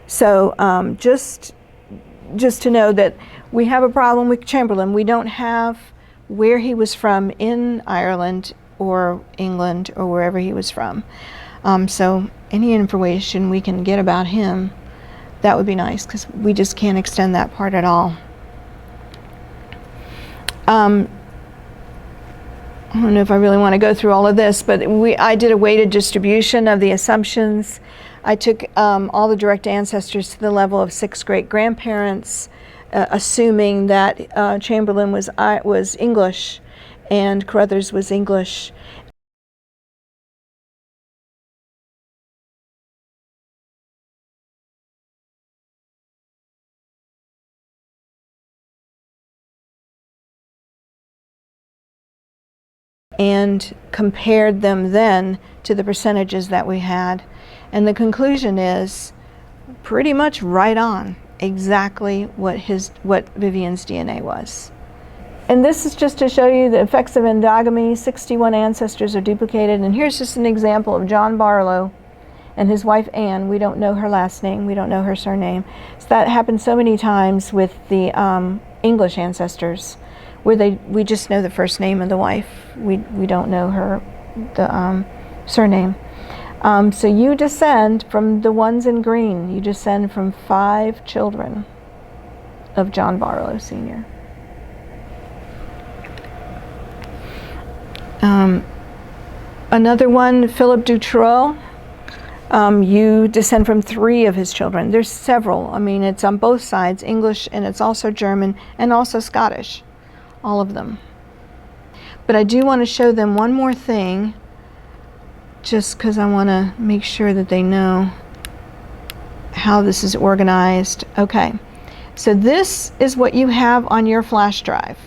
So just to know that we have a problem with Chamberlain. We don't have where he was from in Ireland or England or wherever he was from. So any information we can get about him, that would be nice, because we just can't extend that part at all. I don't know if I really want to go through all of this, but I did a weighted distribution of the assumptions. I took all the direct ancestors to the level of 6 great-grandparents, assuming that Chamberlain was English and Caruthers was English. And compared them then to the percentages that we had. And the conclusion is pretty much right on exactly what Vivian's DNA was. And this is just to show you the effects of endogamy. 61 ancestors are duplicated. And here's just an example of John Barlow and his wife Anne. We don't know her last name. We don't know her surname. So that happens so many times with the English ancestors, where we just know the first name of the wife. We don't know the surname. So you descend from the ones in green. You descend from 5 children of John Barlow Sr. Another one, Philip Dutreuil. You descend from 3 of his children. There's several. I mean, it's on both sides, English, and it's also German, and also Scottish, all of them. But I do want to show them one more thing, just because I want to make sure that they know how this is organized. Okay, so this is what you have on your flash drive.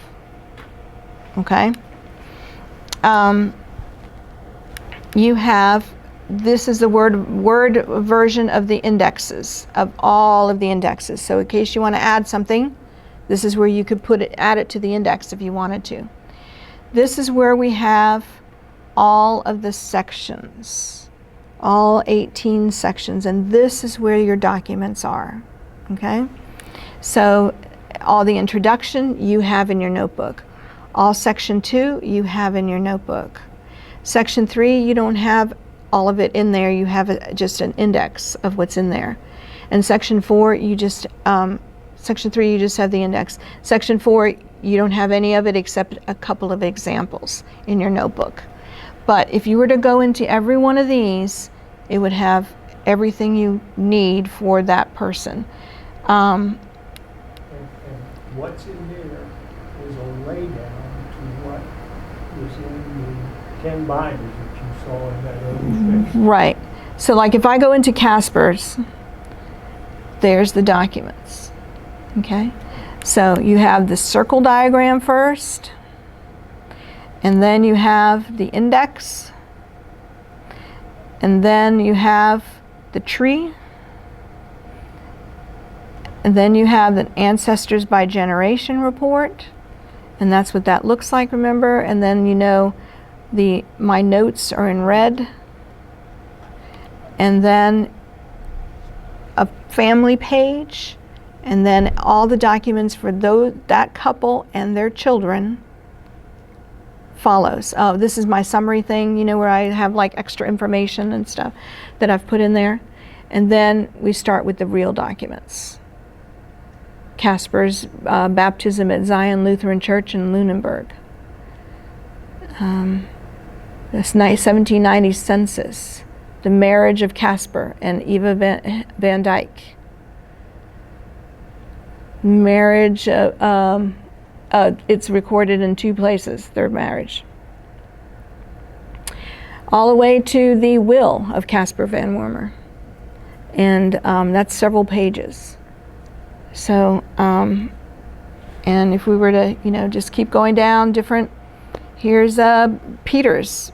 Okay. You have, this is the word version of the indexes, of all of the indexes. So in case you want to add something, this is where you could add it to the index if you wanted to. This is where we have all of the sections, all 18 sections, and this is where your documents are, okay? So all the introduction you have in your notebook. All section 2 you have in your notebook. Section 3, you don't have all of it in there. You have just an index of what's in there. And section 4, section 3, you just have the index. Section 4, you don't have any of it except a couple of examples in your notebook. But if you were to go into every one of these, it would have everything you need for that person. And what's in there is a laydown to what was in the 10 binders that you saw in that illustration. Right. So like if I go into Casper's, there's the documents. Okay? So you have the circle diagram first, and then you have the index, and then you have the tree, and then you have the ancestors by generation report, and that's what that looks like, remember? And then you know my notes are in red, and then a family page, and then all the documents for that couple and their children follows. Oh, this is my summary thing, you know, where I have like extra information and stuff that I've put in there. And then we start with the real documents. Casper's baptism at Zion Lutheran Church in Lunenburg. This 1790 census. The marriage of Casper and Eva Van Dyke. Marriage, it's recorded in 2 places, their marriage. All the way to the will of Caspar VanWormer. And that's several pages. So, and if we were to, you know, just keep going down different, here's Peter's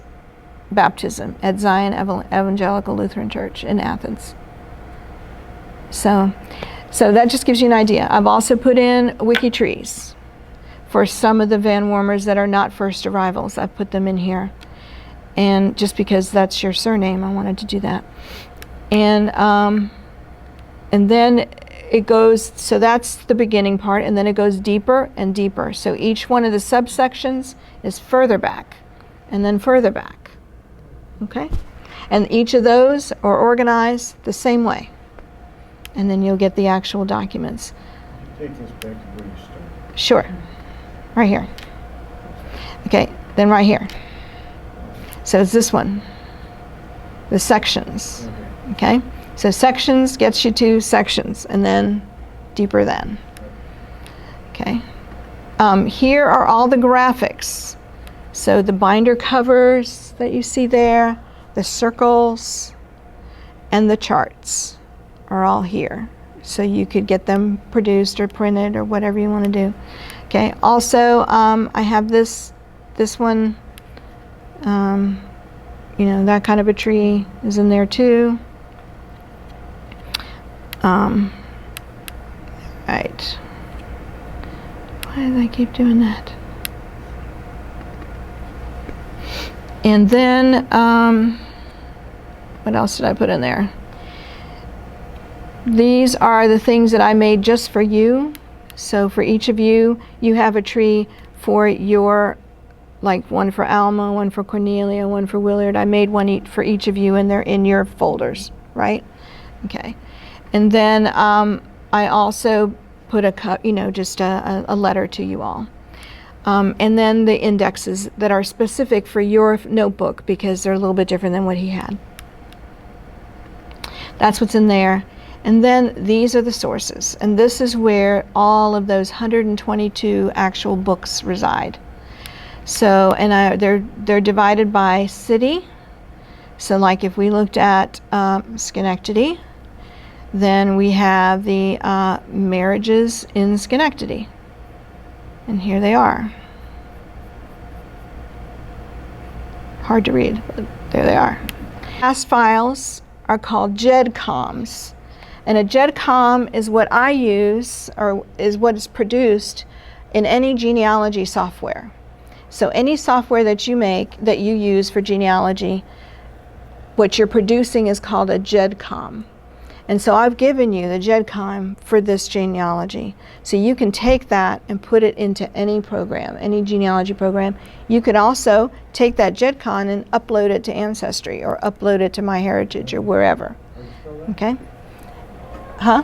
baptism at Zion Evangelical Lutheran Church in Athens. So that just gives you an idea. I've also put in wiki trees for some of the VanWormers that are not first arrivals. I've put them in here. And just because that's your surname, I wanted to do that. And then it goes, so that's the beginning part, and then it goes deeper and deeper. So each one of the subsections is further back, and then further back. Okay? And each of those are organized the same way. And then you'll get the actual documents. Take this back to where you started. Sure. Right here. Okay, then right here. So it's this one. The sections. Okay? So sections gets you to sections, and then deeper then. Okay? Here are all the graphics. So the binder covers that you see there, the circles, and the charts are all here. So you could get them produced or printed or whatever you want to do. Okay, also I have this one, you know, that kind of a tree is in there too. Right. Why do they keep doing that? And then what else did I put in there? These are the things that I made just for you. So for each of you, you have a tree for your, like one for Alma, one for Cornelia, one for Willard. I made one for each of you, and they're in your folders, right? Okay. And then I also put just a letter to you all. And then the indexes that are specific for your notebook, because they're a little bit different than what he had. That's what's in there. And then these are the sources. And this is where all of those 122 actual books reside. So, and they're divided by city. So like if we looked at Schenectady, then we have the marriages in Schenectady. And here they are. Hard to read, but there they are. Past files are called GEDCOMs. And a GEDCOM is what I use, or is what is produced in any genealogy software. So any software that you make, that you use for genealogy, what you're producing is called a GEDCOM. And so I've given you the GEDCOM for this genealogy. So you can take that and put it into any program, any genealogy program. You could also take that GEDCOM and upload it to Ancestry or upload it to MyHeritage or wherever. Okay? Huh?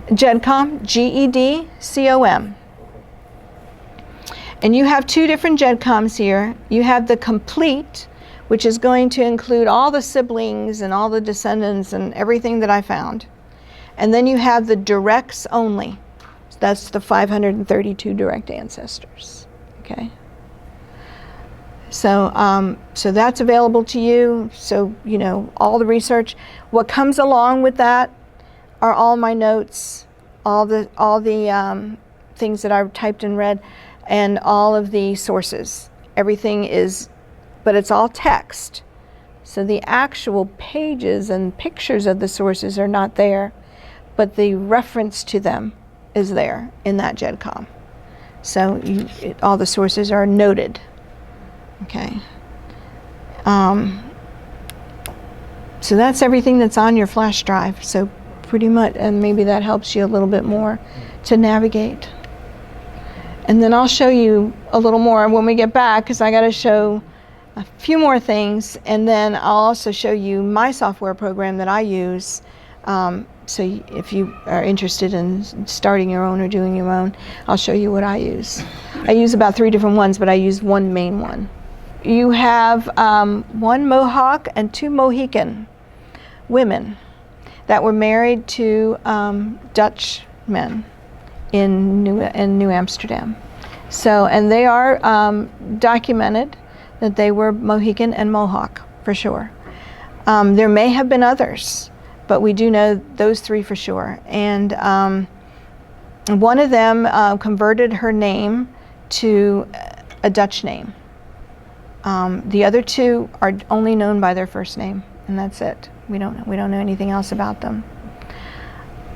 GEDCOM, GEDCOM. And you have two different GEDCOMs here. You have the complete, which is going to include all the siblings and all the descendants and everything that I found. And then you have the directs only. That's the 532 direct ancestors. Okay? So, so that's available to you. So, you know, all the research. What comes along with that are all my notes, all the things that I've typed and read, and all of the sources. Everything is, but it's all text. So the actual pages and pictures of the sources are not there, but the reference to them is there in that GEDCOM. So all the sources are noted. Okay. So that's everything that's on your flash drive. So pretty much, and maybe that helps you a little bit more to navigate. And then I'll show you a little more when we get back, because I got to show a few more things, and then I'll also show you my software program that I use. So if you are interested in starting your own or doing your own, I'll show you what I use. I use about 3 different ones, but I use one main one. You have 1 Mohawk and 2 Mohican women that were married to Dutch men in New Amsterdam. So, and they are documented that they were Mohican and Mohawk for sure. There may have been others, but we do know those 3 for sure. And one of them converted her name to a Dutch name. The other 2 are only known by their first name, and that's it. We don't know anything else about them.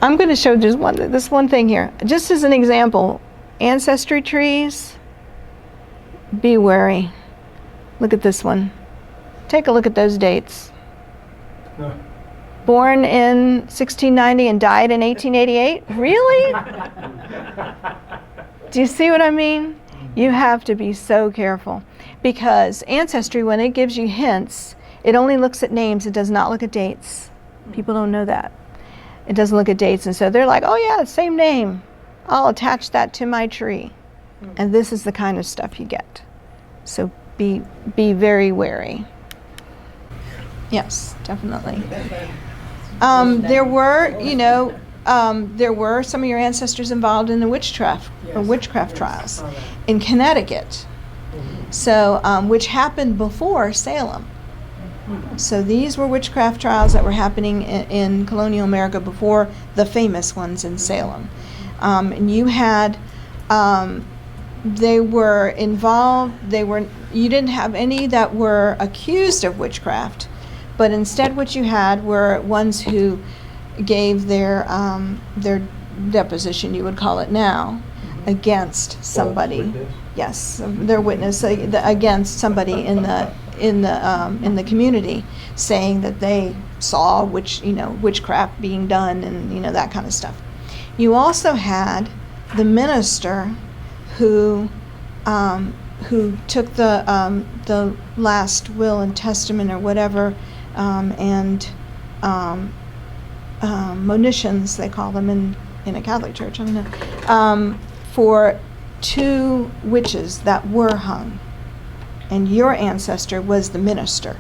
I'm going to show just this one thing here, just as an example. Ancestry trees, be wary. Look at this one. Take a look at those dates. Born in 1690 and died in 1888? Really? Do you see what I mean? You have to be so careful, because Ancestry, when it gives you hints, it only looks at names. It does not look at dates. People don't know that. It doesn't look at dates, and so they're like, oh yeah, same name. I'll attach that to my tree. And this is the kind of stuff you get. So be very wary. Yes, definitely. There were, there were some of your ancestors involved in the witchcraft trials in Connecticut. So, which happened before Salem. So these were witchcraft trials that were happening in colonial America before the famous ones in Salem. And you had, they were involved, you didn't have any that were accused of witchcraft, but instead what you had were ones who gave their deposition, you would call it now, against somebody. Yes, their witness against somebody in in the community, saying that they saw witchcraft being done and that kind of stuff. You also had the minister who took the last will and testament or whatever, and monitions they call them in a Catholic church, I don't know, for 2 witches that were hung, and your ancestor was the minister.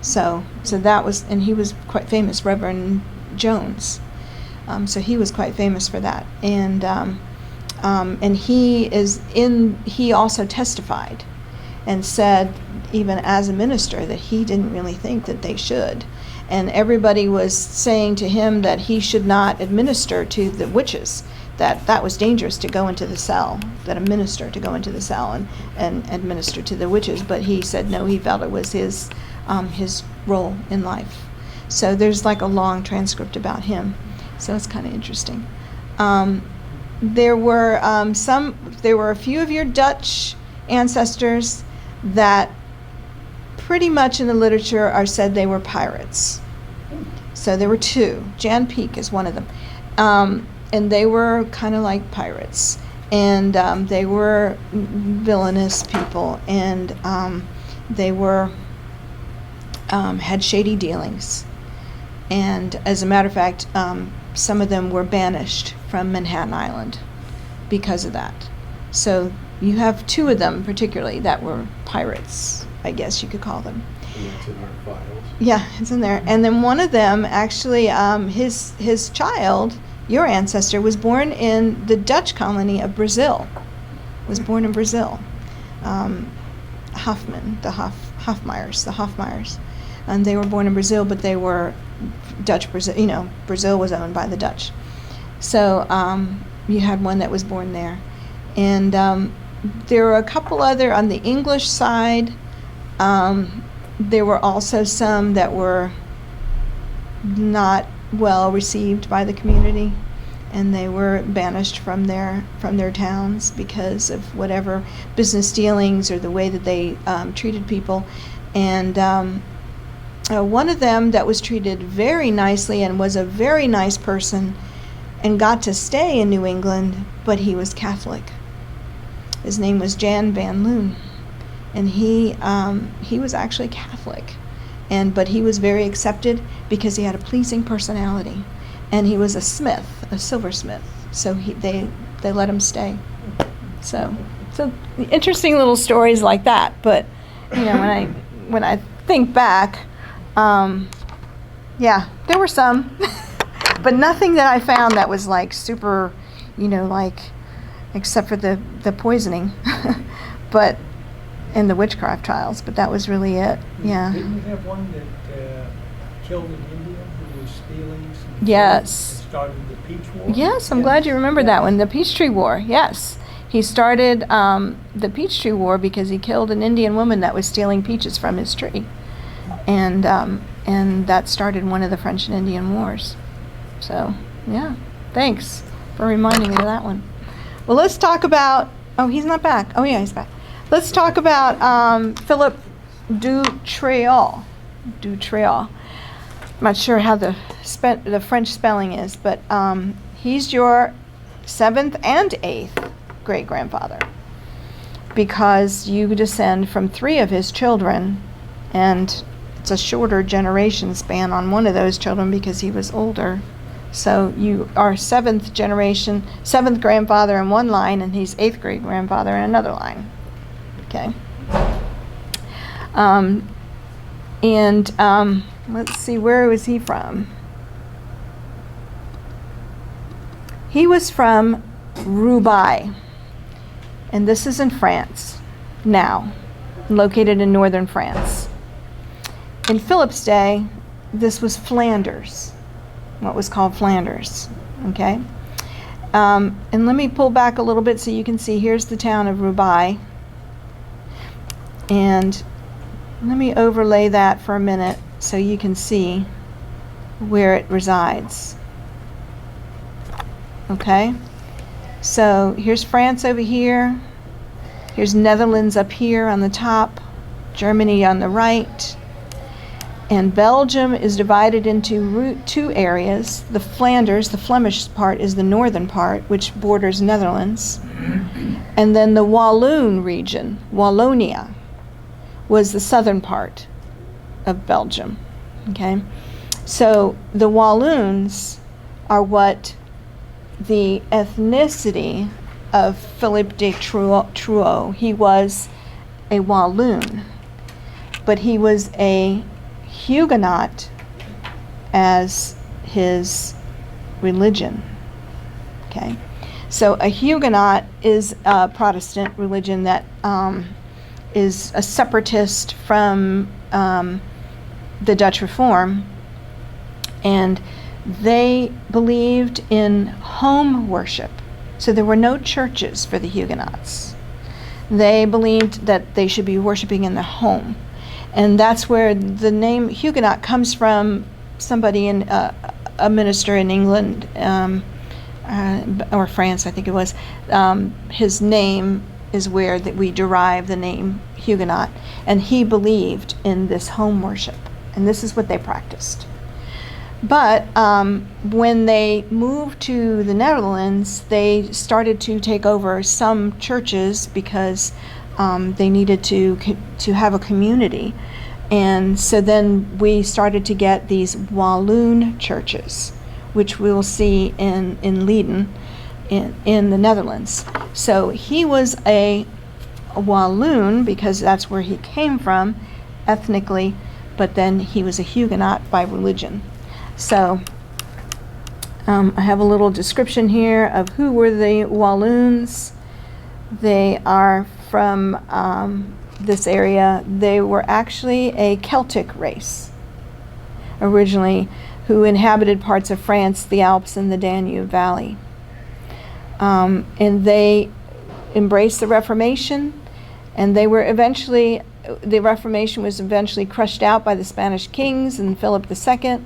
So that was, and he was quite famous, Reverend Jones. So he was quite famous for that, and he also testified and said, even as a minister, that he didn't really think that they should. And everybody was saying to him that he should not administer to the witches, that was dangerous to go into the cell, that a minister to go into the cell and administer to the witches. But he said no, he felt it was his role in life. So there's like a long transcript about him. So it's kind of interesting. There were a few of your Dutch ancestors that pretty much in the literature are said they were pirates. So there were 2. Jan Peek is one of them. And they were kind of like pirates. And they were villainous people. And they were had shady dealings. And as a matter of fact, some of them were banished from Manhattan Island because of that. So you have 2 of them particularly that were pirates, I guess you could call them. And that's in our files. Yeah, it's in there. And then one of them, actually, his child, your ancestor, was born in the Dutch colony of Brazil. Was born in Brazil. Hoffman, the Hoffmeyers. And they were born in Brazil, but they were Dutch Brazil. Brazil was owned by the Dutch. So you had one that was born there. And there were a couple other on the English side. There were also some that were not well received by the community, and they were banished from their towns because of whatever business dealings or the way that they treated people. And one of them that was treated very nicely and was a very nice person and got to stay in New England, but he was Catholic. His name was Jan van Loon, and he was actually Catholic, but he was very accepted because he had a pleasing personality, and he was a smith, a silversmith. So they let him stay. So interesting little stories like that. But when I think back, yeah, there were some, but nothing that I found that was like super, except for the poisoning, but in the witchcraft trials. But that was really it. Yeah. Didn't you have one that killed an Indian who was stealing some Yes. food and started the Peach War? Yes, I'm glad you remembered that one. The Peachtree War. Yes, he started the Peachtree War because he killed an Indian woman that was stealing peaches from his tree, and that started one of the French and Indian Wars. So yeah, thanks for reminding me of that one. Well, let's talk about. Oh, he's not back. Oh yeah, he's back. Let's talk about Philip du Treault. I'm not sure how the French spelling is, but he's your 7th and 8th great-grandfather, because you descend from 3 of his children, and it's a shorter generation span on one of those children because he was older. So you are 7th generation, 7th grandfather in one line, and he's 8th great-grandfather in another line. Okay. Let's see, where was he from? He was from Roubaix, and this is in France now, located in northern France. In Philip's day, this was Flanders, what was called Flanders, okay? And let me pull back a little bit so you can see, here's the town of Roubaix, and let me overlay that for a minute so you can see where it resides. Okay? So here's France over here. Here's Netherlands up here on the top. Germany on the right. And Belgium is divided into two areas. The Flanders, the Flemish part, is the northern part, which borders Netherlands. And then the Walloon region, Wallonia, was the southern part of Belgium. Okay? So the Walloons are what the ethnicity of Philippe de Trouot. He was a Walloon, but he was a Huguenot as his religion. Okay, so a Huguenot is a Protestant religion that is a separatist from the Dutch Reform, and they believed in home worship. So there were no churches for the Huguenots. They believed that they should be worshiping in the home. And that's where the name Huguenot comes from. Somebody in a minister in England or France, I think it was. His name is where that we derive the name Huguenot, and he believed in this home worship, and this is what they practiced. But when they moved to the Netherlands, they started to take over some churches because they needed to have a community. And so then we started to get these Walloon churches, which we'll see in Leiden in the Netherlands. So he was a Walloon because that's where he came from ethnically, but then he was a Huguenot by religion. So I have a little description here of who were the Walloons. They are from this area. They were actually a Celtic race originally who inhabited parts of France, the Alps, and the Danube Valley. And they embraced the Reformation, and they were eventually, the Reformation was eventually crushed out by the Spanish kings and Philip II.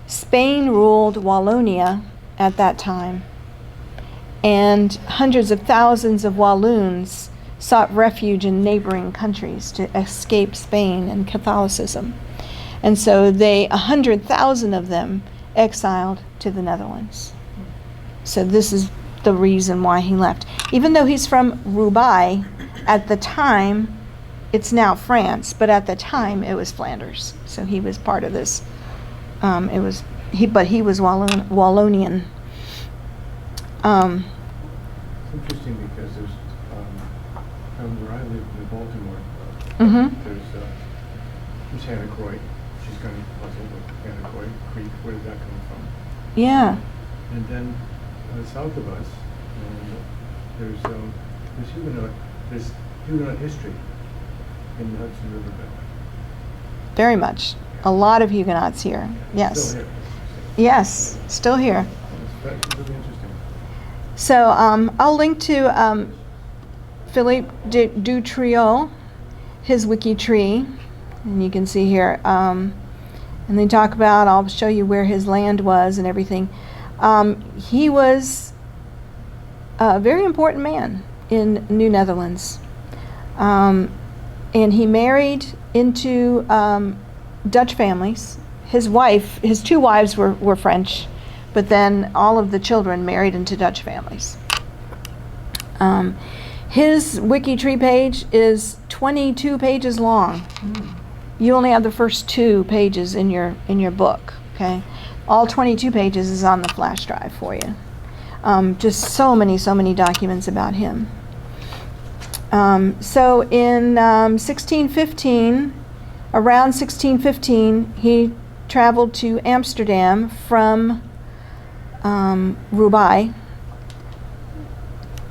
Spain ruled Wallonia at that time, and hundreds of thousands of Walloons sought refuge in neighboring countries to escape Spain and Catholicism. And so 100,000 of them exiled to the Netherlands. So this is the reason why he left. Even though he's from Roubaix, at the time, it's now France, but at the time it was Flanders. So he was part of this. But he was Wallonian. It's interesting because there's, where I live in Baltimore, there's Hannah Croix. She's kind of puzzled with Hannah Croix Creek. Where did that come from? Yeah. And then south of us, there's Huguenot history in the Hudson River Valley. Very much. A lot of Huguenots here. Yes. Still here. Yes, still here. That's really interesting. So I'll link to Philippe du Trouot, his wiki tree, and you can see here. And they talk about, I'll show you where his land was and everything. He was a very important man in New Netherlands. And he married into Dutch families. His two wives were French, but then all of the children married into Dutch families. His wiki tree page is 22 pages long. You only have the first 2 pages in your book. Okay, all 22 pages is on the flash drive for you. Just so many documents about him. So in 1615, around 1615, he traveled to Amsterdam from Roubaix,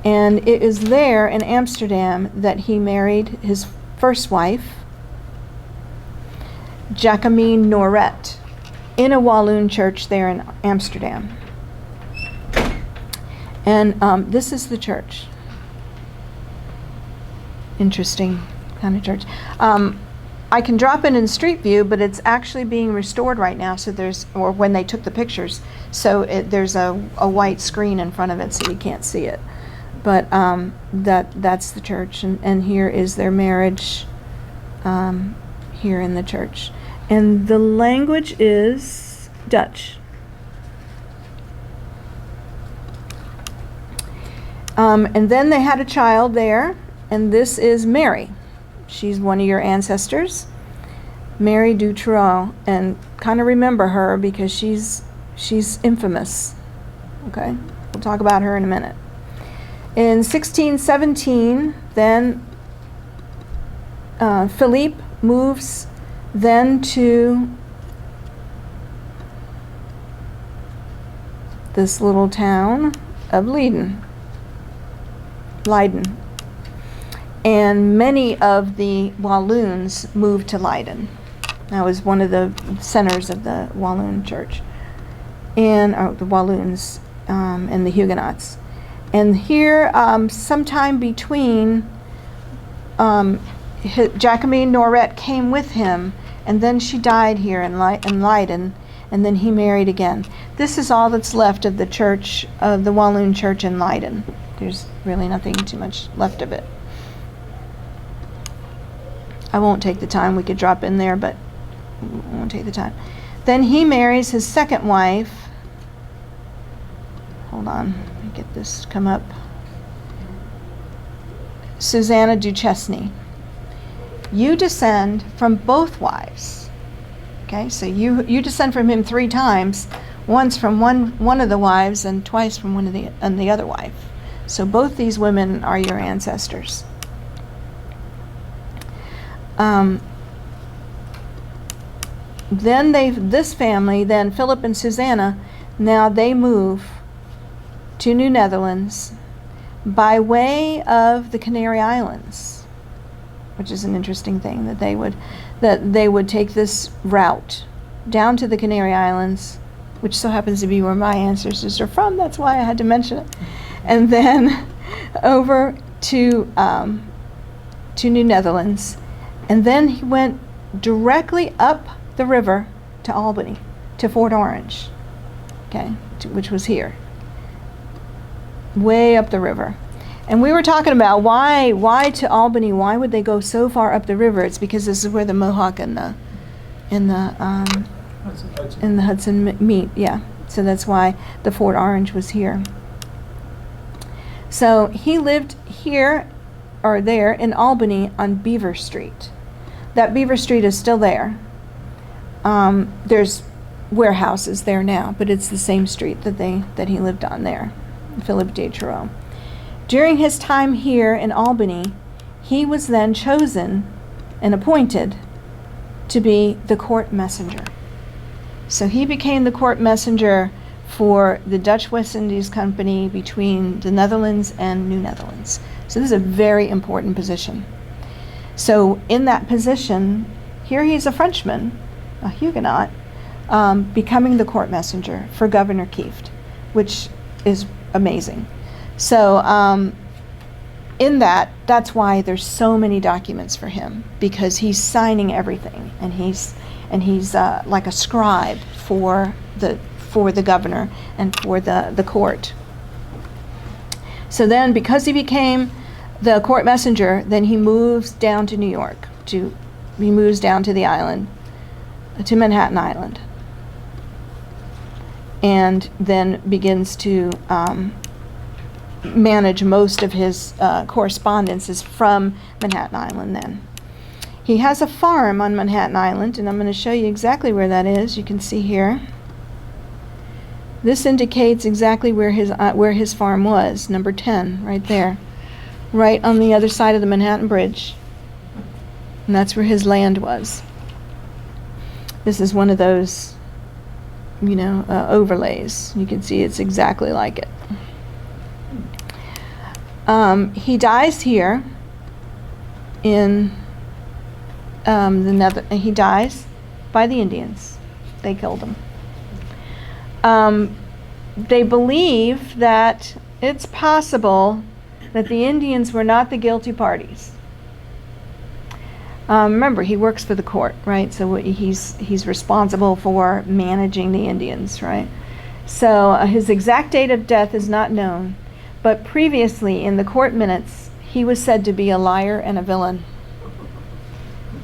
and it is there in Amsterdam that he married his first wife, Jacqueline Noret, in a Walloon church there in Amsterdam. And this is the church. Interesting kind of church. I can drop it in Street View, but it's actually being restored right now. So or when they took the pictures, so there's a white screen in front of it, so you can't see it. But that's the church, and here is their marriage here in the church. And the language is Dutch. And then they had a child there, and this is Mary. She's one of your ancestors, Mary Dutroux, and kind of remember her because she's infamous. Okay, we'll talk about her in a minute. In 1617, then Philippe moves then to this little town of Leiden. And many of the Walloons moved to Leiden. That was one of the centers of the Walloon church, and the Walloons and the Huguenots. And here, sometime between, Jacqueline Noret came with him, and then she died here in Leiden, and then he married again. This is all that's left of the church, of the Walloon church in Leiden. There's really nothing too much left of it. I won't take the time. We could drop in there, but I won't take the time. Then he marries his second wife. Hold on, let me get this to come up. Susanna Duchesne. You descend from both wives. Okay, so you descend from him 3 times, once from one of the wives and twice from one of the other wife. So both these women are your ancestors. Then this family, then Philip and Susanna, now they move to New Netherlands by way of the Canary Islands, which is an interesting thing that they would take this route down to the Canary Islands, which so happens to be where my ancestors are from. That's why I had to mention it. And then over to New Netherlands, and then he went directly up the river to Albany, to Fort Orange, okay, which was here, way up the river. And we were talking about why to Albany? Why would they go so far up the river? It's because this is where the Mohawk and the Hudson meet. Yeah, so that's why the Fort Orange was here. So he lived here or there in Albany on Beaver Street. That Beaver Street is still there. There's warehouses there now, but it's the same street that he lived on there, Philippe de Dutroux. During his time here in Albany, he was then chosen and appointed to be the court messenger. So he became the court messenger for the Dutch West Indies Company between the Netherlands and New Netherlands. So this is a very important position. So in that position, here he's a Frenchman, a Huguenot, becoming the court messenger for Governor Kieft, which is amazing. So in that's why there's so many documents for him, because he's signing everything, and he's like a scribe for the governor and for the court. So then, because he became the court messenger, then he moves down to New York. He moves down to the island, to Manhattan Island, and then begins to manage most of his correspondences from Manhattan Island then. He has a farm on Manhattan Island, and I'm going to show you exactly where that is. You can see here. This indicates exactly where his farm was, number 10, right there, right on the other side of the Manhattan Bridge. And that's where his land was. This is one of those, overlays. You can see it's exactly like it. He dies here in he dies by the Indians. They killed him. They believe that it's possible that the Indians were not the guilty parties. Remember, he works for the court, right? So he's responsible for managing the Indians, right? So his exact date of death is not known, but previously in the court minutes, he was said to be a liar and a villain.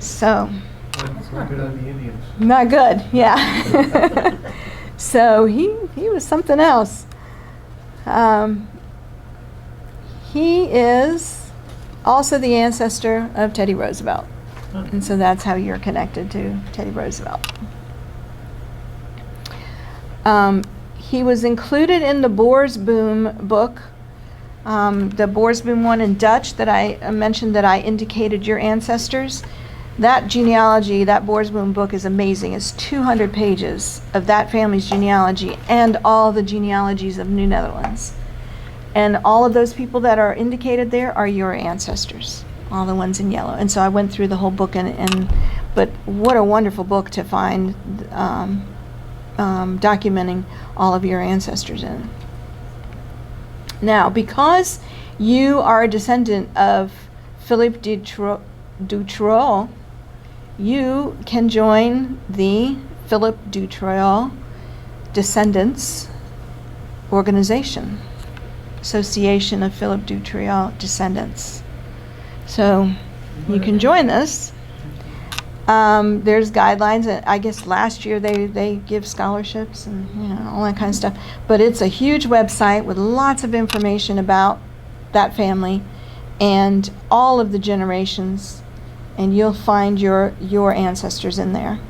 So, We're good on the Indians. not good, yeah. So he was something else. He is also the ancestor of Teddy Roosevelt. And so that's how you're connected to Teddy Roosevelt. He was included in the Boersboom book, the Boersboom one in Dutch that I mentioned that I indicated your ancestors. That genealogy, that Boersboom book is amazing. It's 200 pages of that family's genealogy and all the genealogies of New Netherlands. And all of those people that are indicated there are your ancestors, all the ones in yellow. And so I went through the whole book, but what a wonderful book to find documenting all of your ancestors in. Now, because you are a descendant of Philippe Dutroux, you can join the Philippe Dutroux Descendants Organization, Association of Philippe Dutroux Descendants. So you can join this. There's guidelines. I guess last year they give scholarships and all that kind of stuff. But it's a huge website with lots of information about that family and all of the generations, and you'll find your ancestors in there.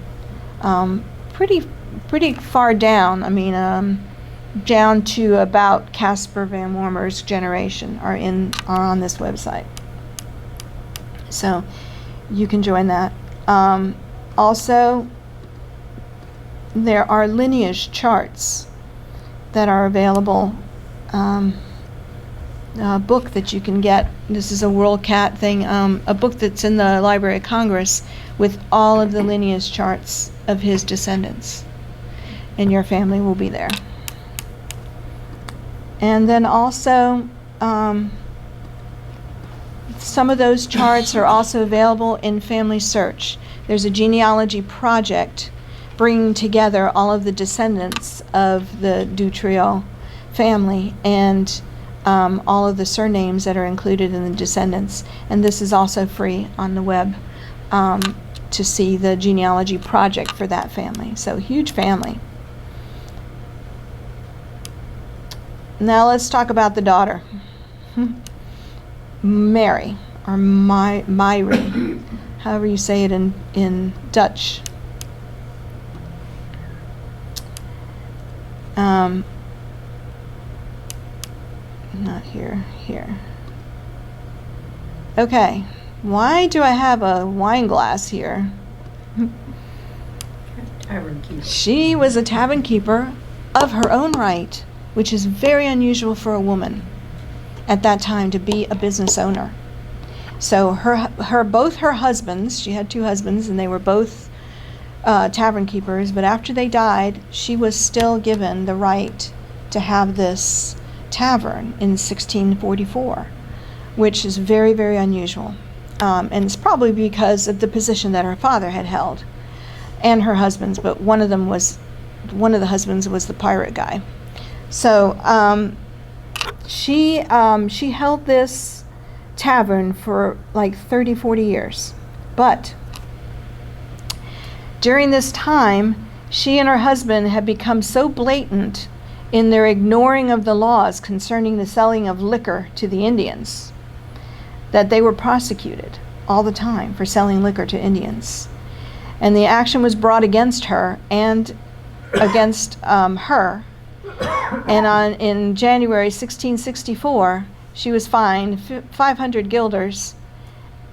Pretty far down. I mean, down to about Caspar Van Wormer's generation are on this website. So you can join that. Also, there are lineage charts that are available. A book that you can get. This is a World Cat thing. A book that's in the Library of Congress with all of the lineage charts of his descendants, and your family will be there. And then also, some of those charts are also available in Family Search. There's a genealogy project bringing together all of the descendants of the Dutroux family and all of the surnames that are included in the descendants. And this is also free on the web to see the genealogy project for that family. So, huge family. Now let's talk about the daughter. Mary, or Myri, however you say it in Dutch. Not here. Okay, why do I have a wine glass here? Tavern keeper. She was a tavern keeper of her own right, which is very unusual for a woman at that time to be a business owner. So both her husbands, she had two husbands, and they were both tavern keepers, but after they died, she was still given the right to have this tavern in 1644, which is very, very unusual. And it's probably because of the position that her father had held and her husband's, but one of the husbands was the pirate guy. So she held this tavern for like 30, 40 years. But during this time, she and her husband had become so blatant in their ignoring of the laws concerning the selling of liquor to the Indians that they were prosecuted all the time for selling liquor to Indians. And the action was brought against her and against her. And in January 1664, she was fined 500 guilders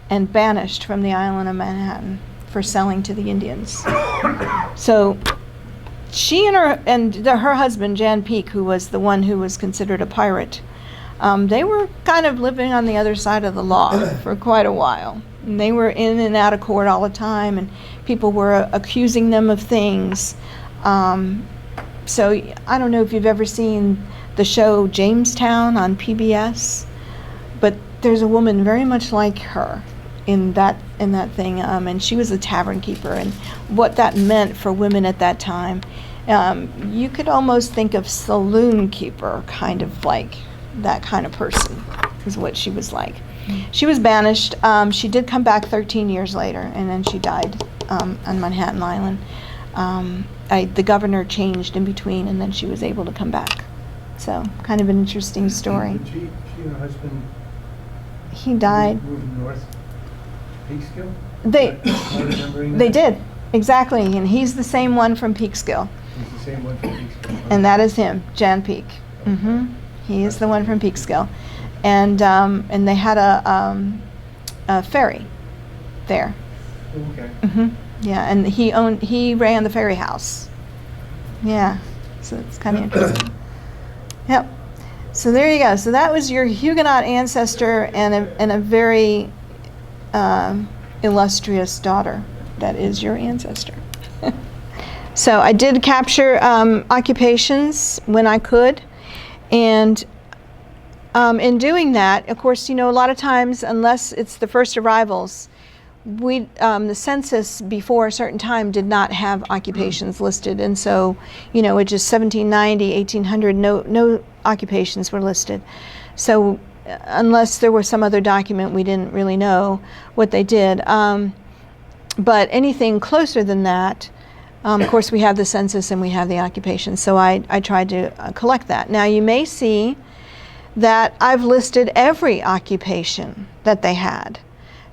and banished from the island of Manhattan for selling to the Indians. So she and her husband, Jan Peake, who was the one who was considered a pirate, they were kind of living on the other side of the law for quite a while. And they were in and out of court all the time, and people were accusing them of things. So I don't know if you've ever seen the show Jamestown on PBS, but there's a woman very much like her in that thing, and she was a tavern keeper, and what that meant for women at that time, you could almost think of saloon keeper, kind of like that kind of person. is what she was like. She was banished. She did come back 13 years later, and then she died on Manhattan Island. The governor changed in between, and then she was able to come back. So, kind of an interesting story. Did she and her husband He died. moved north, Peekskill? They Am I remembering they that? did, exactly, and he's the same one from Peekskill, He's the same one from Peekskill. and that is him, Jan Peek. He is the one from Peekskill, and they had a ferry there. Oh, okay. Yeah, and he ran the ferry house. Yeah, so it's kind of interesting. Yep. So there you go. So that was your Huguenot ancestor and a very illustrious daughter. That is your ancestor. So I did capture occupations when I could, and in doing that, of course, a lot of times, unless it's the first arrivals, the census before a certain time did not have occupations listed, and so, it just 1790, 1800, no occupations were listed. So unless there was some other document, we didn't really know what they did. But anything closer than that, of course, we have the census and we have the occupation. So I tried to collect that. Now you may see that I've listed every occupation that they had.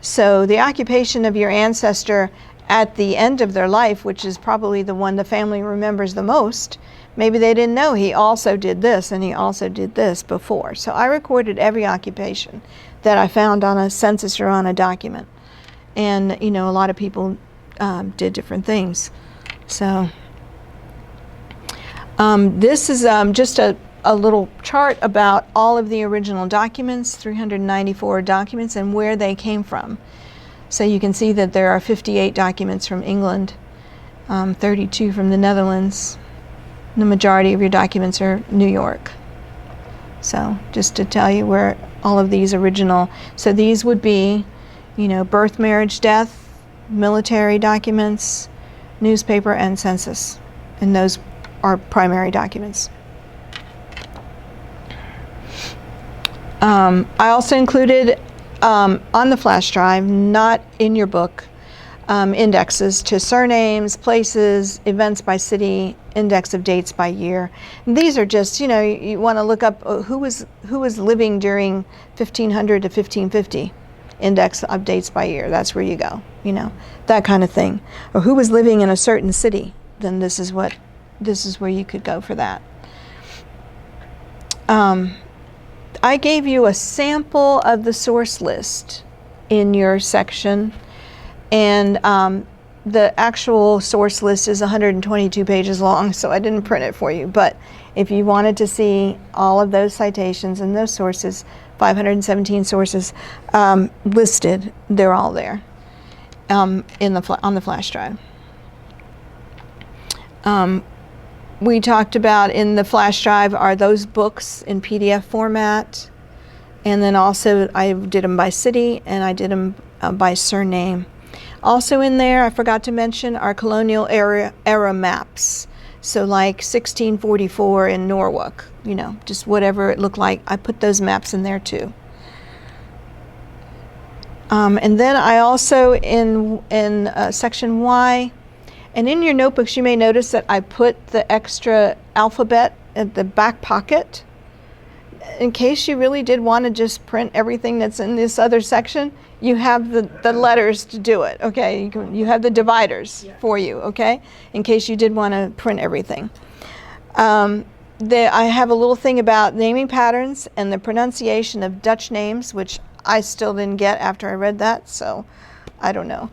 So the occupation of your ancestor at the end of their life, which is probably the one the family remembers the most, maybe they didn't know he also did this and he also did this before. So I recorded every occupation that I found on a census or on a document. And, a lot of people did different things. So this is just a little chart about all of the original documents, 394 documents, and where they came from. So you can see that there are 58 documents from England, 32 from the Netherlands. The majority of your documents are New York. So just to tell you where all of these original, so these would be, birth, marriage, death, military documents, newspaper, and census. And those are primary documents. I also included on the flash drive, not in your book, indexes to surnames, places, events by city, index of dates by year. And these are just, you want to look up who was living during 1500 to 1550, index of dates by year. That's where you go, that kind of thing. Or who was living in a certain city, then this is where you could go for that. I gave you a sample of the source list in your section, and the actual source list is 122 pages long, so I didn't print it for you. But if you wanted to see all of those citations and those sources, 517 sources listed, they're all there on the flash drive. We talked about in the flash drive are those books in PDF format, and then also I did them by city and I did them by surname. Also in there, I forgot to mention, are colonial era maps. So like 1644 in Norwalk, just whatever it looked like. I put those maps in there too. And then I also in section Y, and in your notebooks, you may notice that I put the extra alphabet at the back pocket. In case you really did want to just print everything that's in this other section, you have the letters to do it, okay? You have the dividers for you, okay? In case you did want to print everything. I have a little thing about naming patterns and the pronunciation of Dutch names, which I still didn't get after I read that, so I don't know.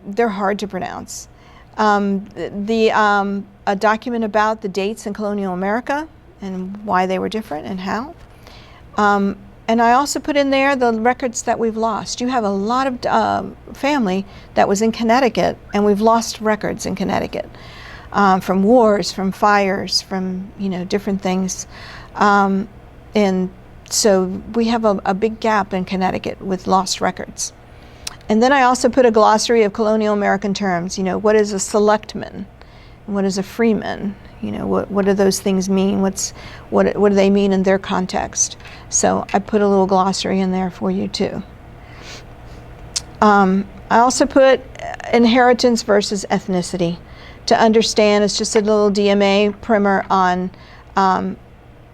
They're hard to pronounce. A document about the dates in colonial America and why they were different and how. And I also put in there the records that we've lost. You have a lot of family that was in Connecticut, and we've lost records in Connecticut from wars, from fires, from different things. And so we have a big gap in Connecticut with lost records. And then I also put a glossary of colonial American terms. What is a selectman? What is a freeman? You know, what do those things mean? what do they mean in their context? So I put a little glossary in there for you too. I also put inheritance versus ethnicity to understand. It's just a little DMA primer on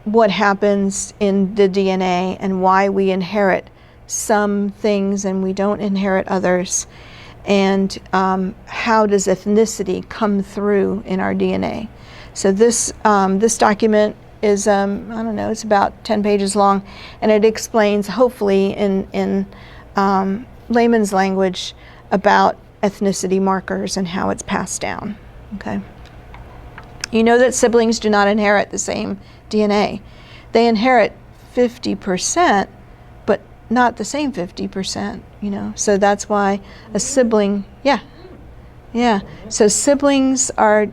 what happens in the DNA and why we inherit some things and we don't inherit others, and how does ethnicity come through in our DNA. So this document is, I don't know, it's about 10 pages long, and it explains, hopefully in layman's language, about ethnicity markers and how it's passed down. Okay. You know that siblings do not inherit the same DNA. They inherit 50%, but not the same 50%, you know. So that's why a sibling, yeah. So siblings are,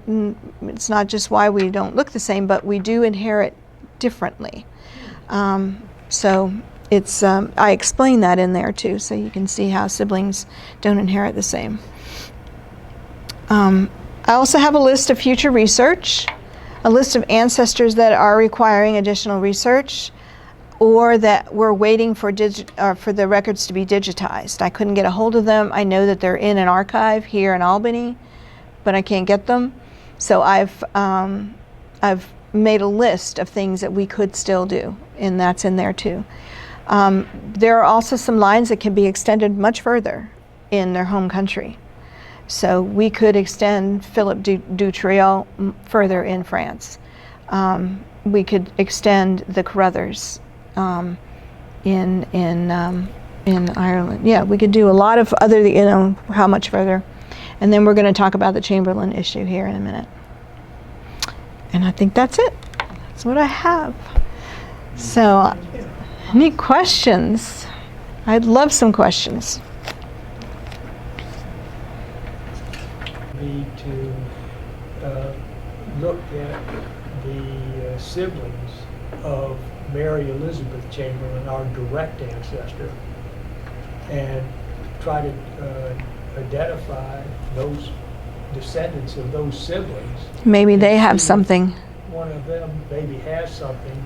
it's not just why we don't look the same, but we do inherit differently. So it's, I explain that in there too, so you can see how siblings don't inherit the same. I also have a list of future research, a list of ancestors that are requiring additional research, or that we're waiting for the records to be digitized. I couldn't get a hold of them. I know that they're in an archive here in Albany, but I can't get them. So I've made a list of things that we could still do, and that's in there too. There are also some lines that can be extended much further in their home country. So we could extend Philip Dutriel further in France. We could extend the Carruthers in Ireland. Yeah, we could do a lot of other, you know, how much further. And then we're going to talk about the Chamberlain issue here in a minute. And I think that's it. That's what I have. So, any questions? I'd love some questions. Need to look at the siblings of Mary Elizabeth Chamberlain, our direct ancestor, and try to identify those descendants of those siblings. Maybe they have something. One of them maybe has something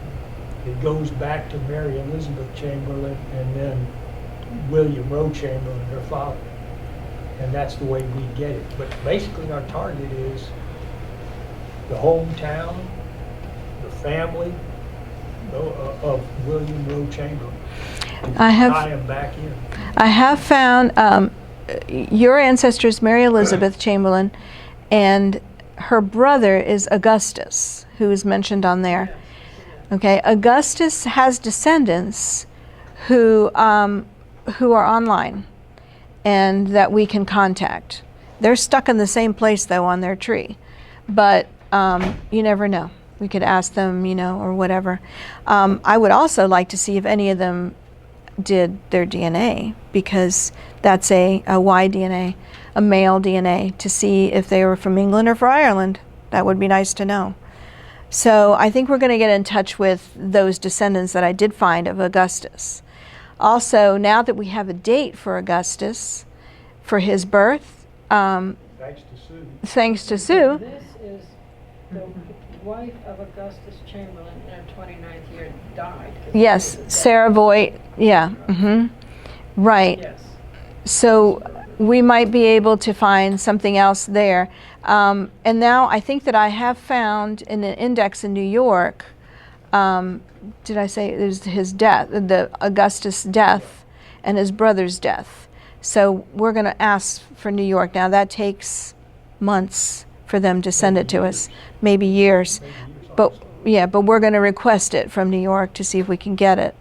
that goes back to Mary Elizabeth Chamberlain and then William Rowe Chamberlain, her father. And that's the way we get it. But basically our target is the hometown, the family of William Rowe Chamberlain. I am back in. I have found your ancestor is Mary Elizabeth Chamberlain, and her brother is Augustus, who is mentioned on there. Okay, Augustus has descendants who are online and that we can contact. They're stuck in the same place though on their tree, but you never know. We could ask them, you know, or whatever. I would also like to see if any of them did their DNA, because that's a Y DNA, a male DNA, to see if they were from England or from Ireland. That would be nice to know. So I think we're going to get in touch with those descendants that I did find of Augustus. Also, now that we have a date for Augustus, for his birth, thanks to Sue. This is the wife of Augustus Chamberlain in her 29th year died. Yes, Sarah Voigt, yeah, right. Yes. So we might be able to find something else there. And now I think that I have found in an index in New York, did I say there's his death, the Augustus' death and his brother's death. So we're going to ask for New York. Now that takes months for them to send it to us, maybe years. But yeah, but we're going to request it from New York to see if we can get it.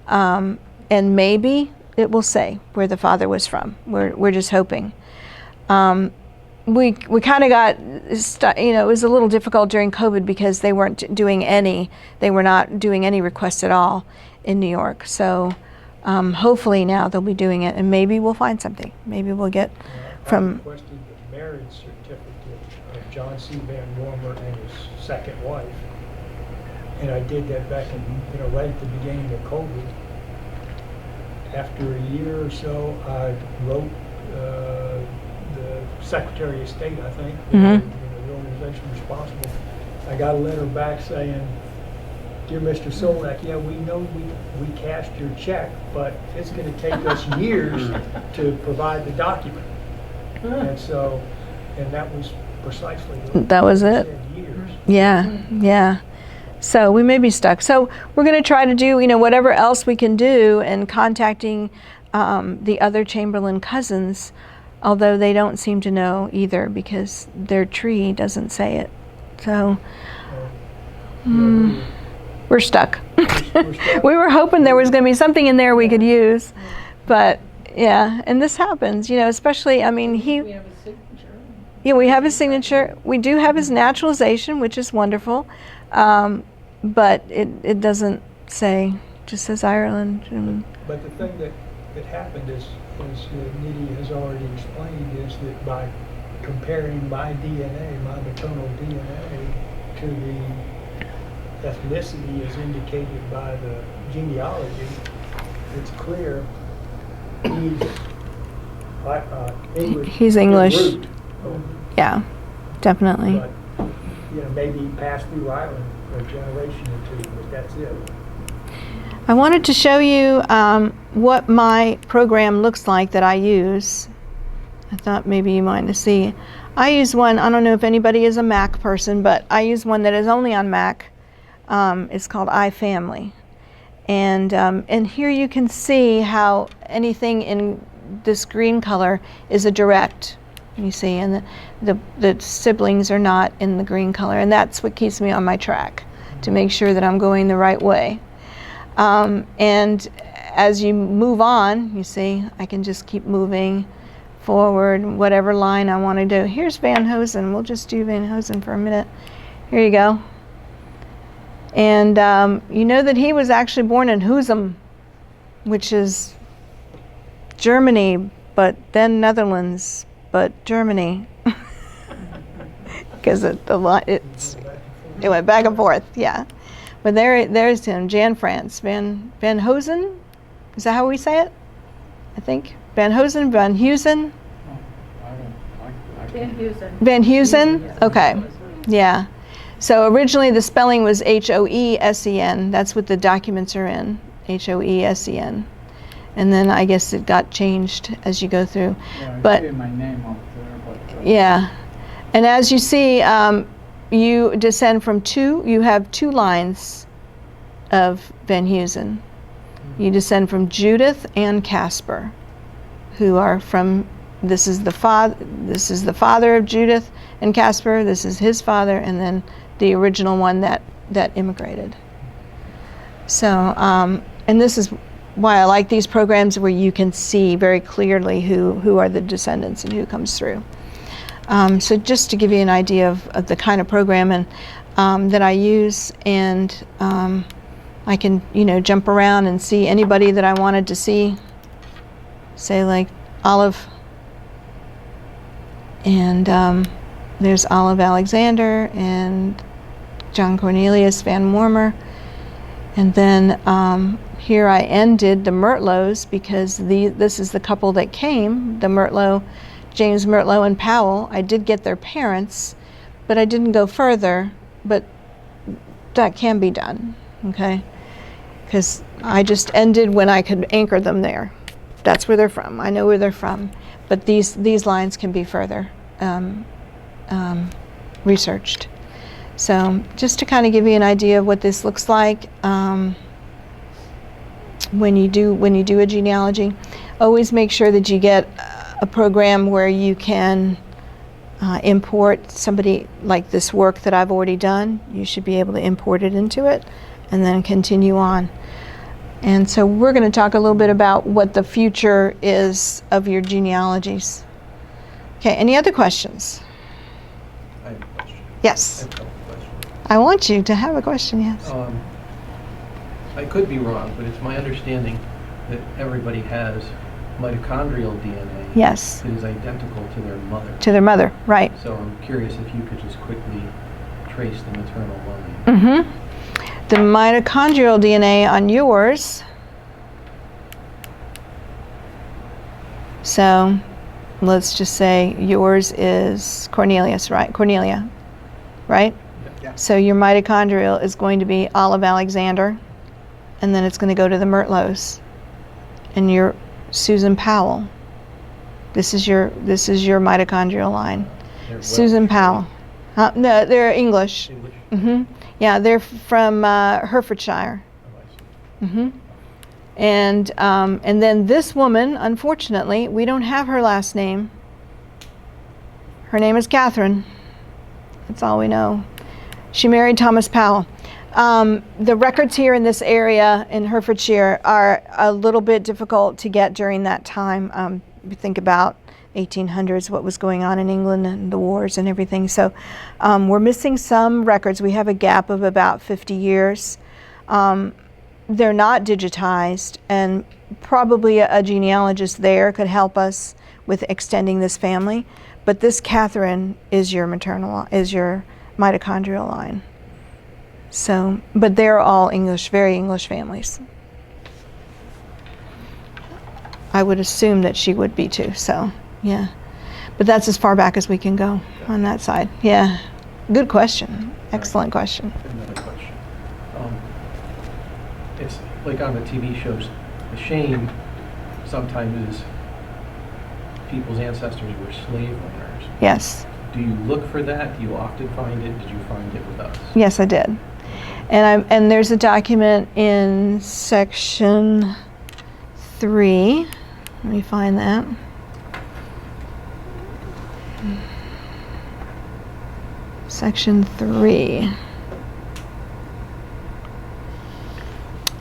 And maybe it will say where the father was from. We're just hoping. We kind of got, you know, it was a little difficult during COVID because they were not doing any requests at all in New York. So hopefully now they'll be doing it, and maybe we'll find something. Maybe we'll get from. I requested the marriage certificate of John C. VanWormer and his second wife, and I did that back in, you know, right at the beginning of COVID. After a year or so, I wrote the Secretary of State, I think, the organization, person responsible. I got a letter back saying, "Dear Mr. Solak, yeah, we know we cashed your check, but it's going to take us years to provide the document." And so, and that was precisely what That was it it. said, years. Yeah, yeah. So we may be stuck. So we're going to try to do, whatever else we can do in contacting the other Chamberlain cousins, although they don't seem to know either because their tree doesn't say it. So we're stuck. We're stuck. We were hoping there was going to be something in there we could use, but yeah, and this happens, especially, he... We have a signature. Yeah, we have his signature. We do have his naturalization, which is wonderful, but it doesn't say, just says Ireland. But the thing that happened is Nydia has already explained, is that by comparing my DNA, my maternal DNA, to the ethnicity as indicated by the genealogy, it's clear he's English. He's English. at root. Yeah, definitely. But, maybe he passed through Ireland for a generation or two, but that's it. I wanted to show you what my program looks like that I use. I thought maybe you might see. I use one, I don't know if anybody is a Mac person, but I use one that is only on Mac. It's called iFamily. And here you can see how anything in this green color is a direct, you see, and the siblings are not in the green color, and that's what keeps me on my track, to make sure that I'm going the right way. And as you move on, you see, I can just keep moving forward, whatever line I want to do. Here's Van Heusen. We'll just do Van Heusen for a minute. Here you go. And you know that he was actually born in Heusen, which is Germany, but then Netherlands, but Germany. Because it went back and forth, yeah. But there's him, Jan France, Van Heusen. Is that how we say it? I think Van Heusen, Van Heusen. Van Heusen. Van Heusen. Okay, yeah. So originally the spelling was Hoesen. That's what the documents are in, Hoesen. And then I guess it got changed as you go through. Yeah, But I see my name up there, but yeah, and as you see, you descend from you have two lines of Van Heusen. You descend from Judith and Caspar, who are from, this is the father of Judith and Caspar, this is his father, and then the original one that immigrated. So, and this is why I like these programs, where you can see very clearly who are the descendants and who comes through. So just to give you an idea of the kind of program that I use, and I can jump around and see anybody that I wanted to see, say like Olive, and there's Olive Alexander and John Cornelius VanWormer, and then here I ended the Mertlots, because this is the couple that came, the Mertlot, James Mertlot and Powell. I did get their parents, but I didn't go further, but that can be done, okay? Because I just ended when I could anchor them there. That's where they're from. I know where they're from, but these lines can be further researched. So just to kind of give you an idea of what this looks like, when you do a genealogy, always make sure that you get a program where you can import somebody like this work that I've already done. You should be able to import it into it and then continue on. And so we're going to talk a little bit about what the future is of your genealogies. Okay, any other questions? I have a question. Yes. I have a couple questions. I want you to have a question, yes. I could be wrong, but it's my understanding that everybody has mitochondrial DNA Yes. that is identical to their mother. To their mother, right. So I'm curious if you could just quickly trace the maternal line. Mm-hmm. The mitochondrial DNA on yours, so let's just say yours is Cornelius, right? Cornelia. right? Yeah. So your mitochondrial is going to be Olive Alexander, and then it's going to go to the Mertlots, and your Susan Powell. This is your mitochondrial line. They're Susan Welsh, Powell. No, they're English. English. Yeah, they're from Herefordshire. Oh, I see. And then this woman, unfortunately, we don't have her last name. Her name is Catherine. That's all we know. She married Thomas Powell. The records here in this area in Herefordshire are a little bit difficult to get during that time. You think about 1800s, what was going on in England and the wars and everything. So we're missing some records. We have a gap of about 50 years. They're not digitized, and probably a genealogist there could help us with extending this family. But this Catherine is your mitochondrial line. So, but they're all English, very English families. I would assume that she would be too, so, yeah. But that's as far back as we can go on that side. Yeah. Good question. Excellent question. Another question. It's like on the TV shows, the shame sometimes is people's ancestors were slave owners. Yes. Do you look for that? Do you often find it? Did you find it with us? Yes, I did. And there's a document in section 3. Let me find that. Section 3.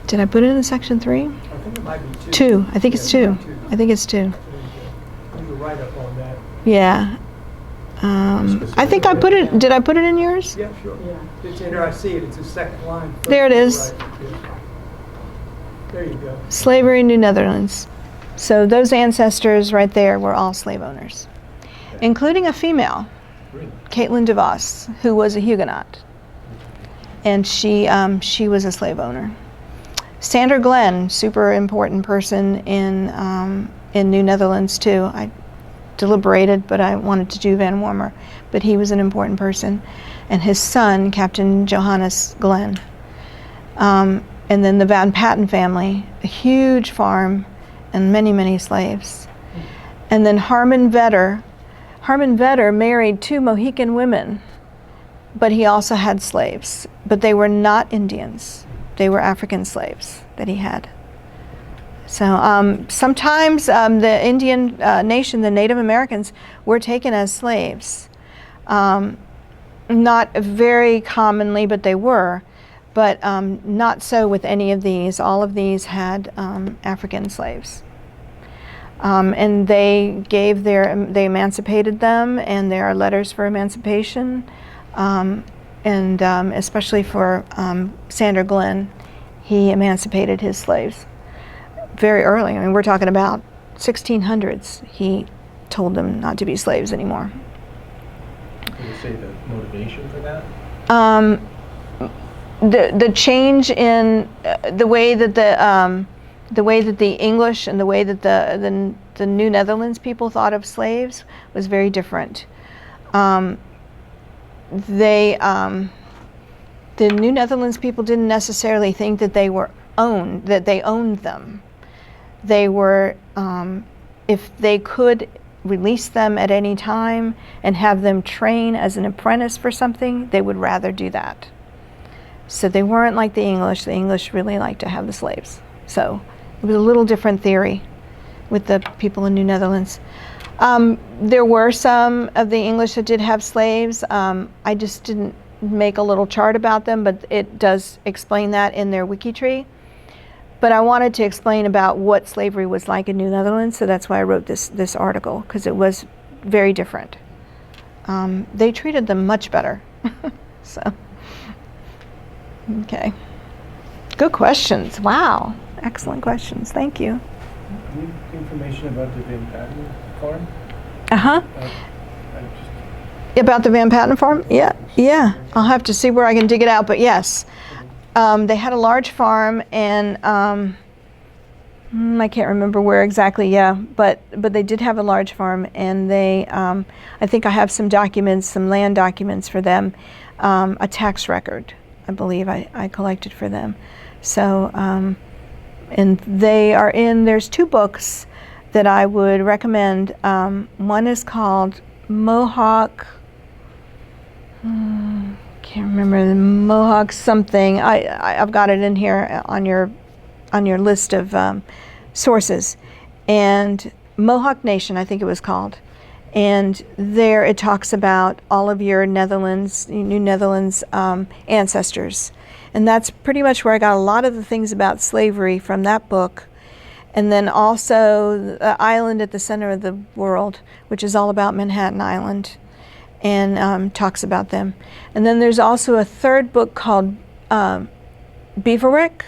Did I put it in section 3? I think it might be 2. 2. I think it's 2. Yeah, 2. I think it's 2. You were right up on that. Yeah. I think I put it. Did I put it in yours? Yeah, sure. It's in there. I see it. It's the second line. There it is. Right. Yeah. There you go. Slavery in New Netherlands. So those ancestors right there were all slave owners, including a female, Really? Caitlin DeVos, who was a Huguenot, and she was a slave owner. Sander Glenn, super important person in New Netherlands too. I deliberated, but I wanted to do VanWormer, but he was an important person, and his son, Captain Johannes Glenn. And then the Van Patten family, a huge farm and many, many slaves. And then Harmon Vetter married 2 Mohican women, but he also had slaves, but they were not Indians. They were African slaves that he had. So sometimes the Indian nation, the Native Americans, were taken as slaves. Not very commonly, but they were. But not so with any of these. All of these had African slaves. And they emancipated them, and there are letters for emancipation. And especially for Sander Glenn, he emancipated his slaves very early. I mean, we're talking about 1600s. He told them not to be slaves anymore. Can you say the motivation for that? The change in the way that the English and the way that the New Netherlands people thought of slaves was very different. The New Netherlands people didn't necessarily think that they owned them. They were, if they could release them at any time and have them train as an apprentice for something, they would rather do that. So they weren't like the English. The English really liked to have the slaves. So it was a little different theory with the people in New Netherlands. There were some of the English that did have slaves. I just didn't make a little chart about them, but it does explain that in their wiki tree. But I wanted to explain about what slavery was like in New Netherlands, so that's why I wrote this article, because it was very different. They treated them much better. So, okay. Good questions. Wow. Excellent questions. Thank you. Any information about the Van Patten farm? Uh-huh. About the Van Patten farm? Yeah. I'll have to see where I can dig it out, but yes. They had a large farm, and I can't remember where exactly, yeah, but they did have a large farm, and they, I think I have some documents, some land documents for them, a tax record, I believe I collected for them. So, and they are there's 2 books that I would recommend. One is called Mohawk, can't remember, the Mohawk something. I've got it in here on your list of sources, and Mohawk Nation, I think it was called, and there it talks about all of your New Netherlands ancestors, and that's pretty much where I got a lot of the things about slavery from that book. And then also the island at the center of the world, which is all about Manhattan Island, and talks about them. And then there's also a 3rd book called Beverwyck,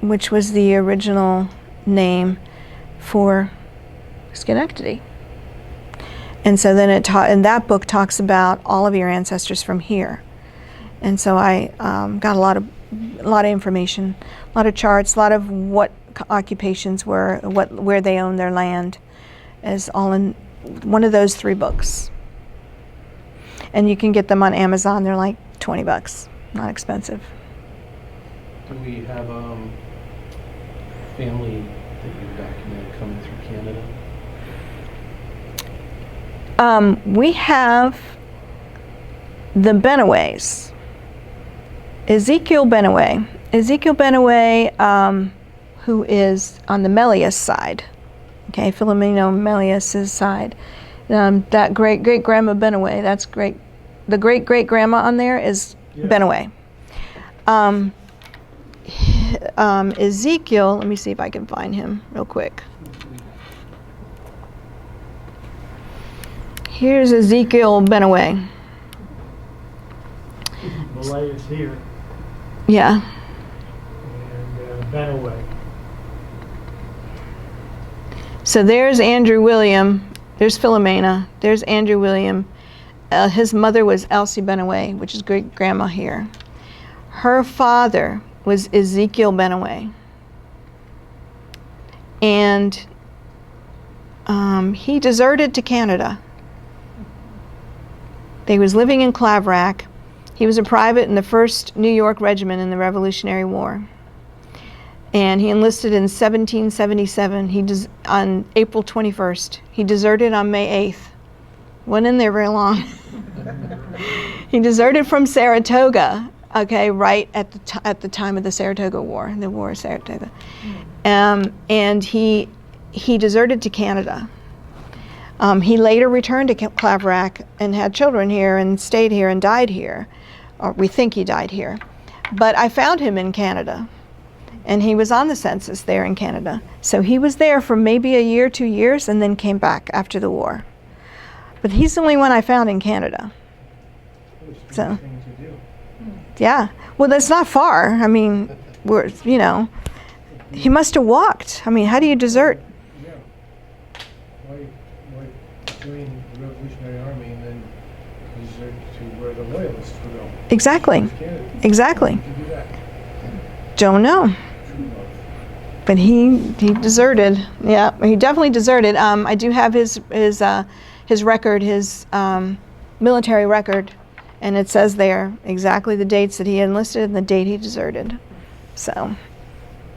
which was the original name for Schenectady. And so then and that book talks about all of your ancestors from here. And so I got a lot of information, a lot of charts, a lot of what occupations were, where they owned their land, is all in one of those 3 books. And you can get them on Amazon. They're like $20, not expensive. Do we have family that you've documented coming through Canada? We have the Benaways. Ezekiel Benaway. Ezekiel Benaway, who is on the Melius side, okay, Philomeno Melius's side. That great-great-grandma Benaway, that's great. The great-great-grandma on there is Benaway. Ezekiel, let me see if I can find him real quick. Here's Ezekiel Benaway. Malay is here, Yeah. and Benaway. So there's Andrew William, there's Philomena, there's Andrew William. His mother was Elsie Benaway, which is great-grandma here. Her father was Ezekiel Benaway. And he deserted to Canada. They was living in Claverack. He was a private in the 1st New York Regiment in the Revolutionary War. And he enlisted in 1777. On April 21st. He deserted on May 8th. Wasn't in there very long. He deserted from Saratoga, okay, right at the time of the Saratoga War, the War of Saratoga. And he deserted to Canada. He later returned to Claverack and had children here and stayed here and died here. Or we think he died here. But I found him in Canada. And he was on the census there in Canada. So he was there for maybe a year, 2 years, and then came back after the war. But he's the only one I found in Canada. So, yeah. Well, that's not far. I mean, he must have walked. I mean, how do you desert? Yeah. Why join the Revolutionary Army and then desert to where the Loyalists would go? Exactly. Exactly. Don't know. But he deserted. Yeah, he definitely deserted. I do have his record, his military record, and it says there exactly the dates that he enlisted and the date he deserted. So,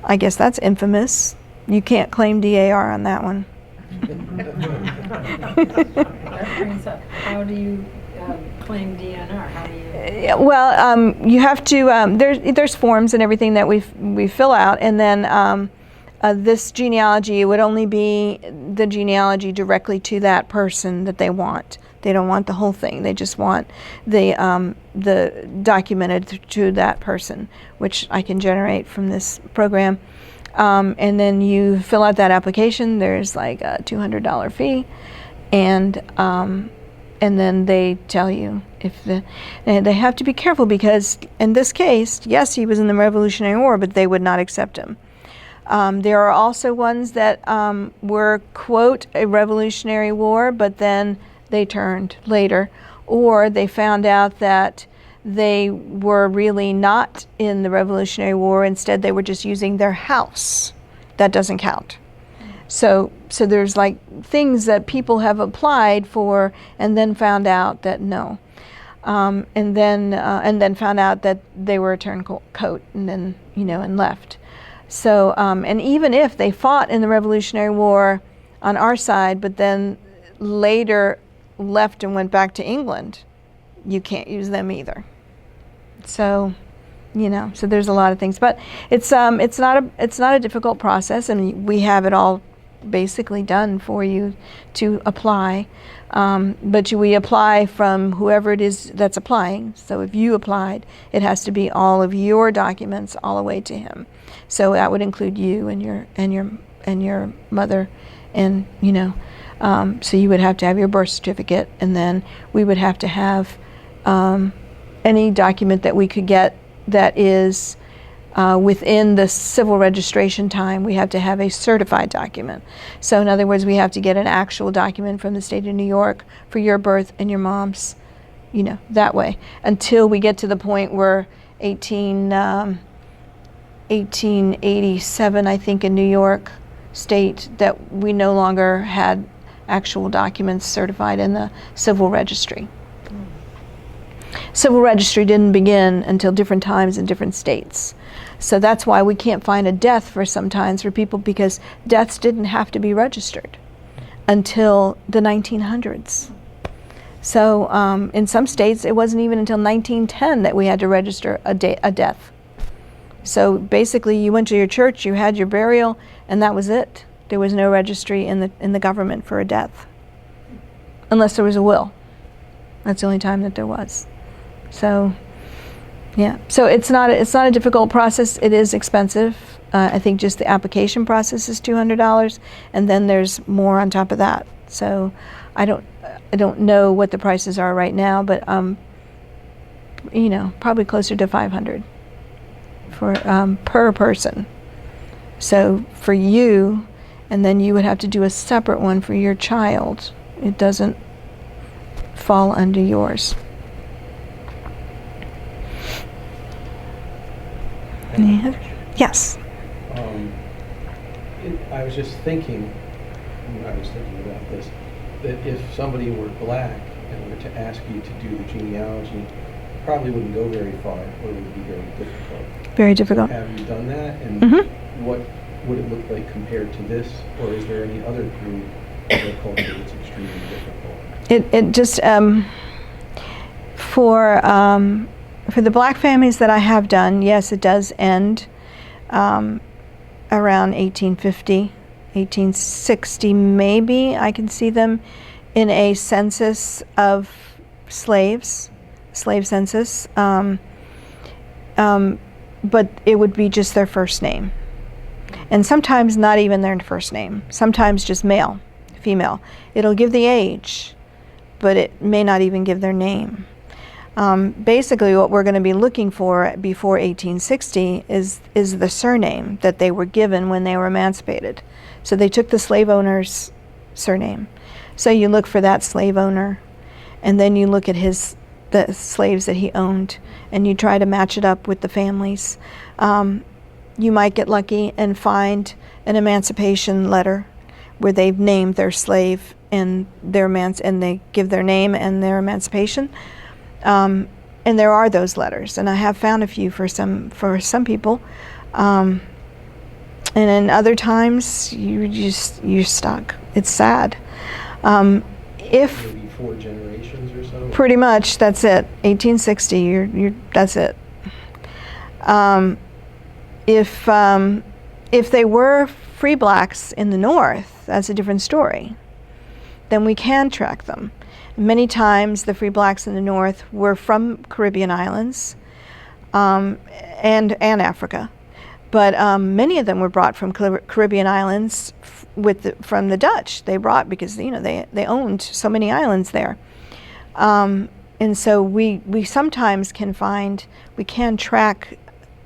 I guess that's infamous. You can't claim DAR on that one. That brings up, how do you claim DNR? How do you? Well, you have to. There's forms and everything that we fill out, and then this genealogy, it would only be the genealogy directly to that person that they want. They don't want the whole thing. They just want the documented to that person, which I can generate from this program. And then you fill out that application. There's like a $200 fee, and then they tell you and they have to be careful because in this case, yes, he was in the Revolutionary War, but they would not accept him. There are also ones that were, quote, a Revolutionary War, but then they turned later, or they found out that they were really not in the Revolutionary War. Instead, they were just using their house. That doesn't count. So there's like things that people have applied for and then found out that no. And then found out that they were a turncoat and then, and left. So, and even if they fought in the Revolutionary War on our side, but then later left and went back to England, you can't use them either. So, so there's a lot of things, but it's not a difficult process, and we have it all basically done for you to apply. But we apply from whoever it is that's applying. So if you applied, it has to be all of your documents all the way to him. So that would include you and your mother, and so you would have to have your birth certificate, and then we would have to have any document that we could get that is within the civil registration time. We have to have a certified document. So in other words, we have to get an actual document from the state of New York for your birth and your mom's, that way, until we get to the point where 1887, I think, in New York State, that we no longer had actual documents certified in the civil registry. Civil registry didn't begin until different times in different states. So that's why we can't find a death for sometimes for people, because deaths didn't have to be registered until the 1900s. So in some states, it wasn't even until 1910 that we had to register a death. So basically, you went to your church, you had your burial, and that was it. There was no registry in the government for a death, unless there was a will. That's the only time that there was. So, yeah. So it's not a difficult process. It is expensive. I think just the application process is $200, and then there's more on top of that. So, I don't know what the prices are right now, but probably closer to $500 for per person. So for you, and then you would have to do a separate one for your child. It doesn't fall under yours. Yes. I was just thinking, when I was thinking about this, that if somebody were black and were to ask you to do the genealogy, probably wouldn't go very far, or it would be very difficult. Very difficult. Have you done that? And what would it look like compared to this? Or is there any other group or culture that's extremely difficult? It just, for the black families that I have done, yes, it does end around 1850, 1860 maybe. I can see them in a census of slave census, but it would be just their first name. And sometimes not even their first name, sometimes just male, female. It'll give the age, but it may not even give their name. Basically, what we're going to be looking for before 1860 is the surname that they were given when they were emancipated. So they took the slave owner's surname. So you look for that slave owner, and then you look at the slaves that he owned, and you try to match it up with the families. You might get lucky and find an emancipation letter where they've named their slave and and they give their name and their emancipation. And there are those letters, and I have found a few for some people. And in other times, you're stuck. It's sad. If maybe 4 generations or so. Pretty much, that's it. 1860. That's it. If they were free blacks in the North, that's a different story. Then we can track them. Many times the free blacks in the North were from Caribbean islands and Africa. But many of them were brought from Caribbean islands from the Dutch. They brought because they owned so many islands there. And so we sometimes can track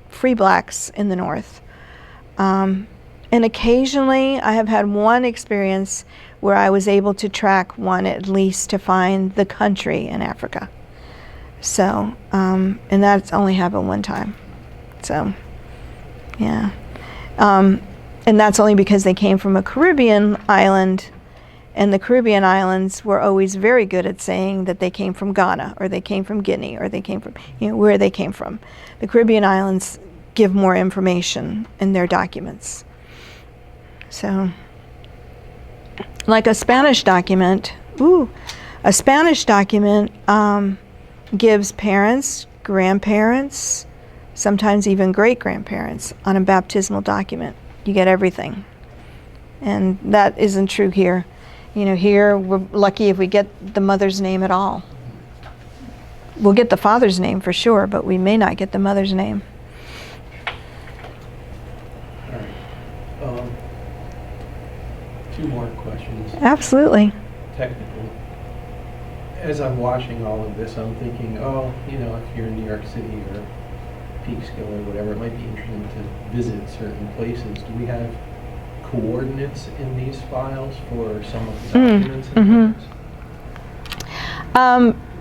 free blacks in the North. And occasionally I have had one experience where I was able to track one at least to find the country in Africa. So, and that's only happened one time. So, yeah. And that's only because they came from a Caribbean island, and the Caribbean islands were always very good at saying that they came from Ghana, or they came from Guinea, or they came from, where they came from. The Caribbean islands give more information in their documents. So, like a Spanish document, a Spanish document gives parents, grandparents, sometimes even great-grandparents on a baptismal document. You get everything. And that isn't true here. Here we're lucky if we get the mother's name at all. We'll get the father's name for sure, but we may not get the mother's name. All right. 2 more questions. Absolutely. Technical. As I'm watching all of this, I'm thinking, if you're in New York City or Peekskill or whatever, it might be interesting to visit certain places. Do we have coordinates in these files for some of the documents?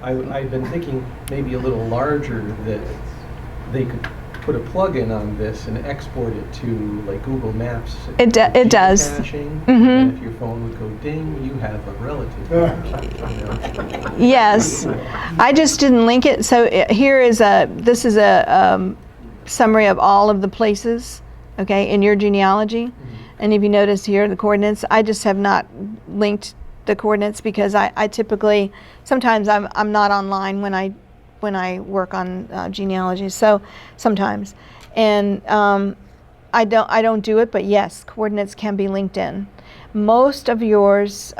I've been thinking maybe a little larger, that they could put a plug-in on this and export it to like Google Maps. It does. And if your phone would go ding, you have a relative. Yes, I just didn't link it. So this is a summary of all of the places, okay, in your genealogy. And if you notice here, the coordinates, I just have not linked the coordinates because I typically, sometimes I'm not online when I work on genealogy. So sometimes, and I don't do it, but yes, coordinates can be linked in. Most of yours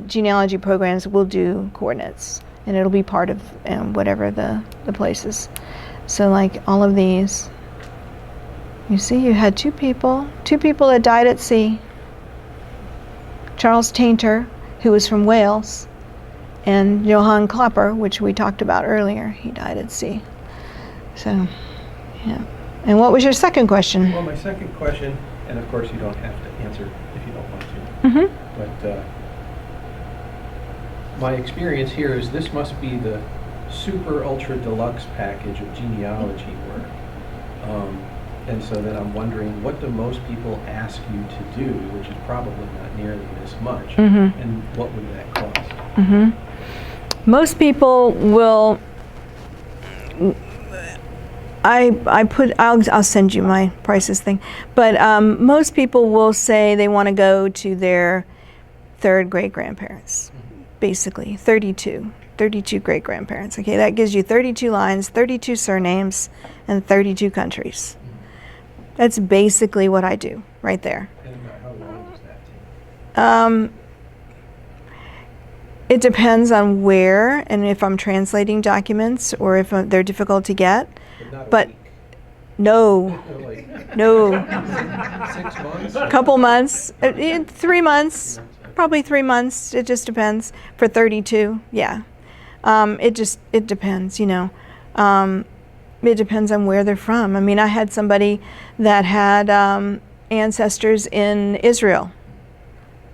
genealogy programs will do coordinates, and it'll be part of whatever the place is. So like all of these, you see you had two people that died at sea. Charles Tainter, who was from Wales, and Johann Klopper, which we talked about earlier, he died at sea. So, yeah. And what was your second question? Well, my second question, and of course you don't have to answer if you don't want to, but my experience here is this must be the super ultra deluxe package of genealogy work. And so then I'm wondering, what do most people ask you to do, which is probably not nearly this much, and what would that cost? Most people will, I'll send you my prices thing, but most people will say they want to go to their third great-grandparents, basically, 32 great-grandparents. Okay, that gives you 32 lines, 32 surnames, and 32 countries. That's basically what I do right there. And how long does that take? It depends on where and if I'm translating documents or if they're difficult to get. But no. 6 months? Couple months, 3 months, probably 3 months. It just depends. For 32, yeah. It depends, It depends on where they're from. I mean, I had somebody that had ancestors in Israel.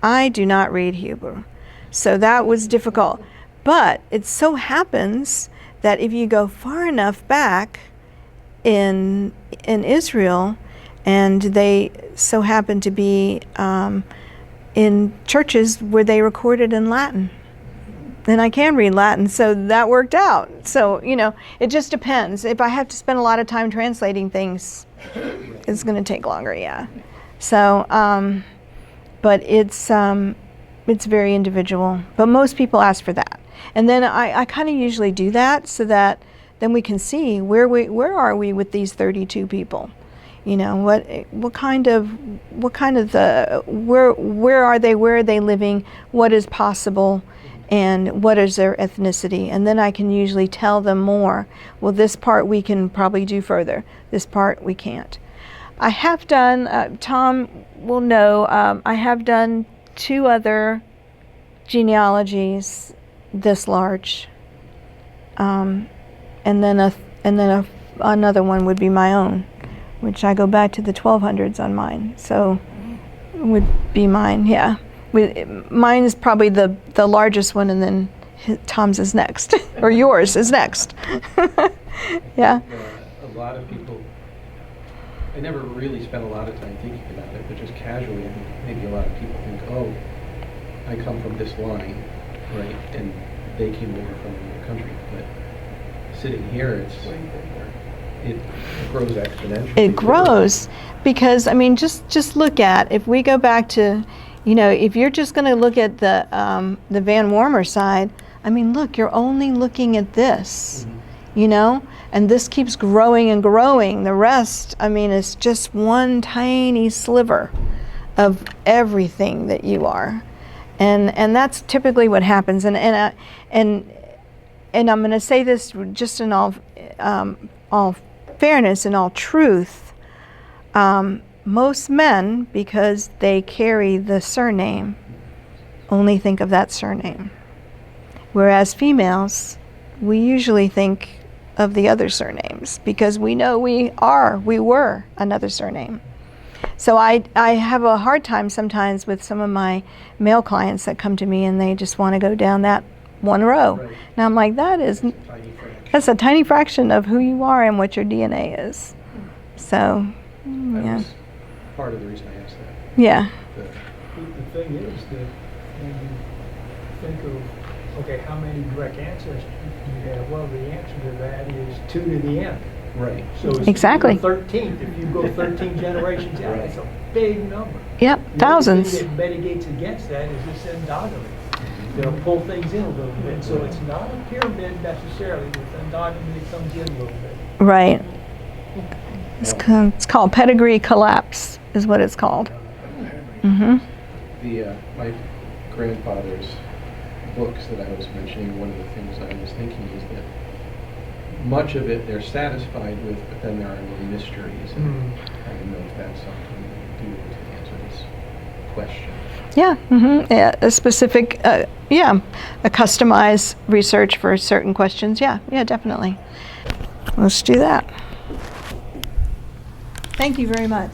I do not read Hebrew, so that was difficult. But it so happens that if you go far enough back in Israel, and they so happen to be in churches where they recorded in Latin, and I can read Latin, so that worked out. So, it just depends. If I have to spend a lot of time translating things, it's going to take longer, yeah. So, but it's very individual. But most people ask for that. And then I kind of usually do that so that then we can see where are we with these 32 people. Where are they living, what is possible, and what is their ethnicity, and then I can usually tell them more. Well, this part we can probably do further. This part we can't. I have done, Tom will know, I have done 2 other genealogies this large, and then another one would be my own, which I go back to the 1200s on mine. So it would be mine, yeah. Mine is probably the largest one, and then Tom's is next, or yours is next. Yeah. A lot of people, I never really spent a lot of time thinking about it, but just casually, I think maybe a lot of people think, oh, I come from this line, right, and they came over from another country. But sitting here, it grows exponentially. It grows because, I mean, just look at, if we go back to, you know, if you're just going to look at the VanWormer side, I mean, look, you're only looking at this, you know, and this keeps growing and growing. The rest, I mean, is just one tiny sliver of everything that you are. And that's typically what happens. And I'm going to say this just in all fairness and all truth. Most men, because they carry the surname, only think of that surname. Whereas females, we usually think of the other surnames because we know we were another surname. So I have a hard time sometimes with some of my male clients that come to me and they just want to go down that one row. Right. Now I'm like, that's a tiny fraction of who you are and what your DNA is. So, That yeah. was part of the reason I asked that. Yeah. The thing is that when you think of, okay, how many direct ancestors do you have? Well, the answer to that is 2 to the n. Right. So it's Exactly. the 13th. If you go 13 generations out, it's a big number. Yep, thousands. The only thing that mitigates against that is this endogamy. They'll pull things in a little bit. So it's not a pyramid necessarily. With endogamy, it comes in a little bit. Right. It's called pedigree collapse, is what it's called. Mm-hmm. My grandfather's books that I was mentioning, one of the things I was thinking is that much of it they're satisfied with, but then there are little mysteries, and I don't know if that's something to do to answer this question. Yeah, yeah, a specific, a customized research for certain questions. Yeah, definitely. Let's do that. Thank you very much.